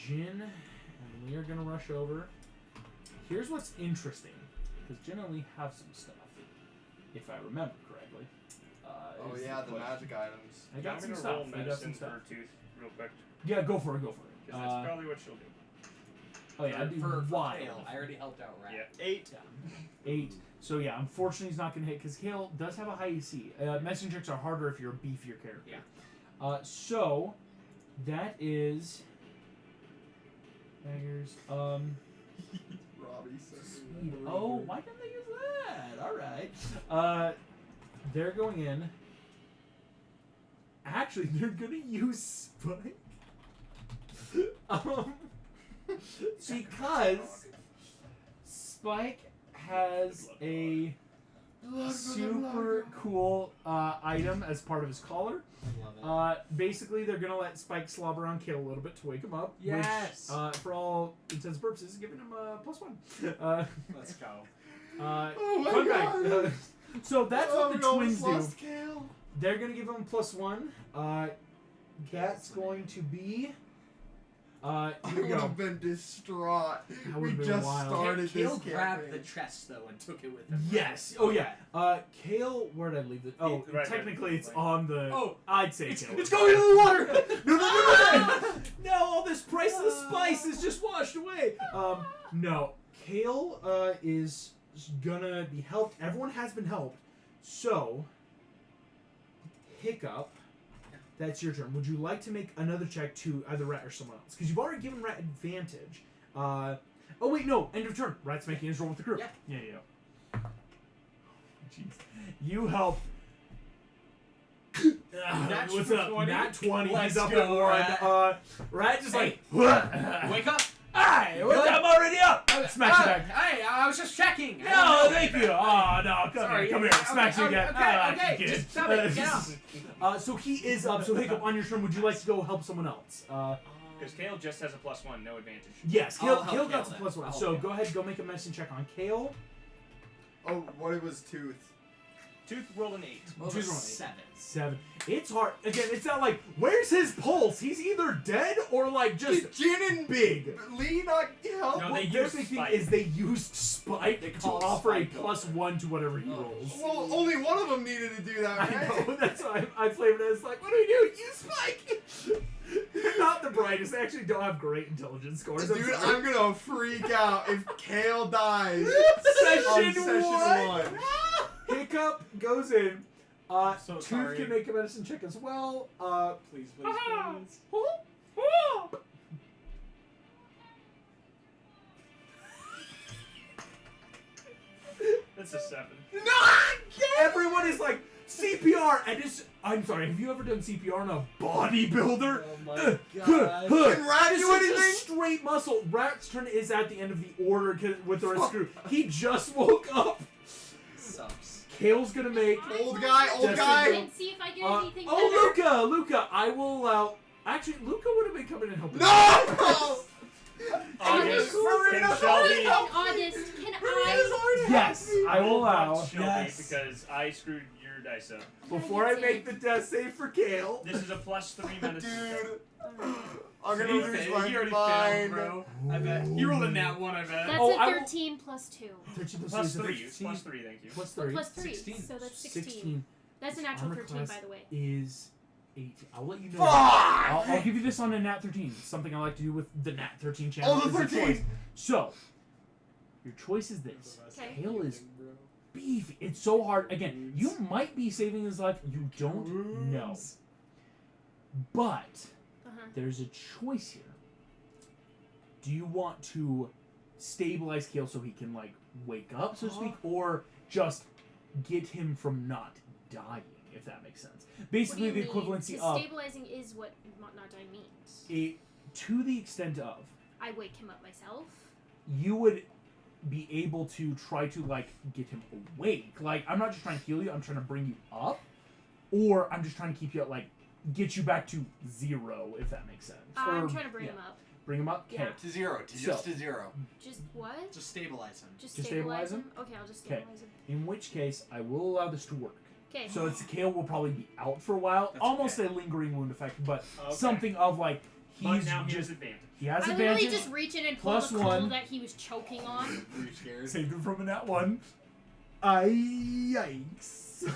Jin, and we are gonna rush over. Here's what's interesting, because Jin only have some stuff, if I remember correctly. Oh is yeah, the question. magic items. I got I'm some gonna stuff. roll I got some medicine stuff. for Tooth real quick, Yeah, go for it. Go for it. because that's probably what she'll do. Oh yeah, that'd be for wild. Kale, I already helped out Rat. Yeah, 8. 8. So yeah, unfortunately he's not going to hit because Kale does have a high AC. Medicine checks are harder if you're a beefier character. Yeah. So that is daggers. Robbie Speed. Oh, why didn't they use that? All right. They're going in. Actually, they're gonna use Spike. Because Spike has a super cool item as part of his collar. I love it. Basically, they're gonna let Spike slobber on Kale a little bit to wake him up. Yes! Which, for all intents and purposes, is giving him a +1. Let's go. Oh my fun God. fact. So that's what the twins do. Lost Kale. They're gonna give him +1. That's going to be. I Here we would go. have been distraught. That We would've been just wild. started Kale this grabbed campaign. the chest though and took it with him. Yes. Oh yeah. Kale, where did I leave it? Oh, Right, technically right. it's on the. Oh, I'd say Kale. It's going into the water! No! No, all this priceless spice is just washed away. No. Kale is gonna be helped. Everyone has been helped. So, Hiccup, that's your turn. Would you like to make another check to either Rat or someone else? Because you've already given Rat advantage. Oh wait, no. End of turn. Rat's making his roll with the crew. Yeah. Yeah. Jeez. You help. Nat What's up? 20? Nat 20. Let's He's up go, at 1. Rat. Rat just Hey. like. Wake up! Hey, what's Good. up? I'm already up. Smash you back. Hey, I was just checking. No, thank you. Oh no, come Sorry. here. Smash you again. Okay, kid. just stop it. Get out. So he is up. So Hiccup, on your turn, would you like to go help someone else? Because Kale just has a +1, no advantage. Yes, I'll Kale help got Kale some +1. then. So go ahead, go make a medicine check on Kale. Oh, what it was Tooth. Tooth rolled an 8. Well, Choose there's one. 7. 7. It's hard. Again, it's not like, where's his pulse? He's either dead or like just Did Jin and big. Lee not help? No, Well, they their used big thing Spike. is they used Spike They to call offer Spike a +1 to whatever he rolls. Well, only one of them needed to do that, I right? know, that's why I flavored it as like, what do we do? Use Spike! They're not the brightest. They actually don't have great intelligence scores. Dude, I'm gonna freak out if Kale dies Session on session 1. 1. Hiccup goes in. So Tooth sorry. can make a medicine check as well. Please, please, please. That's a 7. Everyone is like, CPR! And it's, I'm sorry, have you ever done CPR on a bodybuilder? Oh my God. Can Rat This do is anything? just straight muscle. Rat's turn is at the end of the order with the screw. He just woke up. Sucks. Kale's gonna make. Old guy, old Just guy. And see if I get anything better. Oh, Luca! I will allow. Actually, Luca would have been coming and helping. No! August, Marina, can Shelby In August, can I? Yes, I will allow. Shelby Yes. because I screwed your dice up. Before I make the death save for Kale. This is a +3 medicine. Dude, Alright. I'm gonna He lose failed. my He already mind. failed, bro. I bet. He rolled a nat 1, I bet. That's Oh, a I will- 13 plus 2. 13 plus +3. 3 It's +3, thank you. Plus 3. Plus 3. 16. So that's 16. 16 That's a natural Armor 13, class by the way. is 18. I'll let you know. Fuck! I'll give you this on a nat 13. It's something I like to do with the nat 13 channel. Oh, the is a 13! choice. So, your choice is this. Okay. Kale is beefy. It's so hard. Again, you might be saving his life. You don't know. But Uh-huh. there's a choice here. Do you want to stabilize Kale so he can, like, wake up, so to speak, or just get him from not dying, if that makes sense? Basically, What do the you mean? equivalency 'Cause of stabilizing is what not dying means. to the extent of I wake him up myself. you would be able to try to like get him awake. Like, I'm not just trying to heal you, I'm trying to bring you up, or I'm just trying to keep you like get you back to 0, if that makes sense. I'm Or- trying to bring yeah. him up. Bring him up. Yeah. Okay. To 0. Just to 0. Just what? Just stabilize him. Just to stabilize stabilize him? Okay, I'll just 'Kay. stabilize him. In which case, I will allow this to work. Okay. So it's Kale will probably be out for a while, That's almost okay. a lingering wound effect, but Okay. something of like But he's now here's just advantage. he has I literally advantage. just reach in and pull Plus the coal 1. that he was choking on. Were you scared? Saved him from a nat 1. Yikes.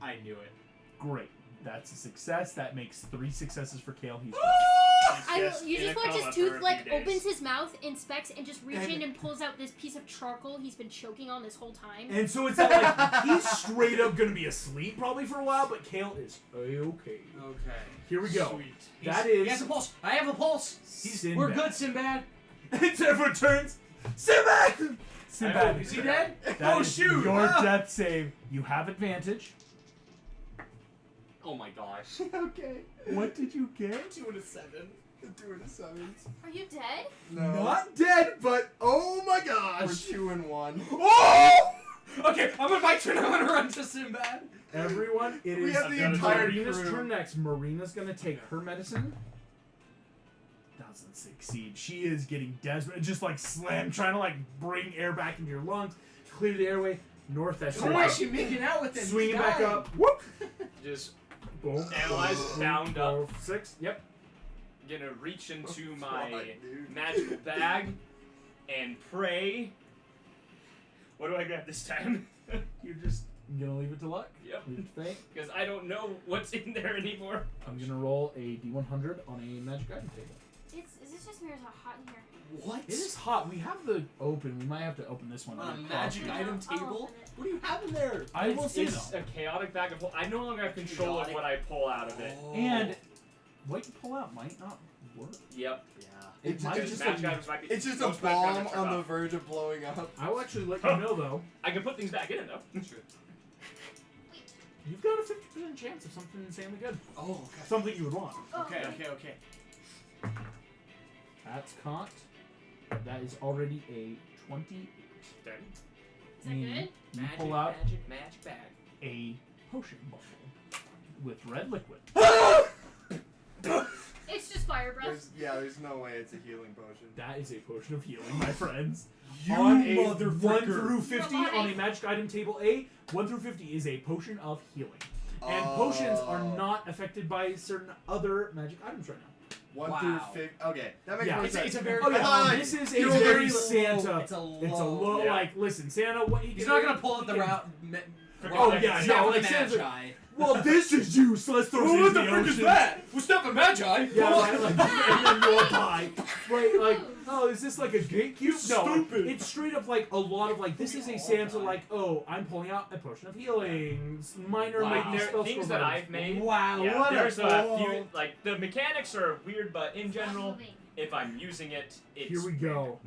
I knew it. Great. That's a success. That makes 3 successes for Kale. He's You in a just watch coma his for tooth a like few days. opens his mouth, inspects, and just reaches And- in and pulls out this piece of charcoal he's been choking on this whole time. and so it's not like he's straight up gonna be asleep probably for a while, but Kale is okay. Okay. Here we go. Sweet. That He is has a pulse. I have a pulse. We're Sinbad. good, Sinbad. Everyone turns. Sinbad! Sinbad. Is he dead? That Oh, is shoot. your Ah. death save. You have advantage. Oh my gosh. Okay. What did you get? 2 and a 7. 2 and a 7. Are you dead? No. Not dead, but oh my We're gosh. 2 and 1. Oh! Okay, I'm gonna my turn. I'm gonna run to Sinbad. Everyone, it We is have the entire Marina's crew. turn next. Marina's gonna take her medicine. Doesn't succeed. She is getting desperate. Just like slam, trying to like bring air back into your lungs, clear the airway. North, that's Why is she making out with him? swinging He's back dying. up. Whoop. Just Boom. Analyze, bound up. 6. Yep. gonna reach into Fuck, my dude. magical bag and pray. What do I grab this time? You're just gonna leave it to luck. Yep. Leave it to fate. Because I don't know what's in there anymore. I'm gonna roll a d100 on a magic item table. Is this just me or is it hot in here? What? It is hot. We have the open. We might have to open this one. On a up. magic Yeah, item I'll table? open it. What do you have in there? I will say It's though. a chaotic bag of. I no longer have control of Chaotic. what I pull out of it. Oh. And what you pull out might not work. Yep. Yeah. It might Because just magic be, items might be. It's just a most magic bomb items are on the off. verge of blowing up. I will actually let you know though. I can put things back in it though. True. You've got a 50% chance of something insanely good. Oh, okay. Something you would want. Oh, Okay, okay. That's caught. That is already a 28. Okay. Is that good? You pull out magic bag. a potion bottle with red liquid. It's just fire breath. There's no way it's a healing potion. That is a potion of healing, my friends. You on a 1 motherfucker. through 50 You're on a alive. magic item table A, 1 through 50 is a potion of healing. And potions are not affected by certain other magic items right now. 1 Wow. through 50. Okay, that makes Yeah, more It's sense. a very. Oh, yeah, Fine. this is a You're very very Santa. It's a low. It's a low, Yeah. like, listen, Santa, what He's not gonna pull out the route. Oh, yeah, Step no, of the like, Santa's Magi. well, this is useless. Throw it in the ocean. What's Step of Magi? Yeah, right, like, and then you'll die. Right, like, oh, is this like a GateCube? No, Stupid. it's straight up like a lot of like, this is a Santa like, oh, I'm pulling out a potion of healing. Minor Wow. maybe There, spell things scroll that items. I've made. Wow, Yeah, what there's a a few like the mechanics are weird, but in general, Moving. if I'm using it, it's Here we go.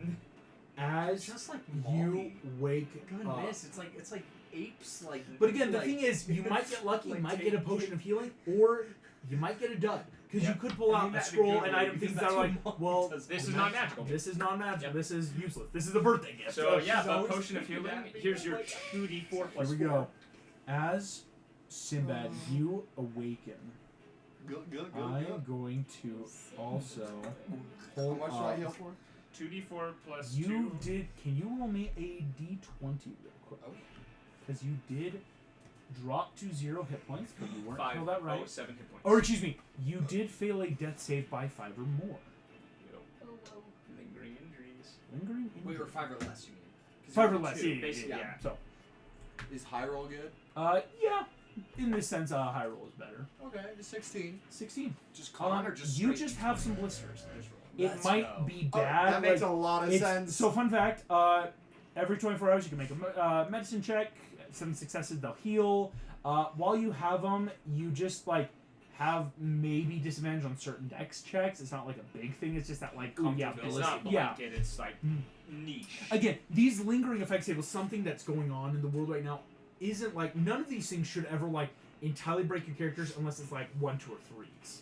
As Just like you Molly. wake up. Goodness, it's like apes like. But again, the like- thing is, you might get lucky, you like might get a take- potion of healing, or you might get a dud. Because you could pull I out mean, a that'd be scroll good, and item because things that that's are like, what well, does. This is not magical. this is non-magical, Yep. this is useless, this is a birthday gift. So yeah, she's but always potion of thinking healing. that. Here's your 2d4 plus Here we 4. go. As Sinbad, you awaken. Good. I'm going to also How hold much do I heal for? 2d4 plus You 2. did. Can you roll me a d20 real quick? Oh. Because you did drop to 0 hit points, but you weren't 5. kill that right. 7 hit points. Or excuse me, you did fail a death save by 5 or more. Yo, Oh, whoa. lingering injuries. Lingering Wait, or injury. 5 or less, you mean? 'Cause 5 or you less. two. Yeah. basically, yeah. So, Is high roll good? yeah. In this sense, high roll is better. Okay, just 16. 16. Just con or just you straight? just have some blisters. Just roll. It Let's might go. be Oh, bad. that makes like, a lot of it's- sense. So, fun fact: every 24 hours, you can make a medicine check. 7 successes, they'll heal. While you have them, you just like have maybe disadvantage on certain dex checks. It's not like a big thing. It's just that like, oh yeah, It's not yeah. blanket, it's like Mm. niche. Again, these lingering effects table, something that's going on in the world right now, isn't like none of these things should ever like entirely break your characters unless it's like 1, 2, or 3s.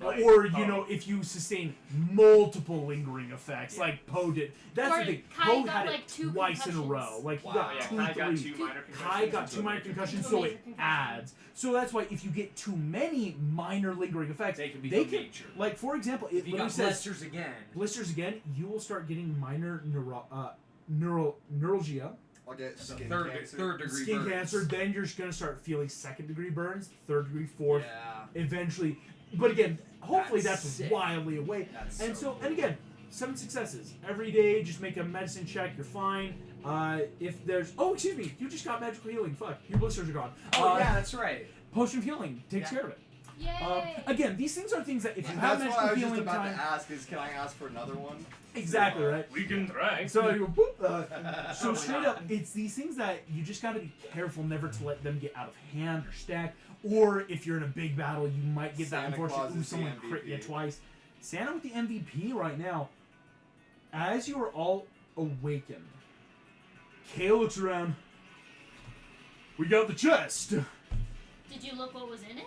Right. Or you Oh. know, if you sustain multiple lingering effects, like Poe did. That's Or the thing. Kai Poe got, had like, it 2 twice in a concussions. row. Like Wow. he got Yeah, 2, Kai got 3. 2 minor concussions. Kai got and 2 minor major concussions, Two so major it concussions. adds. So that's why if you get too many minor lingering effects, They can they become can, major. like for example, it If you literally got says blisters again. blisters again, you will start getting minor neuralgia, I'll get skin Third cancer. degree skin burns. cancer. Then you're just gonna start feeling 2nd degree burns, 3rd degree, 4th, Yeah. eventually. But again, hopefully That's that's sick. wildly away. That's And so, cool. and again, 7 successes every day. Just make a medicine check. You're fine. If there's, oh excuse me, you just got magical healing. Fuck, your blisters are gone. Oh yeah, that's right. Potion of healing takes Yeah. care of it. Yay! Again, these things are things that if you have That's what I magical was just healing about time, to ask. Is can I ask for another one? exactly right. We can try. So you go, boop. So Oh my straight God. up, it's these things that you just got to be careful never to let them get out of hand or stack. Or if you're in a big battle, you might get that Santa unfortunate, Claus ooh, is the someone crit you MVP. twice. Santa with the MVP right now. As you are all awakened, Kale looks around. We got the chest. Did you look what was in it?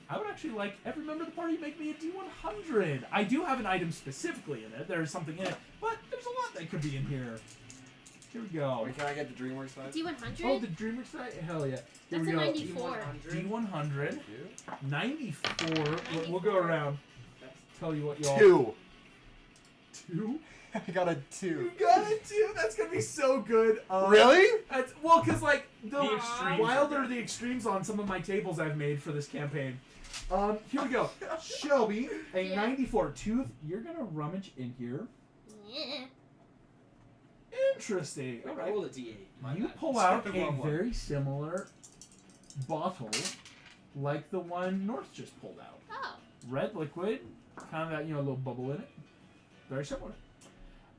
I would actually like every member of the party make me a D100. I do have an item specifically in it. There's something in it, but there's a lot that could be in here. Here we go. Wait, can I get the Dreamworks side? D100? Oh, the Dreamworks side? Hell yeah. Here That's we a go. 94. D100. Two. 94. We'll go around. Tell you what, y'all. Two. 2? I got a 2. You got it, 2? That's gonna be so good. Really? That's, well, because, like, the extremes wilder are the extremes on some of my tables I've made for this campaign. Here we go. Shelby, a Yeah. 94 tooth. You're gonna rummage in here. Yeah. Interesting. All right. Roll a D8. My You bad. pull out a Wrong one. very similar bottle, like the one North just pulled out. Oh. Red liquid, kind of that, you know, a little bubble in it. Very similar.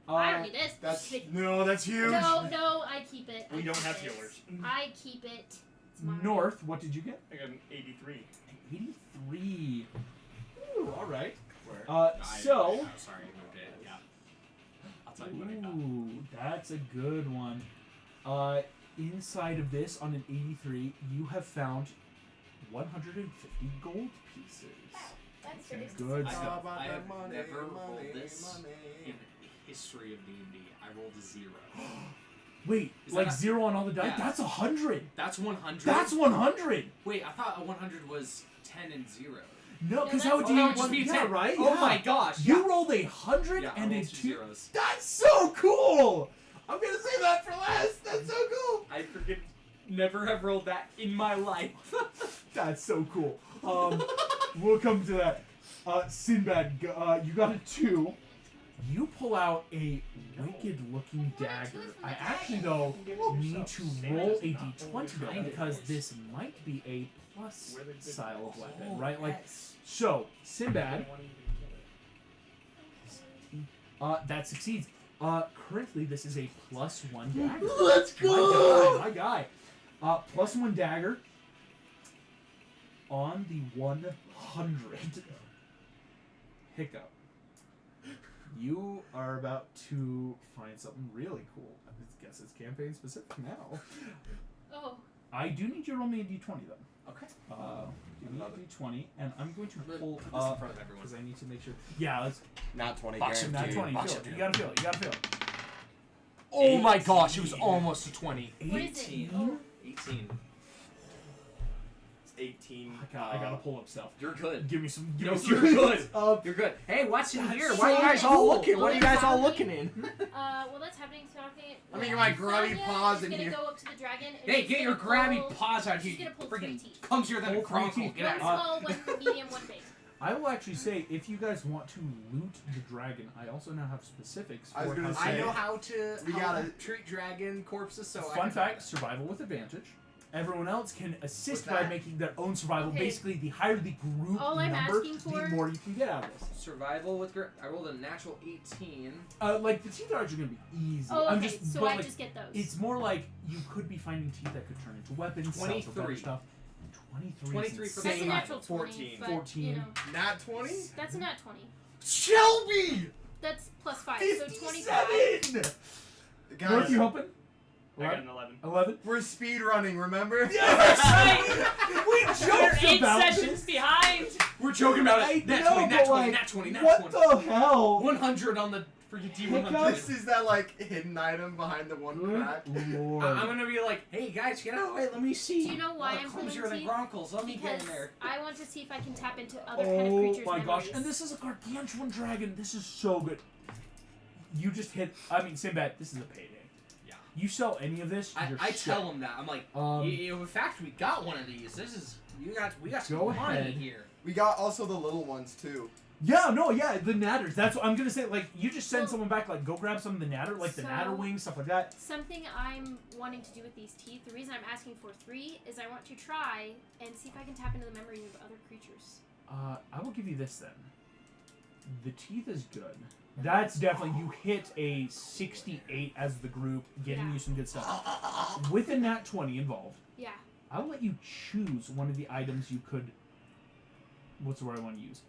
I don't need this. That's Keep it. no, that's huge. No, I keep it. We I don't keep have this. healers. I keep it. It's mine. North, what did you get? I got an 83. 83. Ooh, all right. Where? So- Oh, sorry, I moved it. Yeah. I'll tell you what I got. Ooh, that's a good one. Inside of this, on an 83, you have found 150 gold pieces. That's very Good. I All have, about I that have money, never money, rolled this money. in history of D&D. I rolled a 0. Wait, Is like that a- 0 on all the dice? Yeah. That's 100. That's 100. That's 100. Wait, I thought a 100 was 10 and 0. No, because No, how would that's you all. need one? Be Yeah, 10. right. Oh Yeah. my gosh. You rolled 100 Yeah, and I a rolled 2. 2 zeros. That's so cool. I'm gonna say that for last. That's so cool. I forget. Never have rolled that in my life. That's so cool. We'll come to that. Sinbad, you got a 2. You pull out a wicked-looking dagger. I actually, though, need to roll a d20 though, because this might be a plus style of weapon, right? Like, so Sinbad, that succeeds. Currently, this is a +1 dagger. Let's go! My guy. +1 dagger on the 100. Hiccup. You are about to find something really cool. I guess it's campaign specific now. Oh. I do need you to roll me a d20 though. Okay. Give me a d20, and I'm going to I'm gonna pull put this in up front of everyone. because I need to make sure. Yeah, let's. Not 20. Box him, guaranteed. Not 20. Box Feel it. it, You gotta feel it. You gotta feel it. Oh my gosh, it was almost a 20. What is it? 18. Oh. 18. It's 18. I gotta pull up stuff. You're good. Give me some. Give No, me some you're good. Uh, You're good. Hey, what's in That's here? so Why are you guys all cool. looking? What are you guys all looking in? Well, that's happening. Talking. Let me get my grubby paws in He's here. gonna go up to the dragon. And Hey, he's get your gonna grabby pull- paws out He's here. gonna pull 3 Freaking teeth. comes here than a Pull 3 crunkle. teeth. Get One out. small, one medium, one big. I will actually say, if you guys want to loot the dragon, I also now have specifics for I was gonna how say- I know how to We how gotta- to treat dragon corpses, so I Fun can fact, survival with advantage. Everyone else can assist With by that. making their own survival. Okay. Basically, the higher the group All I'm number, asking for- the more you can get out of this. survival with I rolled a natural 18. Like, the teeth are actually going to be easy. Oh, I'm okay. just, So but, I like, just get those. it's more like you could be finding teeth that could turn into weapons, sell for better 23. stuff. 23. 23 for That's a Same. natural 20. 14. But, 14. You know, Not 20? that's a nat 20. Shelby! That's +5, so 25. 57! North, Guys, you helping? I got an 11. 11? we're speed running, remember? We We're joked 8 about sessions this. behind. We're joking about I it. Nat know, 20, but, nat 20, like, nat 20, nat What 20. the hell? 100 on the freaking Hiccups? T100. This is that like hidden item behind the one Good crack. Lord. I'm gonna be like, hey guys, get out of the way, let me see. Do you know why I'm clumsier pulling than teeth? Gronkles, let me get Because in there. I want to see if I can tap into other kind of Oh creatures' my gosh, memories. and this is a gargantuan dragon. This is so good. You just hit, Sinbad, this is a payday. Yeah. You sell any of this, you're I set. tell them that. I'm like, in fact, we got one of these. This is, we got some Go money ahead. here. We got also the little ones too. Yeah, no, yeah, the natters. That's what I'm gonna say. Like, you just send Well, someone back, like, go grab some of the natter, like the so- natter wings, stuff like that. Something I'm wanting to do with these teeth, the reason I'm asking for 3 is I want to try and see if I can tap into the memories of other creatures. I will give you this then. The teeth is good. That's definitely, you hit a 68 as the group, getting Yeah. you some good stuff. With a nat 20 involved, Yeah. I'll let you choose one of the items you could. What's the word I want to use?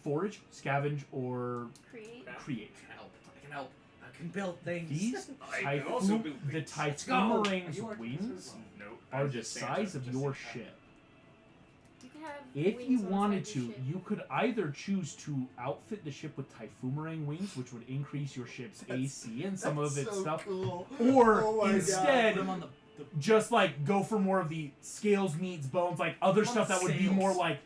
Forage, scavenge, or Create. create. I can help. I can build things. These I can also do the things. Typhoonring's Are you wings Nope. are I'm the just saying size that of just your in case. ship. You can have If wings you on the wanted side of to, your ship. you could either choose to outfit the ship with Typhoonring wings, which would increase your ship's AC and some of That's its so stuff, cool. or Oh my God. instead Put them on the just like go for more of the scales, meats, bones, like other On stuff that would be sails. more like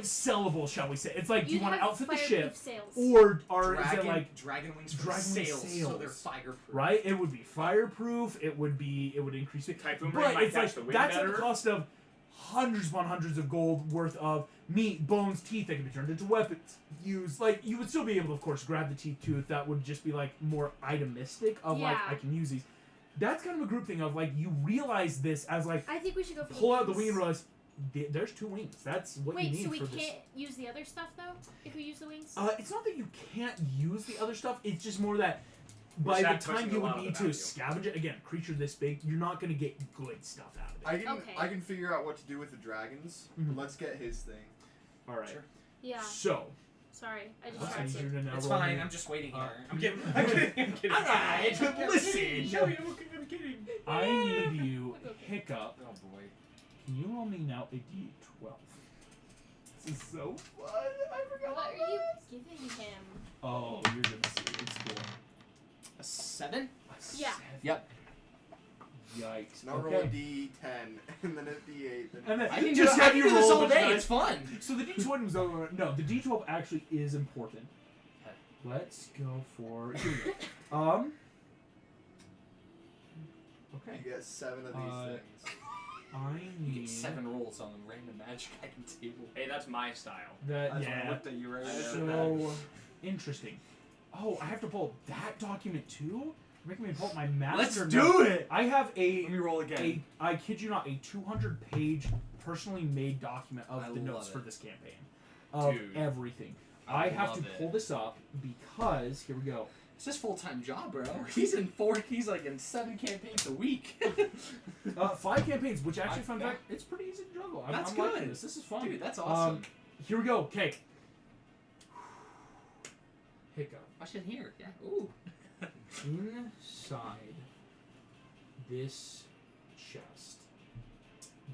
sellable, shall we say? It's like, do you You'd want to have outfit the fireproof ship, sails. or is dragon, it like dragon wings for dragon wing sails, so sails. they're fireproof. right? It would be fireproof. It would increase it. Typhoon But might it's catch like the wind that's at better. the cost of hundreds upon hundreds of gold worth of meat, bones, teeth that can be turned into weapons. Used like you would still be able to, of course, grab the teeth too. If that would just be like more itemistic of like Yeah. I can use these. That's kind of a group thing of like you realize this as like I think we should go for pull the out the wing and wings. realize there's 2 wings. That's what you Wait, need so we for can't this. use the other stuff though? If we use the wings? It's not that you can't use the other stuff. It's just more that We by just the have to push time it you a would lot of need the to value. scavenge it again, a creature this big, you're not going to get good stuff out of it. Okay. I can figure out what to do with the dragons. Mhm. Let's get his thing. All right. Sure. Yeah. So, Sorry, I just let's tried need you to. to now It's roll fine. me- I'm just waiting here. Uh, I'm kidding. I'm kidding. I'm kidding. All right, I'm listen. kidding. Joey, I'm kidding. I need you, Okay. Hiccup. Oh boy. Can you roll me now a d12? This is so fun. I forgot. What are you giving him? Oh, you're gonna see. It's cool. A 7? Yeah. Yep. Yikes. Now roll a D10 and then a D8. And then I can just do, have I you can do this roll all a bunch of day. dice. It's fun. So the D20 was over. No, the D12 actually is important. Let's go for. Here we go. Okay. You get 7 of these things. I You need get 7 rolls on the random magic item table. Hey, that's my style. that. I just Yeah. looked at you right there. So interesting. Oh, I have to pull that document too. You're making me pull up my master. Let's note. do it! I have a. Let me roll again. I kid you not, a 200-page personally made document of I the notes love for it. this campaign. Of Dude, everything. I I have to love it. pull this up because, here we go. It's his full-time job, bro. He's like in 7 campaigns a week. 5 campaigns, which actually, fun Yeah. fact, it's pretty easy to juggle. I'm That's liking good. this. This is fun. Dude, that's awesome. Here we go. Okay. Hiccup. Watch it here. Yeah. Ooh. Inside this chest,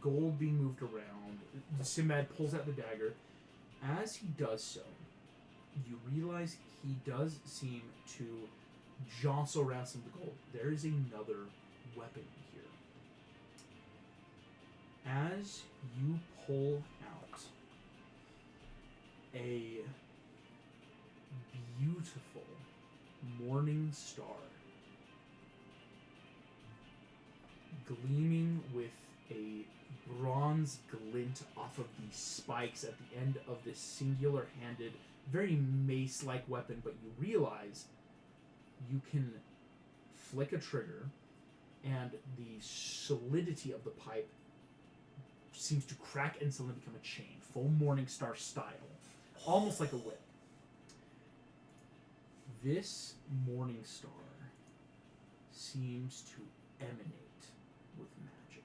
gold being moved around, Sinbad pulls out the dagger. As he does so, you realize he does seem to jostle around some of the gold. There is another weapon here. As you pull out a beautiful morning star, gleaming with a bronze glint off of the spikes at the end of this singular-handed, very mace-like weapon, but you realize you can flick a trigger and the solidity of the pipe seems to crack and suddenly become a chain, full Morningstar style, almost like a whip. This Morningstar seems to emanate with magic.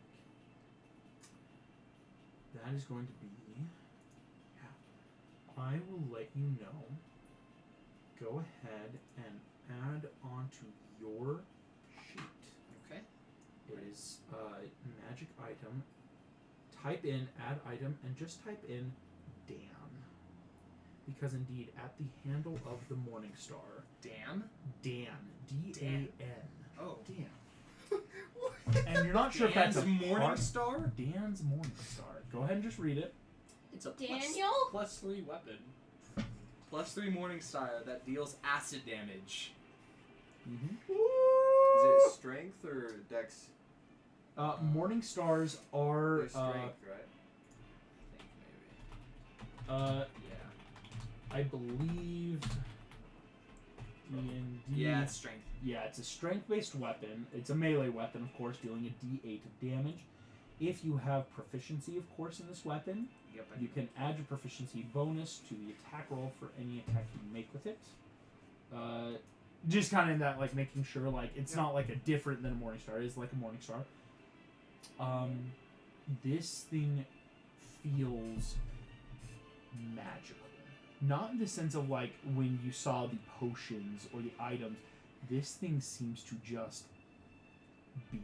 That is going to be... Yeah. I will let you know. Go ahead and add onto your sheet. Okay. It is a magic item. Type in add item and just type in Dan. Because indeed, at the handle of the Morningstar, Damn. Dan, D-A-N. Oh. Dan. And you're not sure if that's a Dan's part- Morningstar? Dan's Morningstar. Go ahead and just read it. It's a Daniel? +3 weapon. +3 Morningstar that deals acid damage. Mm-hmm. Is it strength or dex? Morningstars are They're strength, right? I think maybe. I believe D&D. Yeah, it's strength. Yeah, it's a strength-based weapon. It's a melee weapon, of course, dealing a D8 of damage. If you have proficiency, of course, in this weapon, Yep. you can add your proficiency bonus to the attack roll for any attack you make with it. Just kind of that, like, making sure, like, it's not like a different than a Morningstar. It is like a Morningstar. This thing feels magical. Not in the sense of, like, when you saw the potions or the items. This thing seems to just be.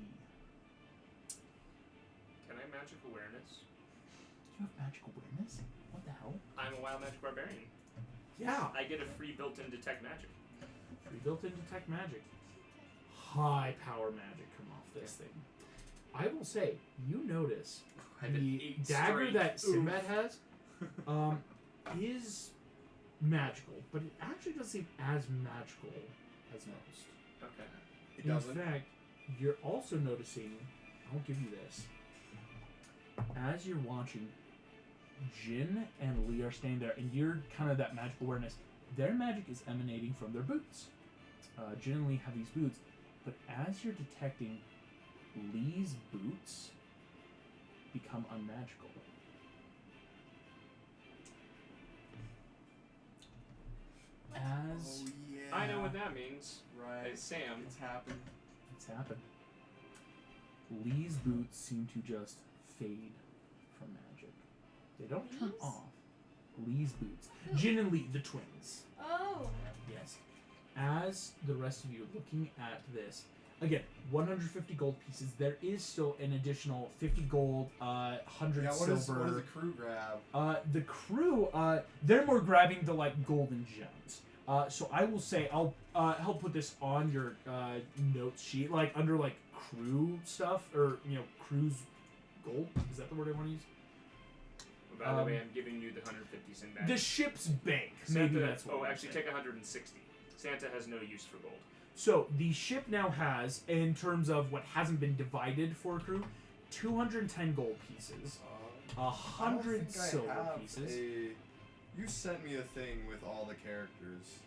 Can I magic awareness? You have magic awareness? What the hell? I'm a wild magic barbarian. Yeah. I get a free built-in detect magic. Free built-in detect magic. High power magic come off this thing. I will say, you notice I have an the 8 dagger strength. that Sinbad has is magical, but it actually doesn't seem as magical as most. Okay. It In doesn't. fact, you're also noticing, I'll give you this, as you're watching, Jin and Lee are standing there, and you're kind of that magical awareness. Their magic is emanating from their boots. Jin and Lee have these boots, but as you're detecting, Lee's boots become unmagical. As Oh yeah. I know what that means. Right. Hey, Sam. It's happened. it's happened, Lee's boots seem to just fade from magic. They don't turn Lee's? off. Lee's boots. Jin and Lee, the twins. Oh. Yes. As the rest of you looking at this, again, 150 gold pieces. There is still an additional 50 gold, 100 Yeah. silver. What does the crew grab? The crew, they're more grabbing the like golden gems. So I will say I'll help put this on your notes sheet, like under like crew stuff or crew's gold. Is that the word I want to use? By the way, I'm giving you the 150 sin back. The ship's bank. Santa, Maybe that's what. Oh, I'm actually, saying. take 160. Santa has no use for gold. So the ship now has, in terms of what hasn't been divided for a crew, 210 gold pieces, I don't 100 think I silver have pieces. You sent me a thing with all the characters.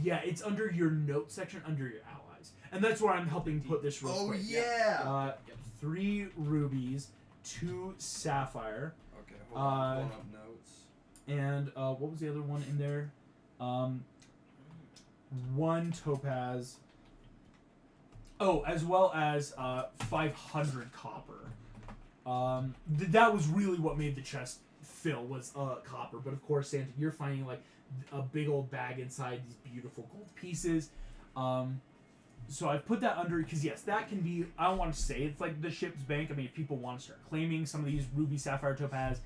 Yeah, it's under your note section under your allies, and that's where I'm helping put this real quick. yeah. 3 rubies, 2 sapphire, Okay, hold on. Pulling up notes. and what was the other one in there? 1 topaz. Oh, as well as 500 copper. That was really what made the chest fill was copper. But of course, Santa, you're finding like a big old bag inside these beautiful gold pieces. So I've put that under because yes, that can be. I don't want to say it's like the ship's bank. I mean, if people want to start claiming some of these ruby, sapphire, topaz,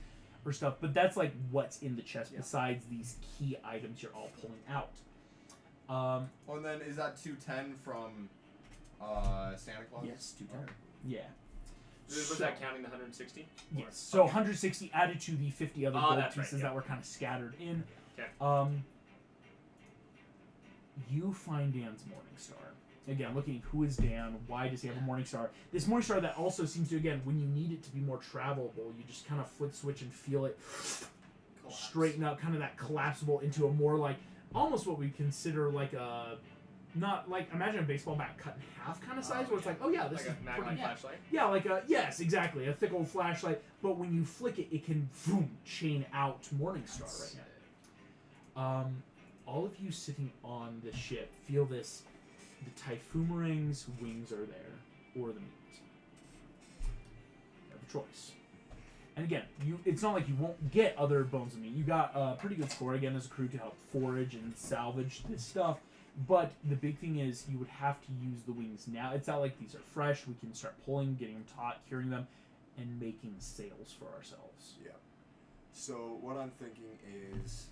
or stuff, but that's like what's in the chest besides these key items you're all pulling out. Oh, and then is that 210 from Santa Claus? Yes, 210. Yeah. Was that counting the 160? Yes. So 160 added to the 50 other gold that's right, pieces that were kind of scattered in. Okay. You find Dan's Morning Star. Again, looking at who is Dan, why does he have a Morning Star? This Morning Star that also seems to, again, when you need it to be more travelable, you just kind of flick switch and feel it straighten up, kind of that collapsible into a more like, almost what we consider like a, not like, imagine a baseball bat cut in half kind of size, where it's like, oh yeah, this Like is a magnifying flashlight? yeah, like a, yes, exactly, a thick old flashlight, but when you flick it, it can boom, chain out Morning Star right now. All of you sitting on the ship feel this, the Typhoonmering's wings are there, or the meat. You have a choice. And again, it's not like you won't get other bones of meat. You got a pretty good score, again, as a crew to help forage and salvage this stuff. But the big thing is you would have to use the wings now. It's not like these are fresh. We can start pulling, getting them taut, curing them, and making sails for ourselves. Yeah. So what I'm thinking is,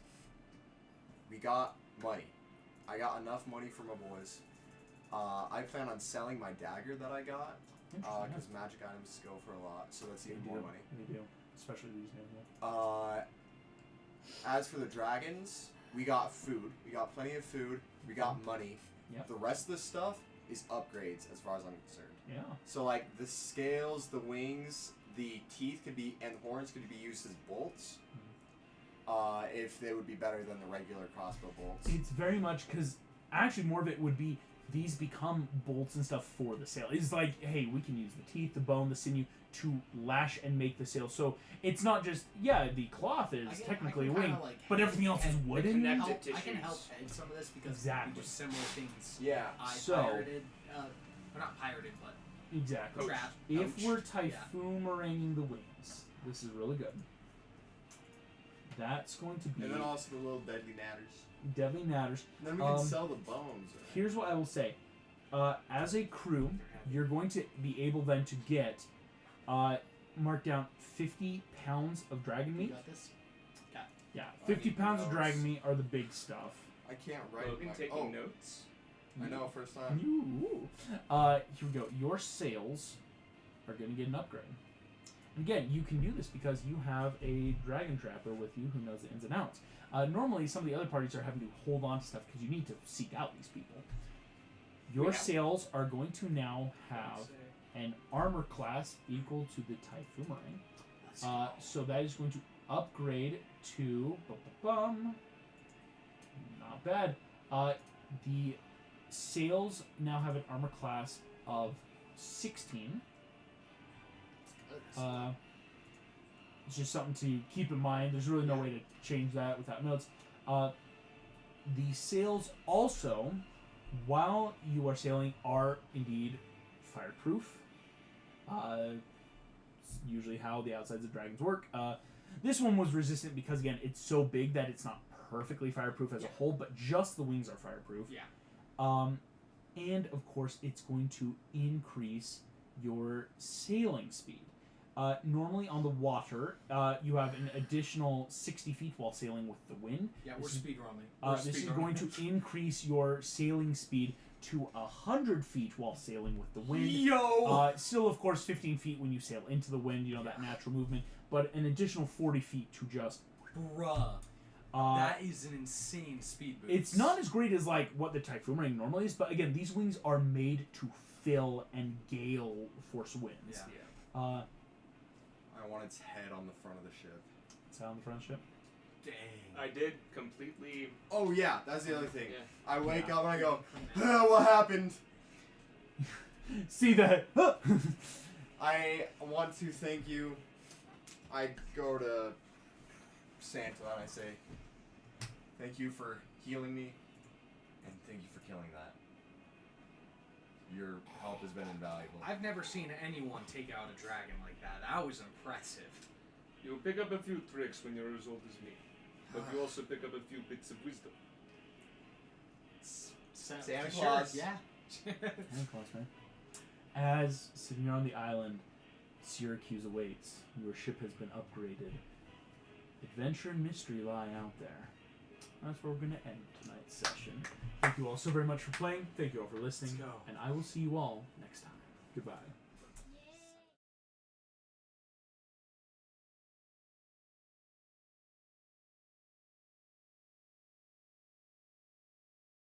we got money. I got enough money for my boys. I plan on selling my dagger that I got, because magic items go for a lot, so that's even more money. They do, especially these days. As for the dragons, we got food. We got plenty of food. We got money. Yep. The rest of the stuff is upgrades, as far as I'm concerned. Yeah. So like the scales, the wings, the teeth could be, and horns could be used as bolts. If they would be better than the regular crossbow bolts. It's very much because actually more of it would be these become bolts and stuff for the sail. It's like, hey, we can use the teeth, the bone, the sinew to lash and make the sail. So it's not just, the cloth is technically a wing, but everything else is wooden. connective I can help tissues. edit some of this because Exactly. we do similar things. Yeah. I So- pirated, well, not pirated, but Exactly. Trap. If Ouch. we're Yeah. Typhoon Meringing the wings, this is really good. That's going to be And then also the little deadly natters. Deadly Natters. And then we can sell the bones. Right? Here's what I will say. As a crew, you're going to be able then to get, mark down 50 pounds of dragon you meat. got this. Yeah, 50 pounds of dragon meat are the big stuff. I can't write Logan my... taking oh, notes. I know, first time. Ooh. Here we go. Your sails are going to get an upgrade. And again, you can do this because you have a dragon trapper with you who knows the ins and outs. Normally, some of the other parties are having to hold on to stuff because you need to seek out these people. Your sails are going to now have an armor class equal to the Typhoon. So that is going to upgrade to... Not bad. The sails now have an armor class of 16. It's just something to keep in mind. There's really no way to change that without notes. The sails also, while you are sailing, are indeed fireproof. It's usually how the outsides of dragons work. This one was resistant because, again, it's so big that it's not perfectly fireproof as a whole, but just the wings are fireproof. Yeah. And, of course, it's going to increase your sailing speed. Normally on the water, you have an additional 60 feet while sailing with the wind. Yeah, This we're is- speed roaming. This is going to increase your sailing speed to 100 feet while sailing with the wind. Yo! Still, of course, 15 feet when you sail into the wind, you know, that natural movement, but an additional 40 feet to just... Bruh. Uh, That is an insane speed boost. it's not as great as, like, what the Typhoon Ring normally is, but again, these wings are made to fill and gale force winds. Yeah. I want its head on the front of the ship. Is that on the front of the ship? Dang. I did completely. Oh yeah, that's the other thing. Yeah. I wake Yeah. up and I go, what happened? See that? I want to thank you. I go to Santa and I say, thank you for healing me, and thank you for killing that. Your help has been invaluable. I've never seen anyone take out a dragon like that. That was impressive. You pick up a few tricks when you're as old as me, but you also pick up a few bits of wisdom. Santa Sure, Claus. yeah. Very close, man. As sitting on the island, Syracuse awaits. Your ship has been upgraded. Adventure and mystery lie out there. That's where we're going to end tonight's session. Thank you all so very much for playing. Thank you all for listening. Let's go. And I will see you all next time. Goodbye.